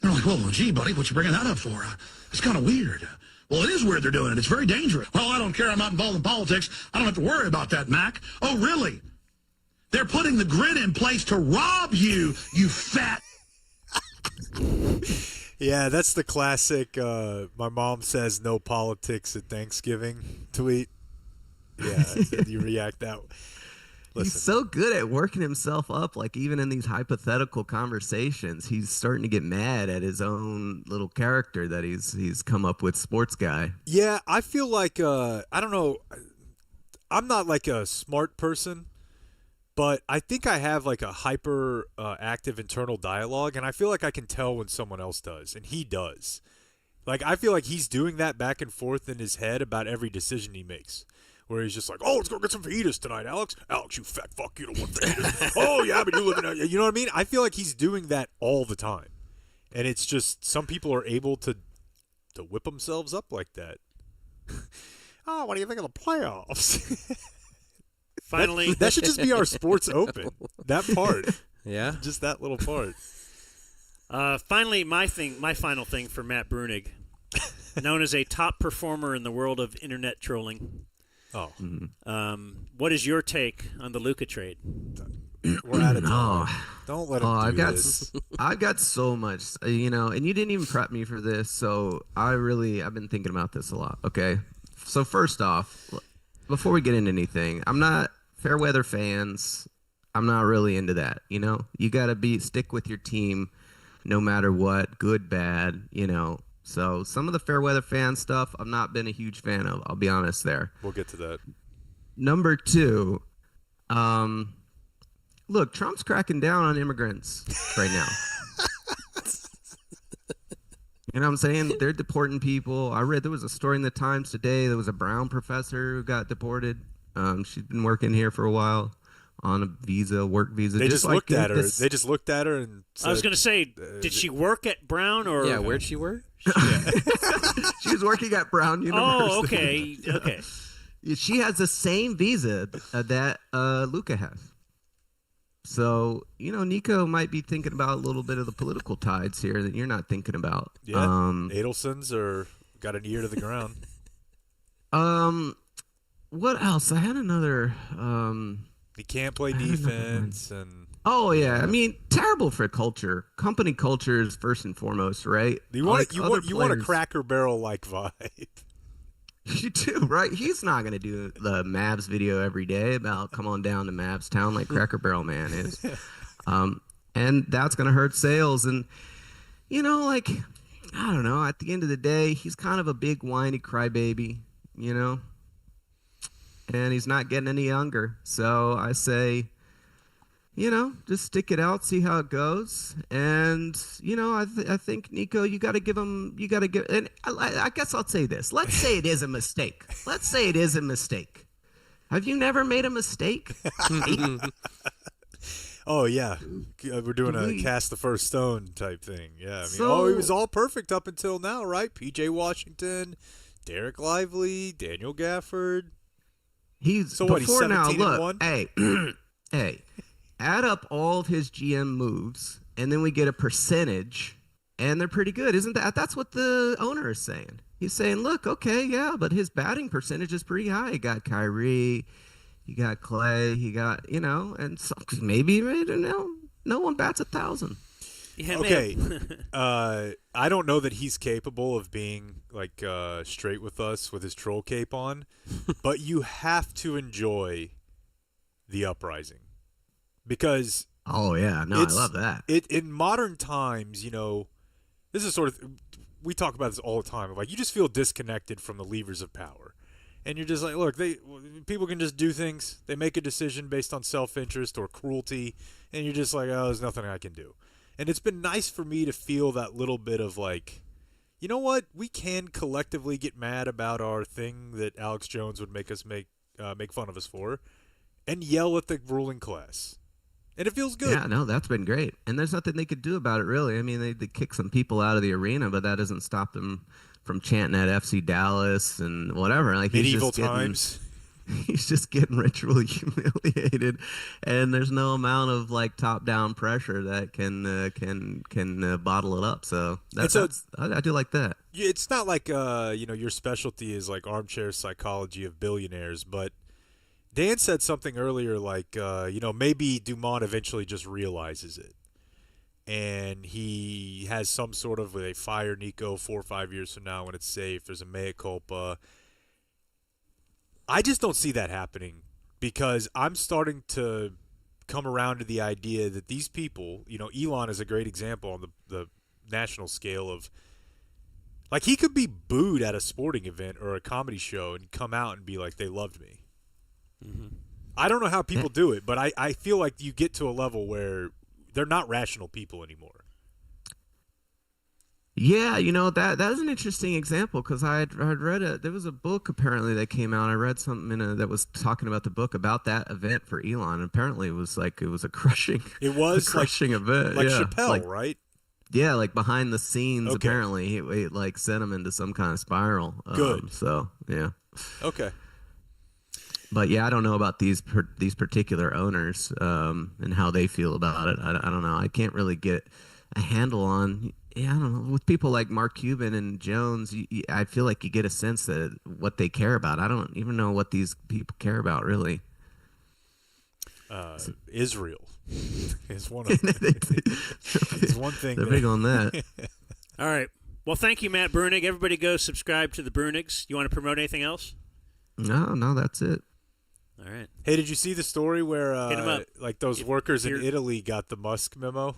They're like, well, gee, buddy, what you bringing that up for? It's kind of weird. Well, it is weird they're doing it. It's very dangerous. Well, I don't care. I'm not involved in politics. I don't have to worry about that, Mac. Oh, really? They're putting the grid in place to rob you, you fat... Yeah, that's the classic my mom says no politics at Thanksgiving tweet. Yeah, you react that way. He's so good at working himself up, like even in these hypothetical conversations, he's starting to get mad at his own little character that he's come up with, sports guy. Yeah, I feel like I don't know. I'm not like a smart person, but I think I have like a hyper active internal dialogue, and I feel like I can tell when someone else does, and he does. Like I feel like he's doing that back and forth in his head about every decision he makes. Where he's just like, oh, let's go get some fajitas tonight, Alex. Alex, you fat fuck, you don't want fajitas. Oh, yeah, but you live in a... You know what I mean? I feel like he's doing that all the time. And it's just some people are able to whip themselves up like that. Oh, what do you think of the playoffs? Finally. That should just be our sports open. That part. Yeah. Just that little part. Finally, my final thing for Matt Bruenig, known as a top performer in the world of internet trolling. Oh. What is your take on the Luka trade? We're out of time. Don't let him do this. I've got so much, and you didn't even prep me for this, so I've been thinking about this a lot, okay? So first off, before we get into anything, I'm not fair weather fans. I'm not really into that, You got to stick with your team no matter what, good, bad, So some of the fair weather fan stuff I've not been a huge fan of. I'll be honest there. We'll get to that. Number two, look, Trump's cracking down on immigrants right now. You know what I'm saying? They're deporting people. I read there was a story in the Times today. There was a Brown professor who got deported. She's been working here for a while on a work visa. They just looked at her. They just looked at her and said, I was going to say, did she work at Brown or? Yeah, where'd she work? She was working at Brown University. Oh, okay. She has the same visa that Luka has. So, Nico might be thinking about a little bit of the political tides here that you're not thinking about. Yeah, Adelson's got an ear to the ground. What else? I had another... he can't play defense and... Oh, yeah. I mean, terrible for culture. Company culture is first and foremost, right? You want a Cracker Barrel-like vibe. You do, right? He's not going to do the Mavs video every day about come on down to Mavs Town like Cracker Barrel Man is. And that's going to hurt sales. And, I don't know. At the end of the day, he's kind of a big whiny crybaby, and he's not getting any younger. So I say, just stick it out, see how it goes. And, I think, Nico, you got to give him, and I guess I'll say this. Let's say it is a mistake. Have you never made a mistake? Oh, yeah. We're doing a cast the first stone type thing. Yeah. I mean, he was all perfect up until now, right? P.J. Washington, Derek Lively, Daniel Gafford. He's So what, he's before now. 17-1? Look, hey, add up all of his GM moves, and then we get a percentage, and they're pretty good, isn't that? That's what the owner is saying. He's saying, look, okay, yeah, but his batting percentage is pretty high. He got Kyrie, he got Clay, he got and so maybe no one bats 1,000. Yeah, okay, I don't know that he's capable of being like straight with us with his troll cape on, but you have to enjoy the uprising because oh yeah, no, I love that. In modern times, this is sort of we talk about this all the time. Like you just feel disconnected from the levers of power, and you're just like, look, people can just do things. They make a decision based on self-interest or cruelty, and you're just like, oh, there's nothing I can do. And it's been nice for me to feel that little bit of like, you know what? We can collectively get mad about our thing that Alex Jones would make us make fun of us for, and yell at the ruling class. And it feels good. Yeah, no, that's been great. And there's nothing they could do about it, really. I mean, they kick some people out of the arena, but that doesn't stop them from chanting at FC Dallas and whatever. Like medieval times. He's just getting ritually humiliated, and there's no amount of like top-down pressure that can bottle it up. So I do like that. It's not like your specialty is like armchair psychology of billionaires, but Dan said something earlier like maybe Dumont eventually just realizes it, and he has some sort of they fire Nico 4 or 5 years from now when it's safe. There's a mea culpa. I just don't see that happening because I'm starting to come around to the idea that these people, Elon is a great example on the national scale of, like, he could be booed at a sporting event or a comedy show and come out and be like, they loved me. Mm-hmm. I don't know how people do it, but I feel like you get to a level where they're not rational people anymore. Yeah, that is an interesting example because I had read there was a book apparently that came out. I read something that was talking about the book about that event for Elon. And apparently it was a crushing. It was a crushing event, like yeah. Chappelle, right? Yeah, like behind the scenes. Okay. Apparently, he like sent him into some kind of spiral. Good. So yeah. Okay. But yeah, I don't know about these particular owners and how they feel about it. I don't know. I can't really get a handle on. Yeah, I don't know. With people like Mark Cuban and Jones, I feel like you get a sense that what they care about. I don't even know what these people care about, really. Israel is one of it's one thing. They're big on that. All right. Well, thank you, Matt Bruenig. Everybody go subscribe to the Bruenigs. You want to promote anything else? No, that's it. All right. Hey, did you see the story where like those workers in you're- Italy got the Musk memo?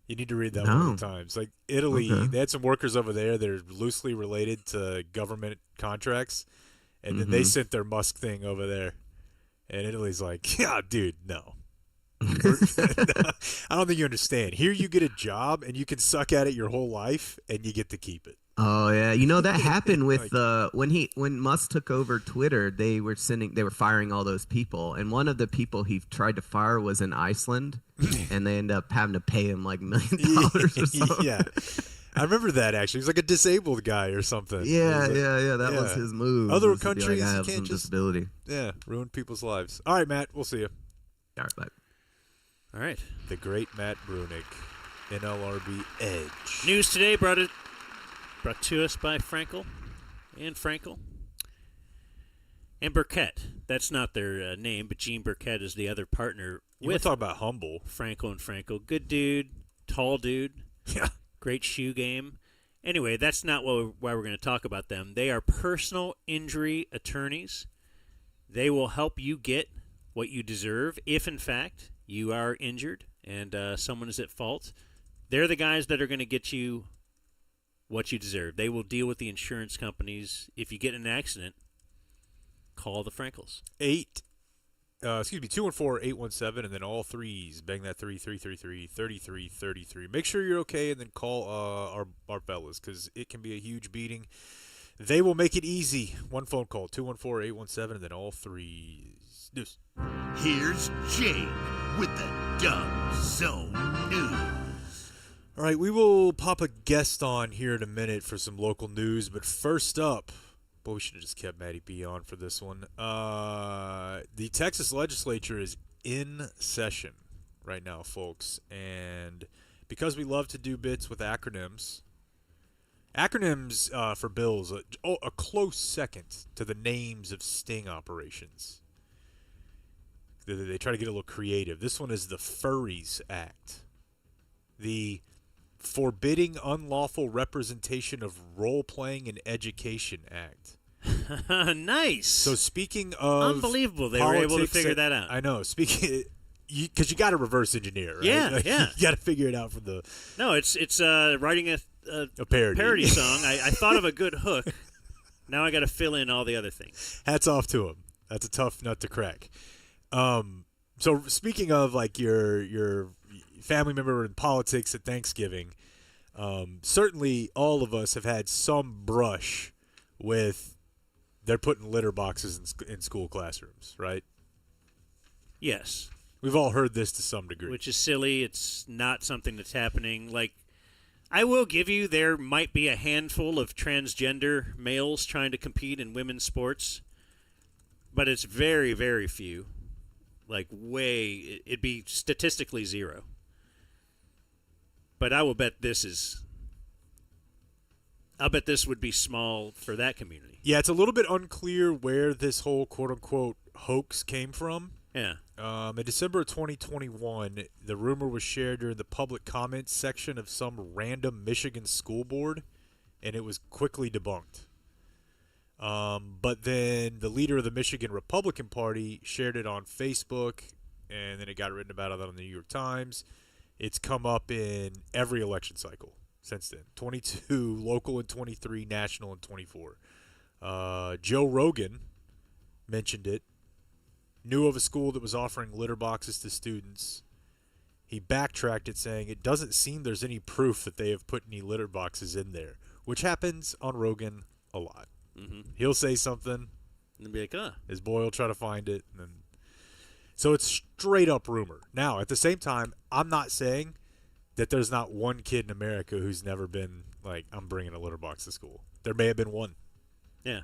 You need to read that one of the times. Like Italy, they had some workers over there that are loosely related to government contracts, and then they sent their Musk thing over there. And Italy's like, yeah, dude, no. I don't think you understand. Here you get a job, and you can suck at it your whole life, and you get to keep it. Oh yeah, that happened with when Musk took over Twitter. They were firing all those people, and one of the people he tried to fire was in Iceland, and they ended up having to pay him like $1 million or something. Yeah, I remember that actually. He was like a disabled guy or something. Yeah. That was his move. Other was to be countries, like, I you have can't some just disability. Yeah, ruin people's lives. All right, Matt, we'll see you. All right, bye. All right. The great Matt Bruenig, NLRB Edge. News today brought to us by Frankel and Burkett. That's not their name, but Gene Burkett is the other partner. You want to talk about humble. Frankel and Frankel. Good dude, tall dude. Yeah. Great shoe game. Anyway, that's not why we're going to talk about them. They are personal injury attorneys. They will help you get what you deserve if, in fact, you are injured and someone is at fault. They're the guys that are going to get you what you deserve. They will deal with the insurance companies. If you get in an accident, call the Frankels. 214-817, and then all threes. Bang that 3-3-3-3-33-33. Make sure you're okay, and then call our fellas, because it can be a huge beating. They will make it easy. One phone call, 214-817, and then all threes. Deuce. Here's Jake with the Dumb Zone News. All right, we will pop a guest on here in a minute for some local news, but first up, Boy, we should have just kept Matty B on for this one. The Texas legislature is in session right now, folks. And because we love to do bits with acronyms for bills, a close second to the names of sting operations. They try to get a little creative. This one is the Furries Act. The Forbidding Unlawful Representation of Role-Playing in Education Act. Nice. So speaking of unbelievable, they were able to figure that out. I know. Speaking, because you got to reverse engineer, right? Yeah, yeah. You got to figure it out from the. No, it's writing a parody song. I thought of a good hook. Now I got to fill in all the other things. Hats off to him. That's a tough nut to crack. So speaking of like your family member in politics at Thanksgiving, certainly all of us have had some brush with they're putting litter boxes in school classrooms, right? Yes. We've all heard this to some degree. Which is silly. It's not something that's happening. Like, I will give you, there might be a handful of transgender males trying to compete in women's sports, but it's very, very few. Like, it'd be statistically zero. But I will bet I'll bet this would be small for that community. Yeah, it's a little bit unclear where this whole quote-unquote hoax came from. Yeah. In December of 2021, the rumor was shared during the public comments section of some random Michigan school board, and it was quickly debunked. But then the leader of the Michigan Republican Party shared it on Facebook, and then it got written about on the New York Times. It's come up in every election cycle since then. 22 local and 23 national and 24. Joe Rogan mentioned it. Knew of a school that was offering litter boxes to students. He backtracked it, saying it doesn't seem there's any proof that they have put any litter boxes in there, which happens on Rogan a lot. Mm-hmm. He'll say something, and be like, his boy will try to find it, and then so it's straight up rumor. Now, at the same time, I'm not saying that there's not one kid in America who's never been like, I'm bringing a litter box to school. There may have been one. Yeah.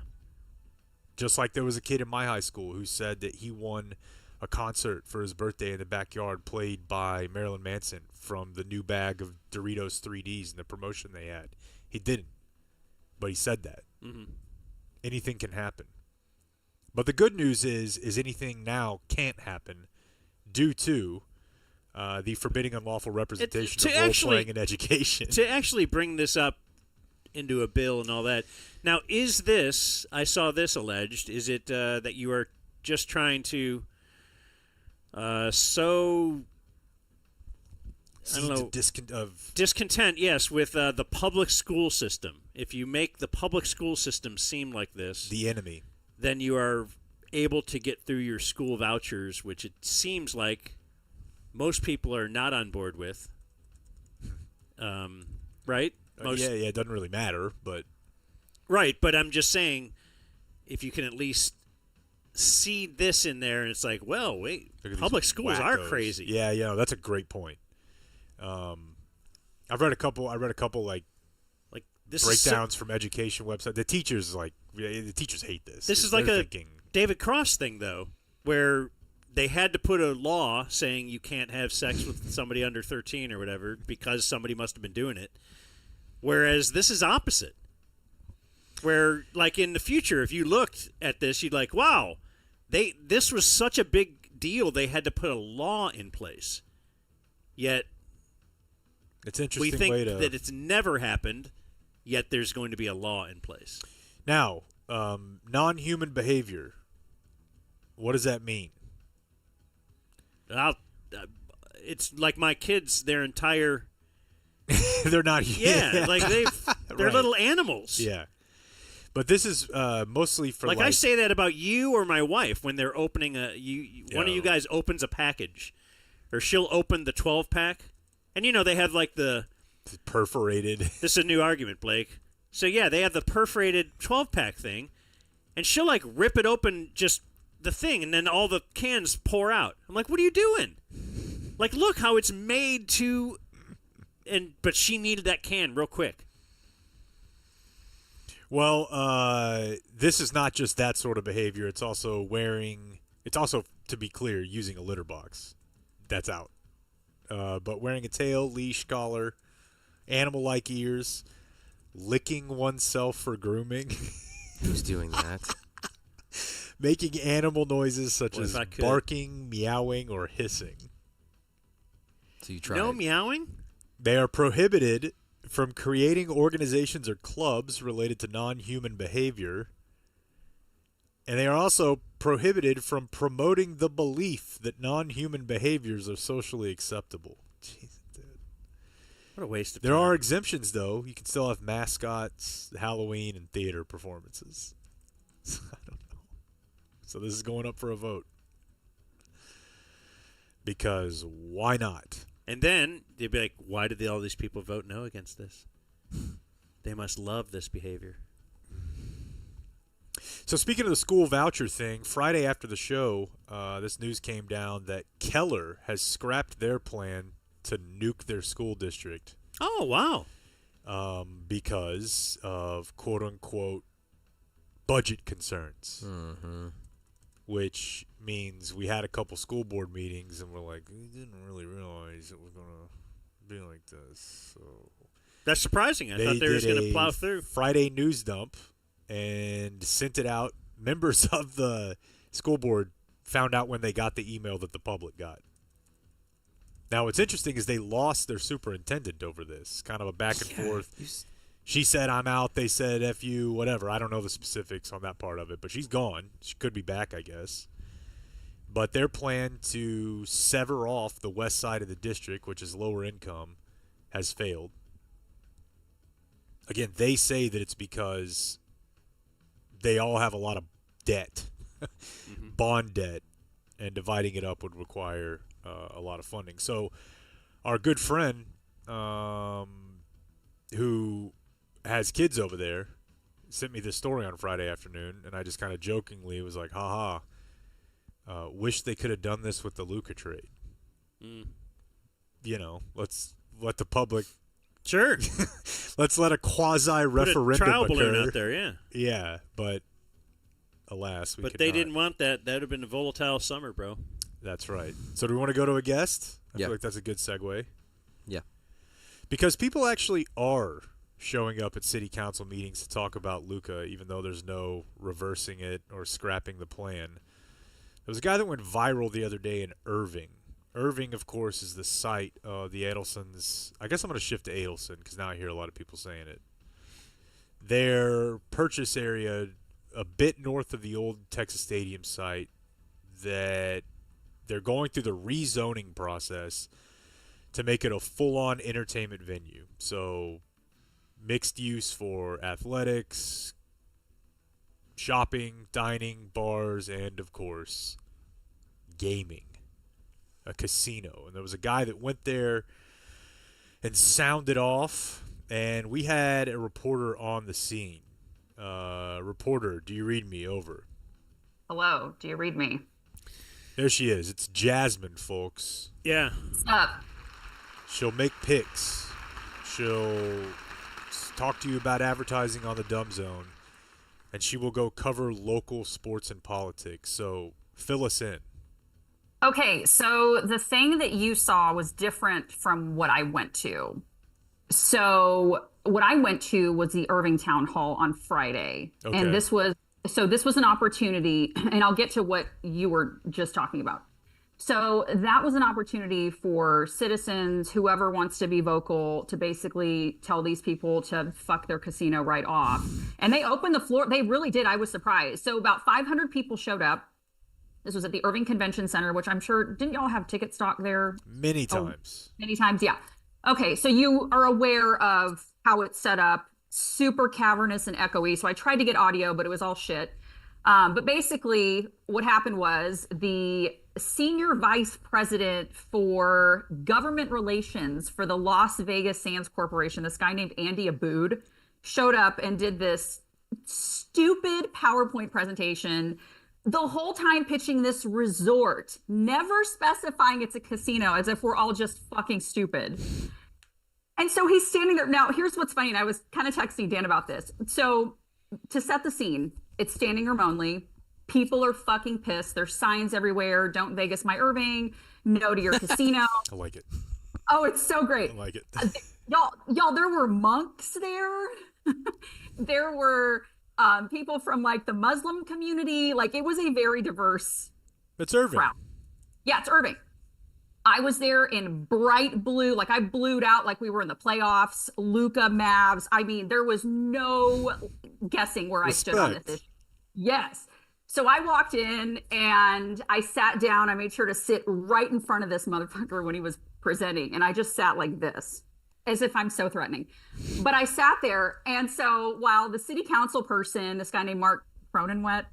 Just like there was a kid in my high school who said that he won a concert for his birthday in the backyard played by Marilyn Manson from the new bag of Doritos 3Ds and the promotion they had. He didn't, but he said that. Mm-hmm. Anything can happen. But the good news is anything now can't happen due to the forbidding unlawful representation of role-playing in education. To actually bring this up into a bill and all that. Now, is this, I saw this alleged, is it that you are just trying to sow, I don't know, discontent, yes, with the public school system. If you make the public school system seem like this, the enemy, then you are able to get through your school vouchers, which it seems like most people are not on board with. Right? Yeah, it doesn't really matter, but right. But I'm just saying, if you can at least see this in there, and it's like, well, wait, public schools are crazy. Yeah, that's a great point. I've read a couple like this breakdowns from education websites. The teachers hate this. This is like a David Cross thing, though, where they had to put a law saying you can't have sex with somebody under 13 or whatever because somebody must have been doing it. Whereas this is opposite. Where, like, in the future, if you looked at this, you'd like, wow, this was such a big deal, they had to put a law in place. Yet, it's interesting we think that it's never happened, yet there's going to be a law in place. Now, non-human behavior, what does that mean? It's like my kids, their entire... They're not. Yeah, like they're little animals. Yeah, but this is mostly for like I say that about you or my wife when they're opening one of you guys opens a package, or she'll open the 12-pack, and they have like the perforated. This is a new argument, Blake. So yeah, they have the perforated 12-pack thing, and she'll like rip it open, just the thing, and then all the cans pour out. I'm like, what are you doing? Like, look how it's made to. But she needed that can real quick. Well, this is not just that sort of behavior. It's also to be clear, using a litter box. That's out. But wearing a tail, leash, collar, animal-like ears, licking oneself for grooming. Who's doing that? Making animal noises such Well, as if I could. barking, meowing, or hissing. So you tried. No meowing? They are prohibited from creating organizations or clubs related to non-human behavior. And they are also prohibited from promoting the belief that non-human behaviors are socially acceptable. Jeez, dude. What a waste of There time. are exemptions, though. You can still have mascots, Halloween, and theater performances. I don't know. So this is going up for a vote. Because why not? And then they'd be like, why did all these people vote no against this? They must love this behavior. So speaking of the school voucher thing, Friday after the show, this news came down that Keller has scrapped their plan to nuke their school district. Oh, wow. Because of quote-unquote budget concerns. Mm-hmm. Which means we had a couple school board meetings and we're like, we didn't really realize it was going to be like this. So That's surprising. I thought they were just going to plow through. Friday news dump and sent it out. Members of the school board found out when they got the email that the public got. Now, what's interesting is they lost their superintendent over this. Kind of a back and forth. She said, I'm out. They said, F you, whatever. I don't know the specifics on that part of it, but she's gone. She could be back, I guess. But their plan to sever off the west side of the district, which is lower income, has failed. Again, they say that it's because they all have a lot of debt, bond debt, and dividing it up would require a lot of funding. So our good friend who has kids over there sent me this story on Friday afternoon, and I just kind of jokingly was like, haha, wish they could have done this with the Luka trade. You know, let's let the public... Sure. Let's let a quasi-referendum Put a trial occur. balloon out there, yeah. Yeah, but alas, we But could they not. didn't want that. That would have been a volatile summer, bro. That's right. So do we want to go to a guest? I Yeah. feel like that's a good segue. Yeah. Because people actually are showing up at city council meetings to talk about Luka, even though there's no reversing it or scrapping the plan. There was a guy that went viral the other day in Irving. Irving, of course, is the site of the Adelsons. I guess I'm going to shift to Adelson because now I hear a lot of people saying it. Their purchase area a bit north of the old Texas Stadium site that they're going through the rezoning process to make it a full-on entertainment venue. So mixed use for athletics, shopping, dining, bars, and, of course, gaming. A casino. And there was a guy that went there and sounded off, and we had a reporter on the scene. Reporter, do you read me? Over. Hello, do you read me? There she is. It's Jasmine, folks. Yeah. What's up? She'll make picks. She'll talk to you about advertising on the Dumb Zone, and she will go cover local sports and politics. So fill us in. Okay, so the thing that you saw was different from what I went to. So what I went to was the Irving Town Hall on Friday. Okay. And this was an opportunity, and I'll get to what you were just talking about. So that was an opportunity for citizens, whoever wants to be vocal, to basically tell these people to fuck their casino right off. And they opened the floor. They really did. I was surprised. So about 500 people showed up. This was at the Irving Convention Center, which I'm sure, didn't y'all have ticket stock there? Many times. Many times, yeah. Okay, so you are aware of how it's set up, super cavernous and echoey. So I tried to get audio, but it was all shit. But basically, what happened was the senior vice president for government relations for the Las Vegas Sands Corporation, this guy named Andy Aboud, showed up and did this stupid PowerPoint presentation the whole time pitching this resort, never specifying it's a casino, as if we're all just fucking stupid. And so he's standing there. Now, here's what's funny, and I was kind of texting Dan about this. So to set the scene, it's standing room only. People are fucking pissed. There's signs everywhere. Don't Vegas my Irving. No to your casino. I like it. Oh, it's so great. I like it. Y'all, there were monks there. There were people from like the Muslim community. Like it was a very diverse It's Irving. crowd. Yeah, it's Irving. I was there in bright blue. Like I blued out like we were in the playoffs. Luca Mavs. I mean, there was no guessing where I stood on this issue. Yes. So I walked in and I sat down. I made sure to sit right in front of this motherfucker when he was presenting. And I just sat like this, as if I'm so threatening. But I sat there. And so while the city council person, this guy named Matt Bruenig,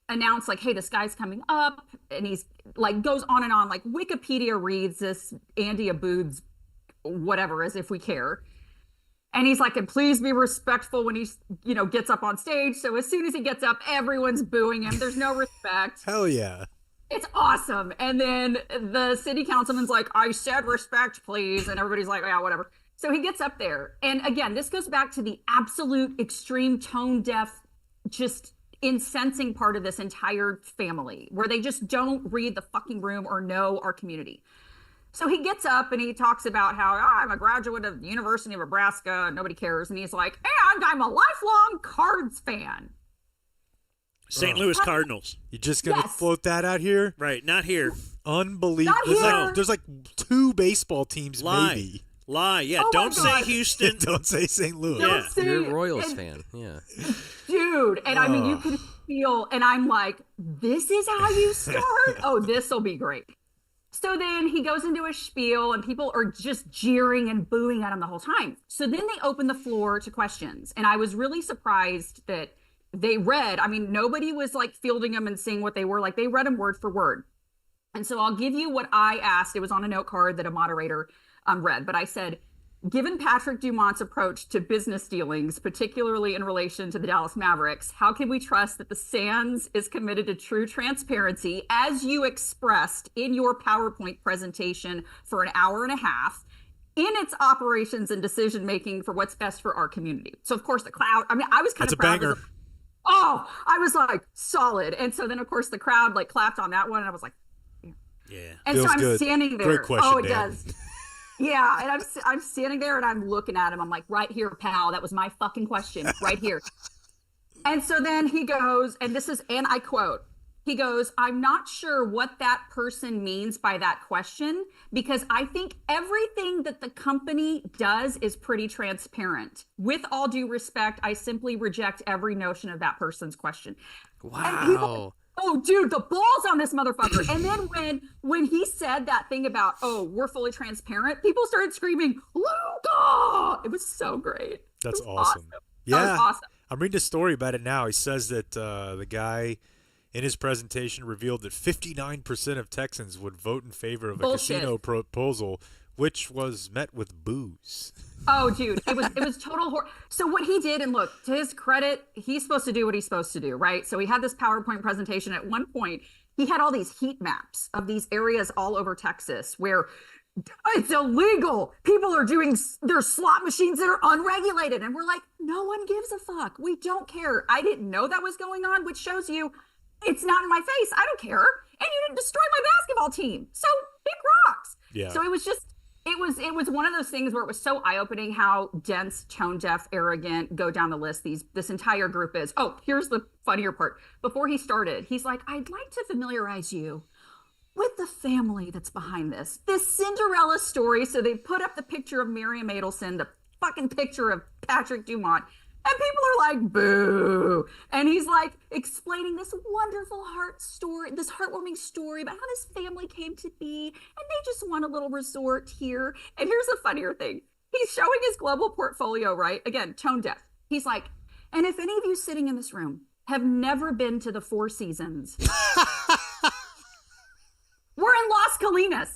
announced like, hey, this guy's coming up. And he's like, goes on and on. Like Wikipedia reads this Andy Aboud's whatever, as if we care. And he's like, and please be respectful when he, gets up on stage. So as soon as he gets up, everyone's booing him. There's no respect. Hell yeah. It's awesome. And then the city councilman's like, I said respect, please. And everybody's like, yeah, whatever. So he gets up there. And again, this goes back to the absolute extreme tone deaf, just incensing part of this entire family, where they just don't read the fucking room or know our community. So he gets up and he talks about how I'm a graduate of the University of Nebraska. Nobody cares. And he's like, and I'm a lifelong Cards fan. St. Louis Cardinals. You just gonna float that out here? Right, not here. Unbelievable. Not here. There's like 2 baseball teams, maybe. Lie. Yeah, Oh my don't say God. Houston. Don't say St. Louis. Don't say- You're a Royals and- fan. Yeah. Dude. And I mean, you could feel, and I'm like, this is how you start? Oh, this will be great. So then he goes into a spiel and people are just jeering and booing at him the whole time. So then they open the floor to questions. And I was really surprised that they read, I mean, nobody was like fielding them and seeing what they were like. They read them word for word. And so I'll give you what I asked. It was on a note card that a moderator read, but I said, given Patrick Dumont's approach to business dealings, particularly in relation to the Dallas Mavericks, how can we trust that the Sands is committed to true transparency as you expressed in your PowerPoint presentation for an hour and a half in its operations and decision-making for what's best for our community? So of course the crowd, I mean, I was kind That's of a proud. banger. I was like solid. And so then of course the crowd like clapped on that one and I was like, Yeah. and Feels so I'm good. standing there. Great question, oh, it Dan. does. Yeah, and I'm standing there and I'm looking at him. I'm like, right here, pal. That was my fucking question, right here. And so then he goes, and I quote, he goes, I'm not sure what that person means by that question, because I think everything that the company does is pretty transparent. With all due respect, I simply reject every notion of that person's question. Wow. Oh, dude, the balls on this motherfucker. And then when he said that thing about, oh, we're fully transparent, people started screaming, Luca! It was so great. That's It was awesome. That Yeah. was awesome. I'm reading a story about it now. He says that the guy in his presentation revealed that 59% of Texans would vote in favor of a Bullshit. casino proposal, which was met with boos. Oh, dude, it was total horror. So what he did, and look, to his credit, he's supposed to do what he's supposed to do, right? So he had this PowerPoint presentation. At one point, he had all these heat maps of these areas all over Texas where it's illegal. People are doing their slot machines that are unregulated. And we're like, no one gives a fuck. We don't care. I didn't know that was going on, which shows you it's not in my face. I don't care. And you didn't destroy my basketball team. So big rocks. Yeah. So it was just, it was one of those things where it was so eye-opening how dense, tone-deaf, arrogant, go down the list this entire group is. Oh, here's the funnier part. Before he started, he's like, I'd like to familiarize you with the family that's behind this Cinderella story. So they put up the picture of Miriam Adelson, the fucking picture of Patrick Dumont, and people are like, boo. And he's like explaining this wonderful this heartwarming story about how this family came to be, and they just want a little resort here. And here's the funnier thing. He's showing his global portfolio, right? Again, tone deaf. He's like, and if any of you sitting in this room have never been to the Four Seasons, we're in Las Colinas.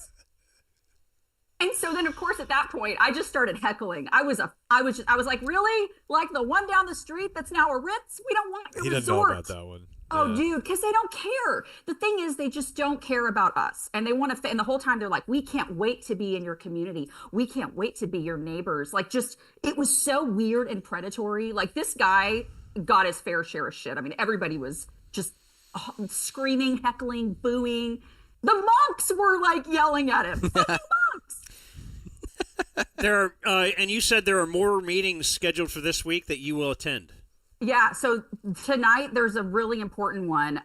And so then, of course, at that point, I just started heckling. I was like, really? Like the one down the street that's now a Ritz? We don't want your He doesn't resort. know about that one. Oh, dude, because they don't care. The thing is, they just don't care about us. And they want to, and the whole time they're like, we can't wait to be in your community. We can't wait to be your neighbors. Like, just, it was so weird and predatory. Like, this guy got his fair share of shit. I mean, everybody was just screaming, heckling, booing. The monks were like yelling at him. Fucking monks. There are, and you said there are more meetings scheduled for this week that you will attend. Yeah, so tonight there's a really important one.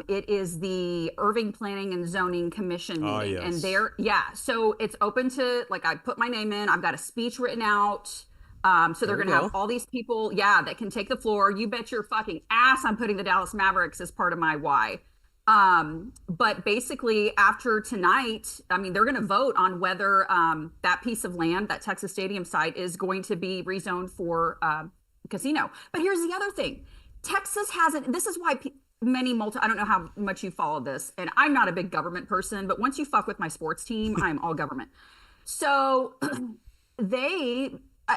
It is the Irving Planning and Zoning Commission meeting. Yes. And so it's open to, like, I put my name in, I've got a speech written out. So they're going to have all these people, that can take the floor. You bet your fucking ass I'm putting the Dallas Mavericks as part of my why. But basically after tonight, I mean, they're going to vote on whether that piece of land, that Texas Stadium site, is going to be rezoned for casino. But here's the other thing. Texas hasn't, this is why I don't know how much you follow this, and I'm not a big government person, but once you fuck with my sports team, I'm all government. So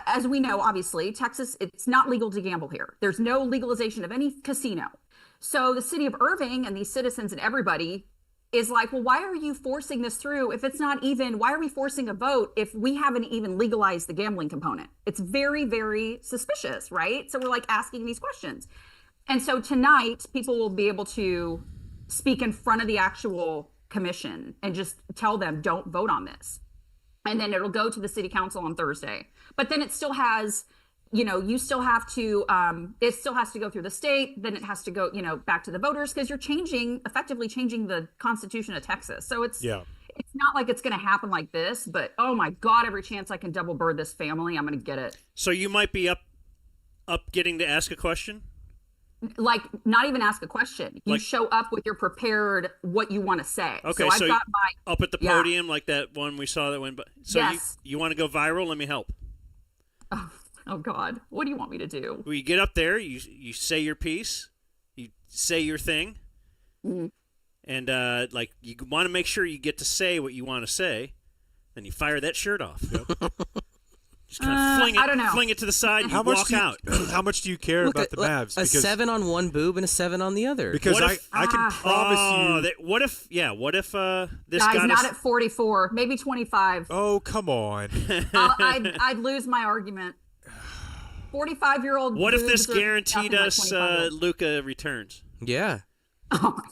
as we know, obviously, Texas, it's not legal to gamble here. There's no legalization of any casino. So the city of Irving and these citizens and everybody is like, well, why are you forcing this through if it's not even, why are we forcing a vote if we haven't even legalized the gambling component? It's very, very suspicious, right? So we're like asking these questions. And so tonight, people will be able to speak in front of the actual commission and just tell them, don't vote on this. And then it'll go to the city council on Thursday. But then it still has, you still have to, it still has to go through the state. Then it has to go, back to the voters, because you're effectively changing the Constitution of Texas. So it's not like it's going to happen like this, but oh my God, every chance I can double bird this family, I'm going to get it. So you might be up getting to ask a question? Like, not even ask a question. You show up with your prepared what you want to say. Okay, so I've got my up at the podium like that one we saw that went. So yes. you want to go viral? Let me help. Oh God, what do you want me to do? Well, you get up there, you say your piece, you say your thing, and you want to make sure you get to say what you want to say. Then you fire that shirt off. Yep. Just kind of fling it to the side and walk out. How much do you care about the Mavs? A 7 on one boob and a 7 on the other. Because I can promise you. What if this guys got not us... at 44, maybe 25. Oh, come on. I'd lose my argument. 45-year-old. What if this guaranteed us Luka returns? Yeah. Oh my.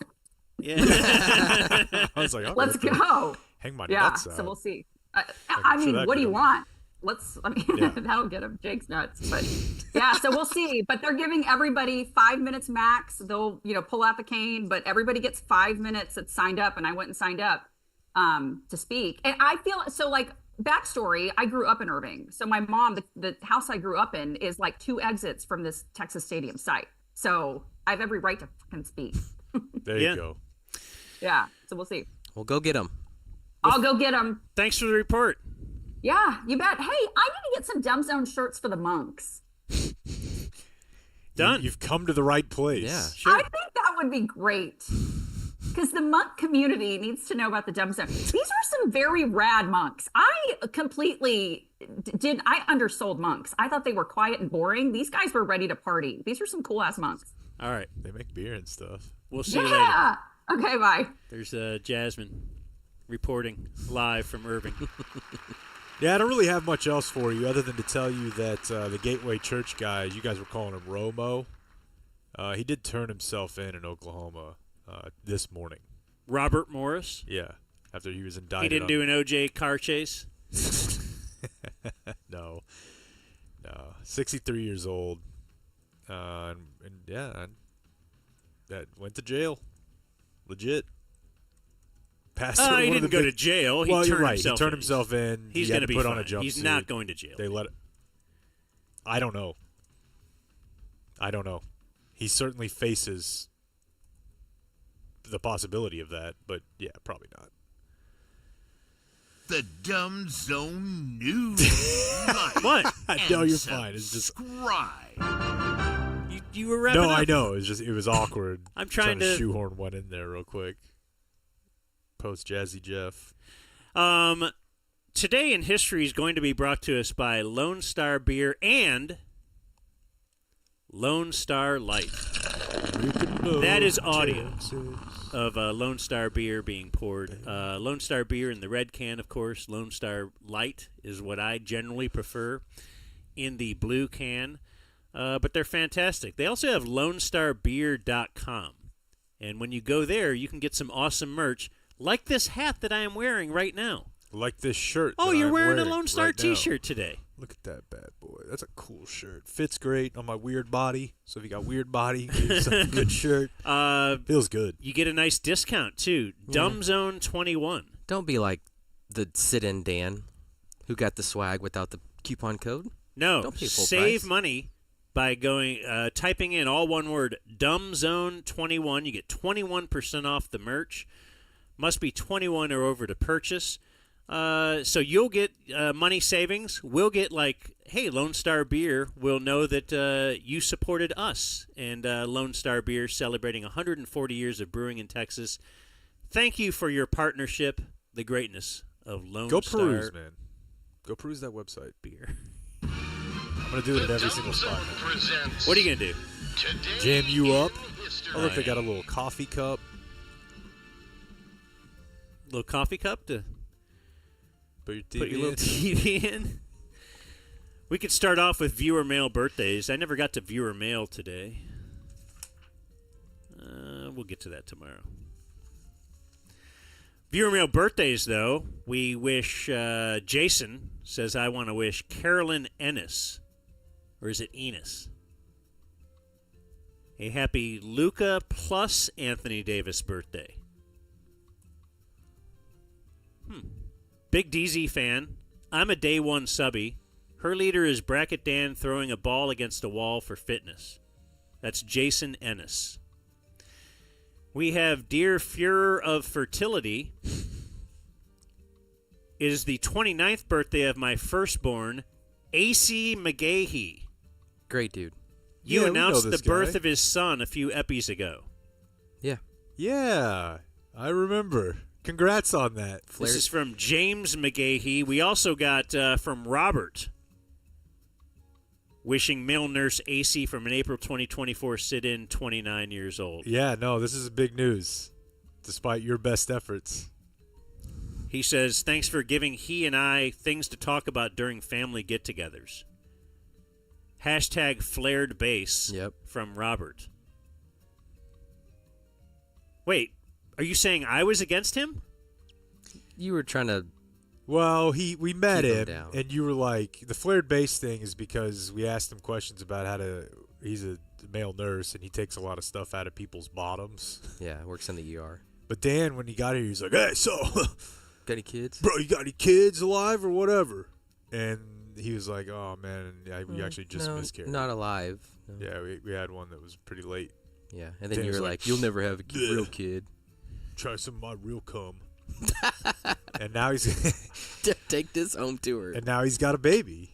Yeah. I was like, let's go. Hang my nuts out. So we'll see. I mean, what do you want? That'll get him. Jake's nuts. But yeah, so we'll see. But they're giving everybody 5 minutes max. They'll, pull out the cane, but everybody gets 5 minutes that's signed up, and I went and signed up to speak. And I feel so, like, backstory, I grew up in Irving. So my mom, the house I grew up in is like 2 exits from this Texas Stadium site. So I have every right to fucking speak. There you go. Yeah, so we'll see. Well, go get them. I'll go get them. Thanks for the report. Yeah, you bet. Hey, I need to get some Dumb Zone shirts for the monks. Done. You've come to the right place. Yeah, sure. I think that would be great. Because the monk community needs to know about the Dumb Zone. These are some very rad monks. I completely I undersold monks. I thought they were quiet and boring. These guys were ready to party. These are some cool ass monks. All right. They make beer and stuff. We'll see you later. Okay, bye. There's Jasmine reporting live from Irving. Yeah, I don't really have much else for you other than to tell you that the Gateway Church guy, you guys were calling him Romo, he did turn himself in Oklahoma this morning. Robert Morris? Yeah, after he was indicted. He didn't do an OJ car chase? No. 63 years old. That went to jail. Legit. He didn't go to jail. Well, you're right. He turned himself in. He's going to be put fine. on a jumpsuit. He's not going to jail. They let it. I don't know. He certainly faces the possibility of that, but yeah, probably not. The Dumb Zone News. What? No, you're fine. It's just subscribe. You were wrapping up. No, I know. It was awkward. I'm trying to shoehorn one in there real quick. Post Jazzy Jeff. Today in history is going to be brought to us by Lone Star Beer and Lone Star Light. That is audio of Lone Star beer being poured. Lone Star beer in the red can, of course. Lone Star Light is what I generally prefer in the blue can. But they're fantastic. They also have LoneStarBeer.com. And when you go there, you can get some awesome merch, like this hat that I am wearing right now. Like this shirt. Oh, that you're I'm wearing a Lone Star right now. T-shirt today. Look at that bad boy. That's a cool shirt. Fits great on my weird body. So if you got weird body, it's a good shirt. Feels good. You get a nice discount, too. DumbZone 21. Don't be like the sit-in Dan who got the swag without the coupon code. No, Don't pay full save price. money by typing in all one word, DumbZone21. You get 21% off the merch. Must be 21 or over to purchase. So you'll get money savings. We'll get hey, Lone Star Beer will know that you supported us. And Lone Star Beer celebrating 140 years of brewing in Texas. Thank you for your partnership, the greatness of Lone Star. Go peruse, man. Go peruse that website. Beer. I'm going to do it at every single spot. What are you going to do? Jam you up. Oh, look, they got a little coffee cup. Little coffee cup to put your put your little TV in. We could start off with viewer mail birthdays. I never got to viewer mail today. We'll get to that tomorrow. Viewer mail birthdays, though. We wish Jason says, I want to wish Carolyn Ennis. Or is it Enos? A happy Luca plus Anthony Davis birthday. Big DZ fan. I'm a day one subby. Her leader is Bracket Dan throwing a ball against a wall for fitness. That's Jason Ennis. We have Dear Fuhrer of Fertility. It is the 29th birthday of my firstborn, A.C. McGahee. Great dude. You Yeah, we announced know the this birth guy. of his son a few epis ago. Yeah. Yeah, I remember. Congrats on that. This is from James McGahee. We also got from Robert, wishing male nurse AC from an April 2024 sit-in, 29 years old. Yeah, no, this is big news, despite your best efforts. He says, thanks for giving he and I things to talk about during family get-togethers. Hashtag flared bass from Robert. Wait, are you saying I was against him? You were trying to... Well, we met Keep him him, down. and you were like, the flared bass thing is because we asked him questions about he's a male nurse, and he takes a lot of stuff out of people's bottoms. Yeah, works in the ER. But Dan, when he got here, he was like, hey, so... Got any kids? Bro, you got any kids alive or whatever? And he was like, oh, man, we actually just miscarried. Not alive. No. Yeah, we had one that was pretty late. Yeah, and then Dan you was were like, you'll never have a real kid. Try some of my real cum. And now he's... Take this home tour. And now he's got a baby.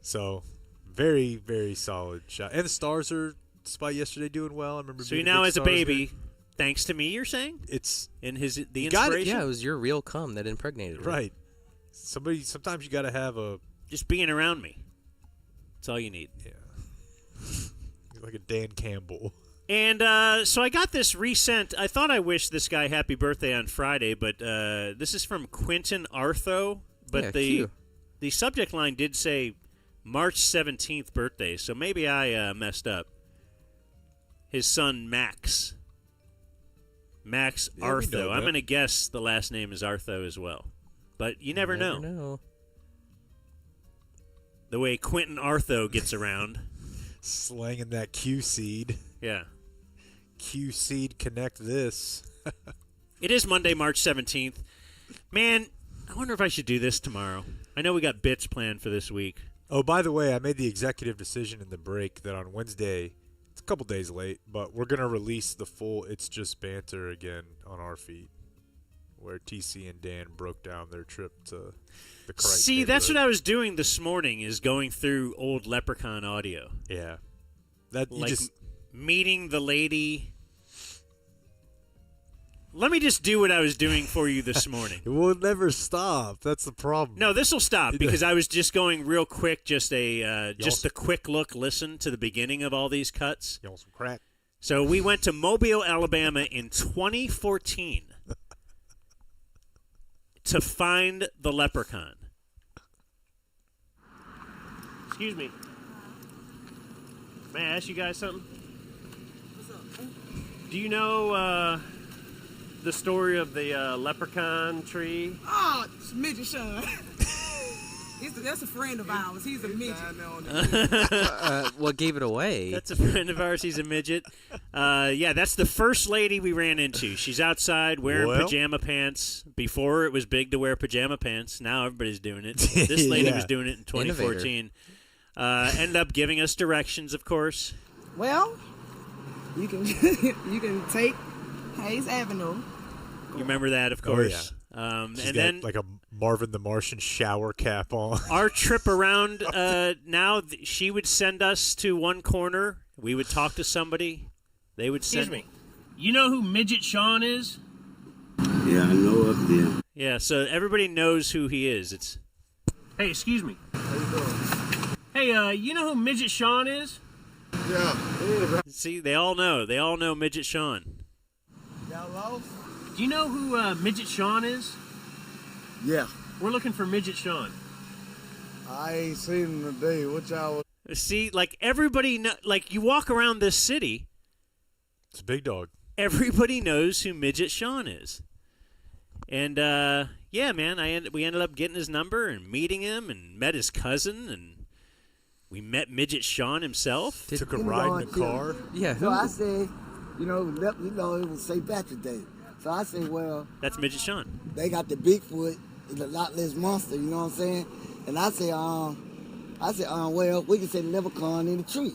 So, very, very solid shot. And the Stars are, despite yesterday, doing well. I remember. So being he now big has a Stars baby, guy. thanks to me, you're saying? It's in the you got it, inspiration? Yeah, it was your real cum that impregnated her. Right. Sometimes you got to have a... Just being around me. That's all you need. Yeah. You're like a Dan Campbell. And so I got this resent. I thought I wished this guy happy birthday on Friday, but this is from Quentin Artho. But Yeah, the cute. the subject line did say March 17th birthday, so maybe I messed up. His son, Max. Max Yeah, we know Artho. I'm that. going to guess the last name is Artho as well. But you never know. know. The way Quentin Artho gets around. Slanging that Q seed. Yeah. Q seed connect this. It is Monday, March 17th. Man, I wonder if I should do this tomorrow. I know we got bits planned for this week. Oh, by the way, I made the executive decision in the break that on Wednesday, it's a couple days late, but we're going to release the full It's Just Banter again on our feed, where TC and Dan broke down their trip to the Crichton See, that's what neighborhood. I was doing this morning, is going through old Leprechaun audio. Yeah. That you Like just meeting the lady. Let me just do what I was doing for you this morning. It will never stop. That's the problem. No, this will stop because I was just going real quick, just a quick listen to the beginning of all these cuts. You want some crack? So we went to Mobile, Alabama in 2014 to find the leprechaun. Excuse me. May I ask you guys something? What's up? Do you know the story of the leprechaun tree? Oh, it's Midget Sean. That's a friend of ours. He's a midget. What gave it away? That's a friend of ours. He's a midget. Yeah, that's the first lady we ran into. She's outside wearing pajama pants. Before it was big to wear pajama pants. Now everybody's doing it. This lady was doing it in 2014. Ended up giving us directions, of course. Well, you can you can take Hayes Avenue. You remember that, of course. She's and got then like a Marvin the Martian shower cap on. Our trip around she would send us to one corner. We would talk to somebody. They would send Excuse me. You know who Midget Sean is? Yeah, I know of them. Yeah, so everybody knows who he is. It's Hey, excuse me. How you doing? Hey, you know who Midget Sean is? Yeah. See, they all know. They all know Midget Sean. Y'all lost? Do you know who Midget Sean is? Yeah. We're looking for Midget Sean. I ain't seen him today. What y'all? See, like everybody like you walk around this city. It's a big dog. Everybody knows who Midget Sean is. And yeah, man, we ended up getting his number and meeting him and met his cousin and we met Midget Sean himself. Took a ride in the car. Yeah. So I said, it was St. Patrick's Day. So I said, well, that's Midget Sean. They got the Bigfoot, the Loch Ness monster. You know what I'm saying? And I said, well, we can say the leprechaun in the tree.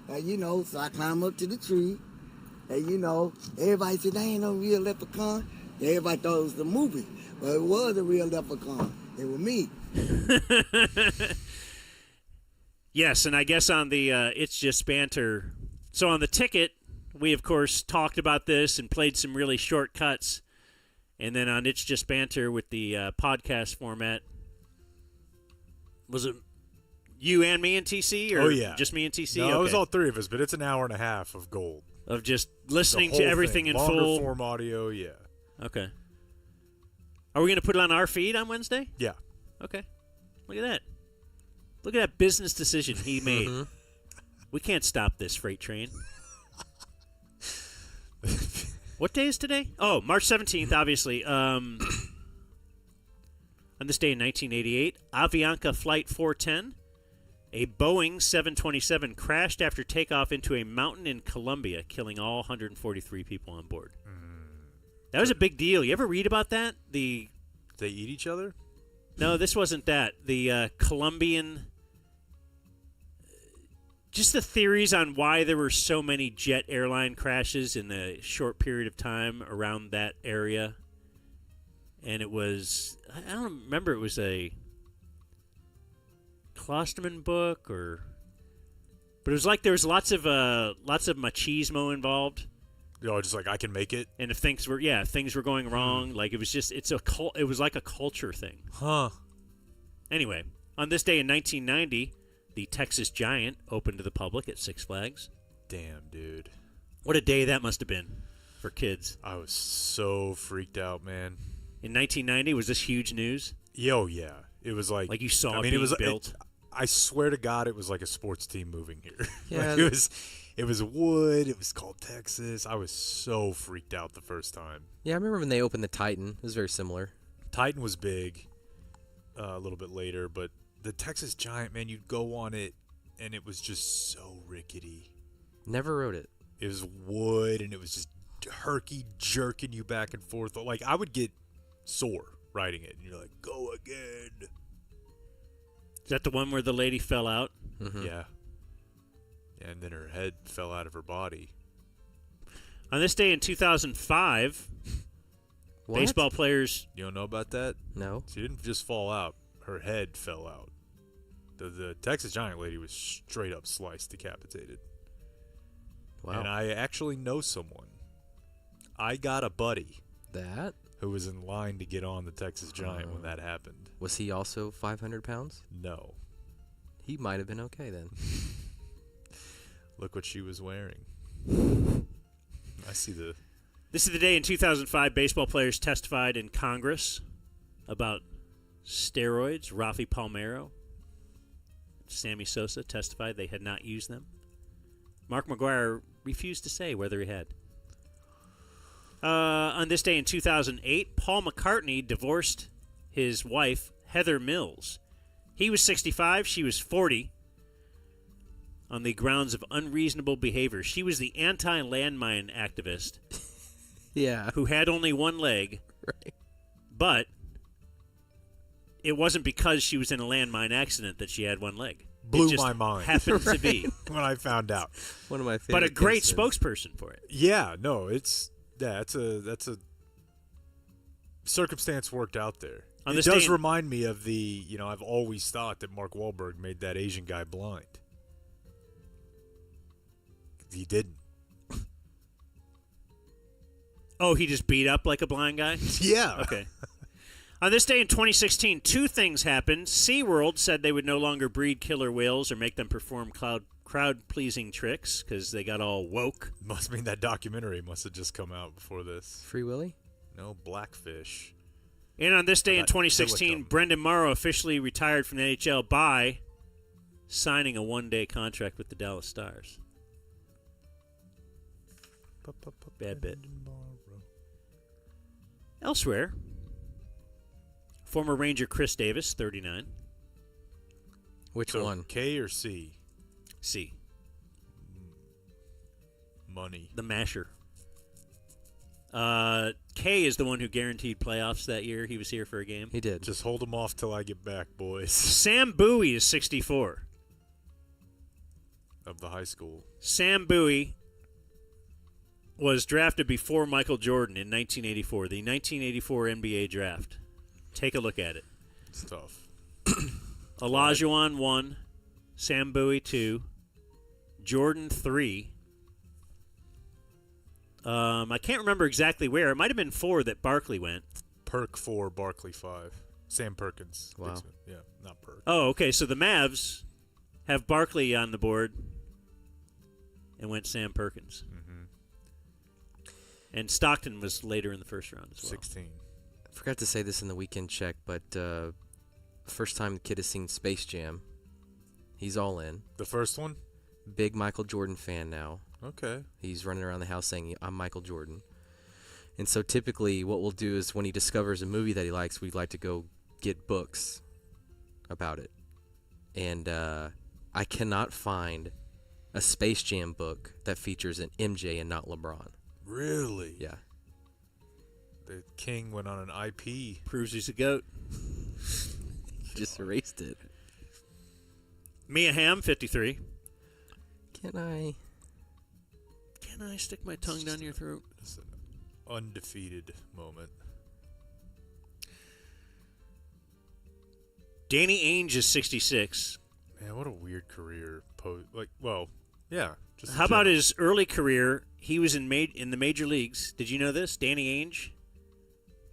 And so I climbed up to the tree, and everybody said, "There ain't no real leprechaun." Everybody thought it was the movie, but it was a real leprechaun. It was me. Yes, and I guess on the It's Just Banter. So on the ticket, we, of course, talked about this and played some really short cuts. And then on It's Just Banter with the podcast format, was it you and me and TC? Or just me and TC? No, it was all three of us, but it's an hour and a half of gold. Of just listening to everything in Longer full. form audio, yeah. Okay. Are we going to put it on our feed on Wednesday? Yeah. Okay. Look at that. Look at that business decision he made. We can't stop this freight train. What day is today? Oh, March 17th, obviously. On this day in 1988, Avianca Flight 410, a Boeing 727 crashed after takeoff into a mountain in Colombia, killing all 143 people on board. That was a big deal. You ever read about that? They eat each other? No, this wasn't that. The Colombian... Just the theories on why there were so many jet airline crashes in a short period of time around that area. And it was... I don't remember. It was a Klosterman book or... But it was like there was lots of machismo involved. Just like I can make it. And if things were going wrong, like it was just it was like a culture thing. Huh. Anyway, on this day in 1990, the Texas Giant opened to the public at Six Flags. Damn, dude. What a day that must have been for kids. I was so freaked out, man. In 1990, was this huge news? Yo, yeah. It was like you saw it being built. I swear to God, it was like a sports team moving here. Yeah. It was wood. It was called Texas. I was so freaked out the first time. Yeah, I remember when they opened the Titan. It was very similar. Titan was big a little bit later, but the Texas Giant, man, you'd go on it, and it was just so rickety. Never rode it. It was wood, and it was just herky jerking you back and forth. Like, I would get sore riding it, and you're like, go again. Is that the one where the lady fell out? Mm-hmm. Yeah. And then her head fell out of her body. On this day in 2005, baseball players... You don't know about that? No. She didn't just fall out. Her head fell out. The Texas Giant lady was straight up sliced, decapitated. Wow. And I actually know someone. I got a buddy That? who was in line to get on the Texas Giant when that happened. Was he also 500 pounds? No. He might have been okay then. Look what she was wearing. I see the... This is the day in 2005 baseball players testified in Congress about steroids. Rafi Palmeiro, Sammy Sosa testified they had not used them. Mark McGwire refused to say whether he had. On this day in 2008, Paul McCartney divorced his wife, Heather Mills. He was 65, she was 40, on the grounds of unreasonable behavior. She was the anti-landmine activist who had only one leg, but it wasn't because she was in a landmine accident that she had one leg. Blew it just my mind. happened to be. When I found out. One of my favorite But a great incidents. spokesperson for it. Yeah, no, that's a circumstance worked out there. On It this does day in- remind me of the, I've always thought that Mark Wahlberg made that Asian guy blind. He didn't. Oh, he just beat up like a blind guy? Yeah. Okay. On this day in 2016, two things happened. SeaWorld said they would no longer breed killer whales or make them perform crowd-pleasing tricks because they got all woke. Must mean that documentary must have just come out before this. Free Willy? No, Blackfish. And on this day in That 2016, Silicon. Brendan Morrow officially retired from the NHL by signing a one-day contract with the Dallas Stars. Bad bit. Elsewhere, former Ranger Chris Davis, 39. Which So, one? K or C? C. Money. The Masher. K is the one who guaranteed playoffs that year. He was here for a game. He did. Just hold them off till I get back, boys. Sam Bowie is 64. Of the high school. Sam Bowie was drafted before Michael Jordan in 1984, the 1984 NBA draft. Take a look at it. It's tough. Olajuwon 1, Sam Bowie 2, Jordan 3. I can't remember exactly where. It might have been 4 that Barkley went. Perk 4, Barkley 5. Sam Perkins. Wow. Dixon. Yeah, not Perk. Oh, okay. So the Mavs have Barkley on the board and went Sam Perkins. Mm-hmm. And Stockton was later in the first round as well. 16. I forgot to say this in the weekend check, but first time the kid has seen Space Jam. He's all in. The first one? Big Michael Jordan fan now. Okay. He's running around the house saying, I'm Michael Jordan. And so typically what we'll do is when he discovers a movie that he likes, we'd like to go get books about it. And I cannot find a Space Jam book that features an MJ and not LeBron. Really? Yeah. The king went on an IP. Proves he's a GOAT. Just erased it. Mia Hamm, 53. Can I stick my tongue down your throat? It's an undefeated moment. Danny Ainge is 66. Man, what a weird career. Yeah. Just How about his early career? He was in the major leagues. Did you know this? Danny Ainge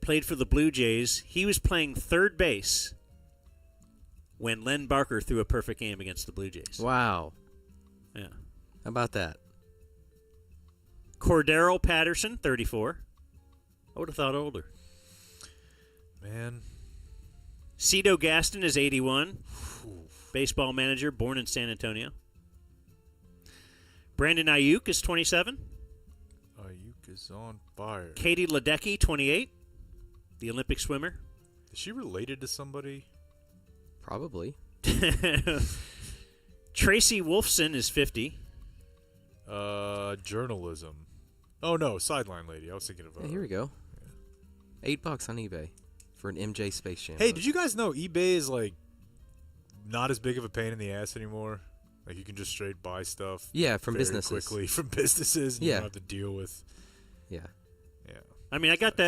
played for the Blue Jays. He was playing third base when Len Barker threw a perfect game against the Blue Jays. Wow. Yeah. How about that? Cordero Patterson, 34. I would have thought older. Man. Cito Gaston is 81. Baseball manager, born in San Antonio. Brandon Ayuk is 27. Ayuk is on fire. Katie Ledecky, 28. The Olympic swimmer. Is she related to somebody? Probably. Tracy Wolfson is 50. Journalism. Oh, no, sideline lady. I was thinking of... Hey, here we go. $8 on eBay for an MJ Space Jam. Hey, did you guys know eBay is, not as big of a pain in the ass anymore? Like, you can just straight buy stuff. Yeah, from very businesses. quickly from businesses. And you don't have to deal with... Yeah. Yeah. I mean, I got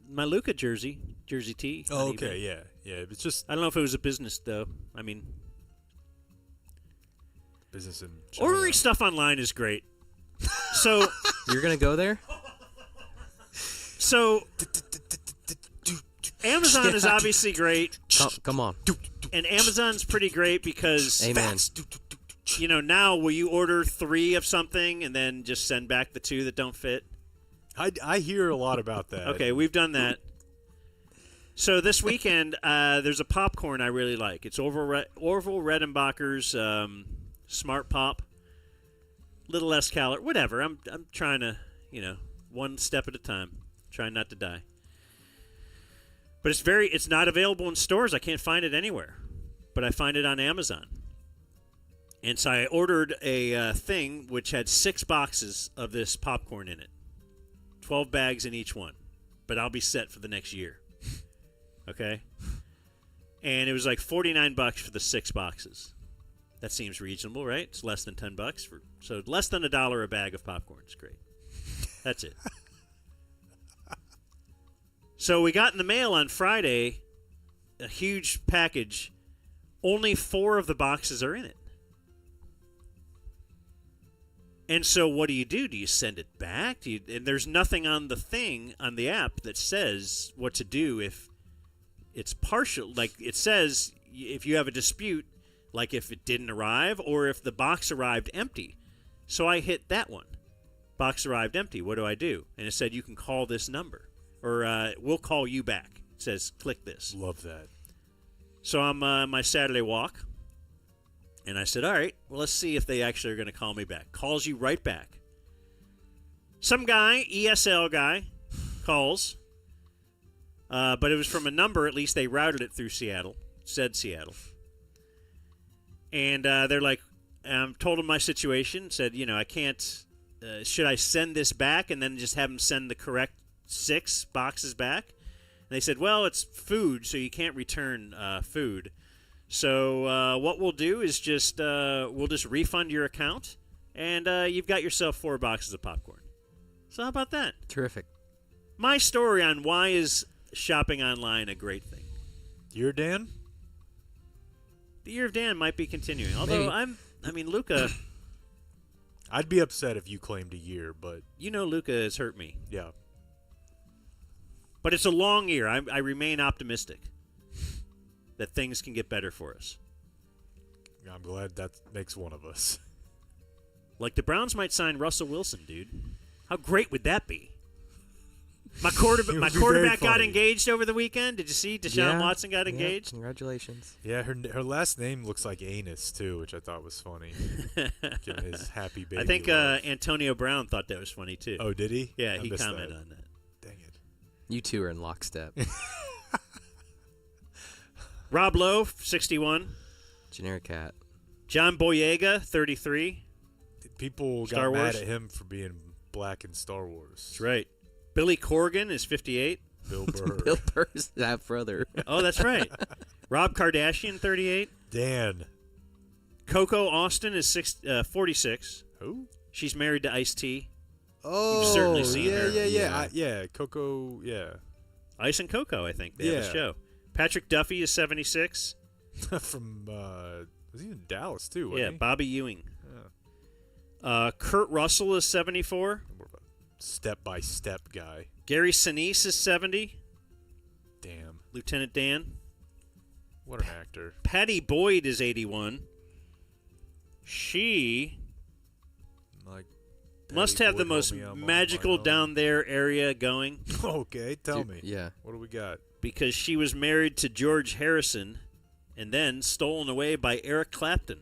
my Luka jersey tee. Oh, on okay, eBay. yeah. Yeah, it's just... I don't know if it was a business, though. I mean... Business in China. Ordering stuff online is great. So... You're going to go there? So Amazon is obviously great. Come on. And Amazon's pretty great because Amen. Now will you order 3 of something and then just send back the 2 that don't fit? I hear a lot about that. Okay, we've done that. So this weekend, there's a popcorn I really like. It's Orville Redenbacher's Smart Pop. Little less calorie, whatever. I'm trying to, one step at a time, trying not to die. But it's not available in stores. I can't find it anywhere. But I find it on Amazon. And so I ordered a thing which had 6 boxes of this popcorn in it. 12 bags in each one. But I'll be set for the next year. Okay? And it was like $49 for the 6 boxes. That seems reasonable, right? It's less than $10 so less than $1 a bag of popcorn. It's great. That's it. So we got in the mail on Friday a huge package. Only 4 of the boxes are in it. And so what do? Do you send it back? And there's nothing on the thing, on the app, that says what to do if it's partial. Like, it says if you have a dispute, like if it didn't arrive or if the box arrived empty. So I hit that one. Box arrived empty. What do I do? And it said, you can call this number. Or we'll call you back. It says, click this. Love that. So I'm on my Saturday walk. And I said, all right, well, let's see if they actually are going to call me back. Calls you right back. Some guy, ESL guy, calls. But it was from a number. At least they routed it through Seattle. It said Seattle. And they're like, told them my situation. Said, I can't, should I send this back and then just have them send the correct 6 boxes back? And they said, well, it's food, so you can't return food. So what we'll do is we'll just refund your account, and you've got yourself 4 boxes of popcorn. So how about that? Terrific. My story on why is shopping online a great thing. Year Dan? The year of Dan might be continuing. Although Luca. I'd be upset if you claimed a year, but Luca has hurt me. Yeah. But it's a long year. I remain optimistic that things can get better for us. I'm glad that makes one of us. Like the Browns might sign Russell Wilson, dude. How great would that be? My quarterback got engaged over the weekend. Did you see Deshaun Watson got engaged? Congratulations. Yeah, her last name looks like Anus, too, which I thought was funny. Given his happy baby. I think Antonio Brown thought that was funny, too. Oh, did he? Yeah, he commented on that. Dang it. You two are in lockstep. Rob Lowe, 61. Generic cat. John Boyega, 33. People got mad at him for being black in Star Wars. That's right. Billy Corgan is 58. Bill Burr. Bill Burr's half brother. Oh, that's right. Rob Kardashian, 38. Dan. Coco Austin is 46. Who? She's married to Ice-T. Oh, you've certainly seen her. Yeah. Coco, yeah. Ice and Coco, I think. They have a show. Patrick Duffy is 76. From, was he in Dallas, too, wasn't yeah, he? Bobby Ewing. Yeah. Kurt Russell is 74. Step-by-step guy. Gary Sinise is 70. Damn. Lieutenant Dan. What an actor. Patty Boyd is 81. She must have the most magical down there area going. Okay, tell me. Yeah. What do we got? Because she was married to George Harrison and then stolen away by Eric Clapton.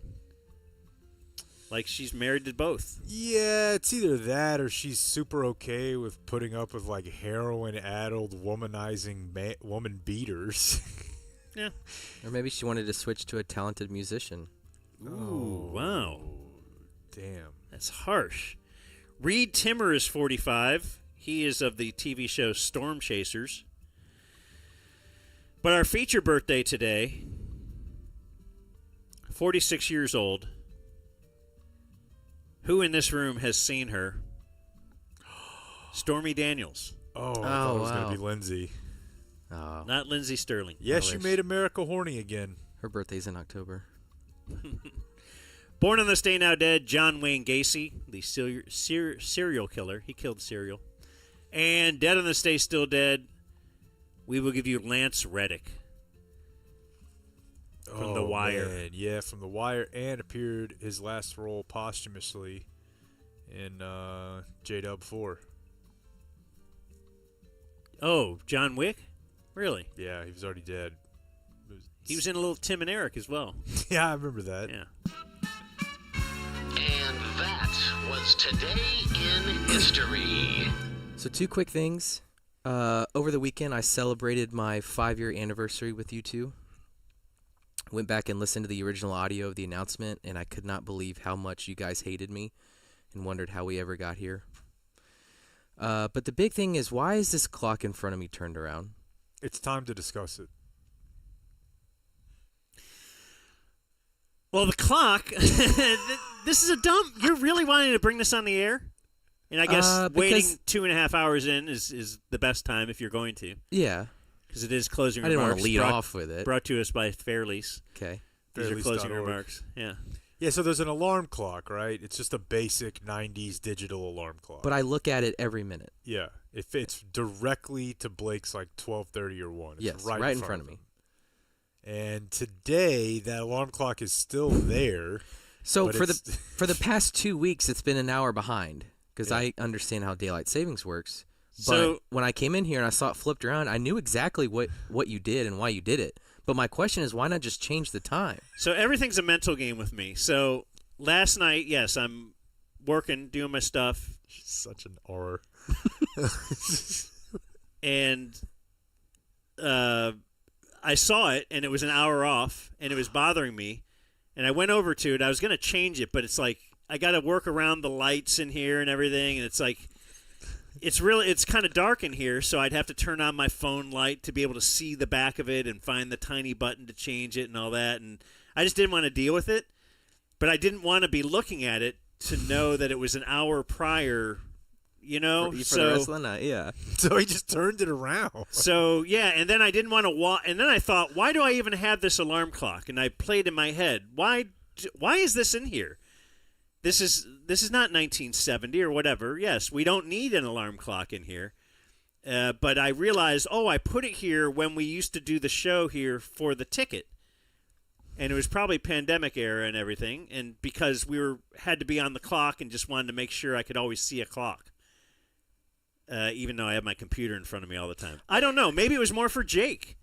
Like she's married to both. Yeah, it's either that or she's super okay with putting up with like heroin-addled, womanizing woman beaters. Yeah. Or maybe she wanted to switch to a talented musician. Ooh, wow. Damn. That's harsh. Reed Timmer is 45. He is of the TV show Storm Chasers. But our feature birthday today, 46 years old. Who in this room has seen her? Stormy Daniels. Oh, I thought it was going to be Lindsay. Oh. Not Lindsay Sterling. Yes, she made America horny again. Her birthday's in October. Born on this day now dead, John Wayne Gacy, the serial killer. He killed cereal. And Dead on the Stay Still Dead, we will give you Lance Reddick from The Wire. Man. Yeah, from The Wire, and appeared his last role posthumously in J-Dub 4. Oh, John Wick? Really? Yeah, he was already dead. He was in a little Tim and Eric as well. Yeah, I remember that. Yeah. And that was Today in History. So 2 quick things. Over the weekend, I celebrated my 5-year anniversary with you two. Went back and listened to the original audio of the announcement, and I could not believe how much you guys hated me and wondered how we ever got here. But the big thing is, why is this clock in front of me turned around? It's time to discuss it. Well, the clock, this is a dumb... You're really wanting to bring this on the air? And I guess waiting 2.5 hours in is the best time if you're going to. Yeah. Because it is closing I didn't remarks. want to lead off with it. Brought to us by Fairlease. Okay. These are closing Fairlease.org. remarks. Yeah. Yeah, so there's an alarm clock, right? It's just a basic 90s digital alarm clock. But I look at it every minute. Yeah. It fits directly to Blake's like 12:30 or 1. It's Yes, right in front of me. And today, that alarm clock is still there. So for the past 2 weeks, it's been an hour behind because I understand how daylight savings works. But So- when I came in here and I saw it flipped around, I knew exactly what you did and why you did it. But my question is, why not just change the time? So everything's a mental game with me. So last night, yes, I'm working, doing my stuff. Such an R. And I saw it, and it was an hour off, and it was bothering me. And I went over to it. I was going to change it, but it's like I got to work around the lights in here and everything, and it's like it's kind of dark in here, so I'd have to turn on my phone light to be able to see the back of it and find the tiny button to change it and all that. And I just didn't want to deal with it, but I didn't want to be looking at it to know that it was an hour prior. You know, for the rest of the night, yeah. So he just turned it around. So, yeah, and then I didn't want to walk. And then I thought, why do I even have this alarm clock? And I played in my head, why is this in here? This is not 1970 or whatever. Yes, we don't need an alarm clock in here. But I realized, I put it here when we used to do the show here for the ticket. And it was probably pandemic era and everything. And because we had to be on the clock and just wanted to make sure I could always see a clock. Even though I have my computer in front of me all the time. I don't know. Maybe it was more for Jake.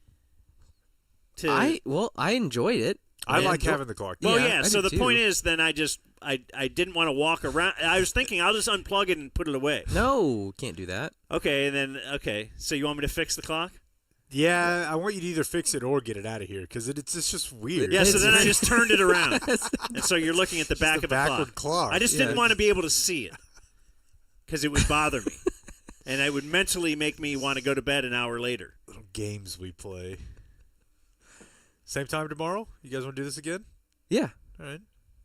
I enjoyed it. I like having the clock. Well, Yeah, I so do the too. point is, then I didn't want to walk around. I was thinking I'll just unplug it and put it away. No, can't do that. Okay. So you want me to fix the clock? Yeah, I want you to either fix it or get it out of here because it's just weird. Yeah, so then I just turned it around. And so you're looking at the back the of a backward clock. clock. I just didn't want to be able to see it because it would bother me. And it would mentally make me want to go to bed an hour later. Little games we play. Same time tomorrow? You guys want to do this again? Yeah. All right.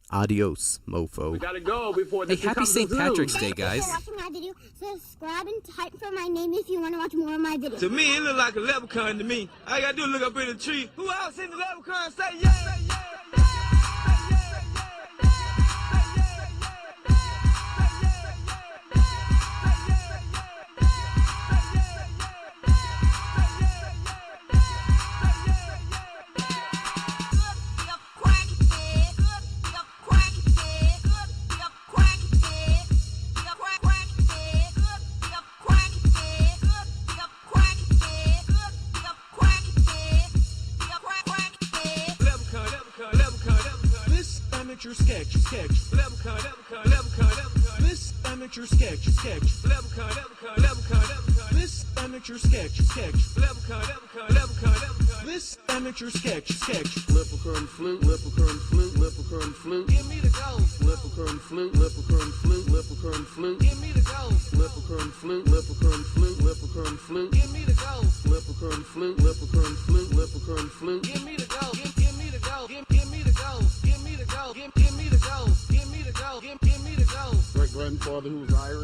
Adios, mofo. Gotta go before Hey, this happy becomes a St. zoo. Patrick's Day, guys. If you're watching my video, subscribe and type for my name if you want to watch more of my videos. To me, it look like a leprechaun to me. All you gotta do is look up in the tree. Who else seen the leprechaun? Say yeah! This amateur sketch. This amateur sketch. This amateur sketch. This amateur sketch. Leprechaun flute, leprechaun flute, leprechaun flute. Give me the ghost. Leprechaun flute, leprechaun flute, leprechaun flute. Give me the ghost. Leprechaun flute, leprechaun flute, leprechaun flute. Give me the ghost. Leprechaun flute, leprechaun flute, leprechaun flute. Give me the ghost. Give me the ghost. Give me the ghost. Give me the ghost. Give me the ghost. Give me the ghost. Give me the ghost. Great grandfather who was Irish.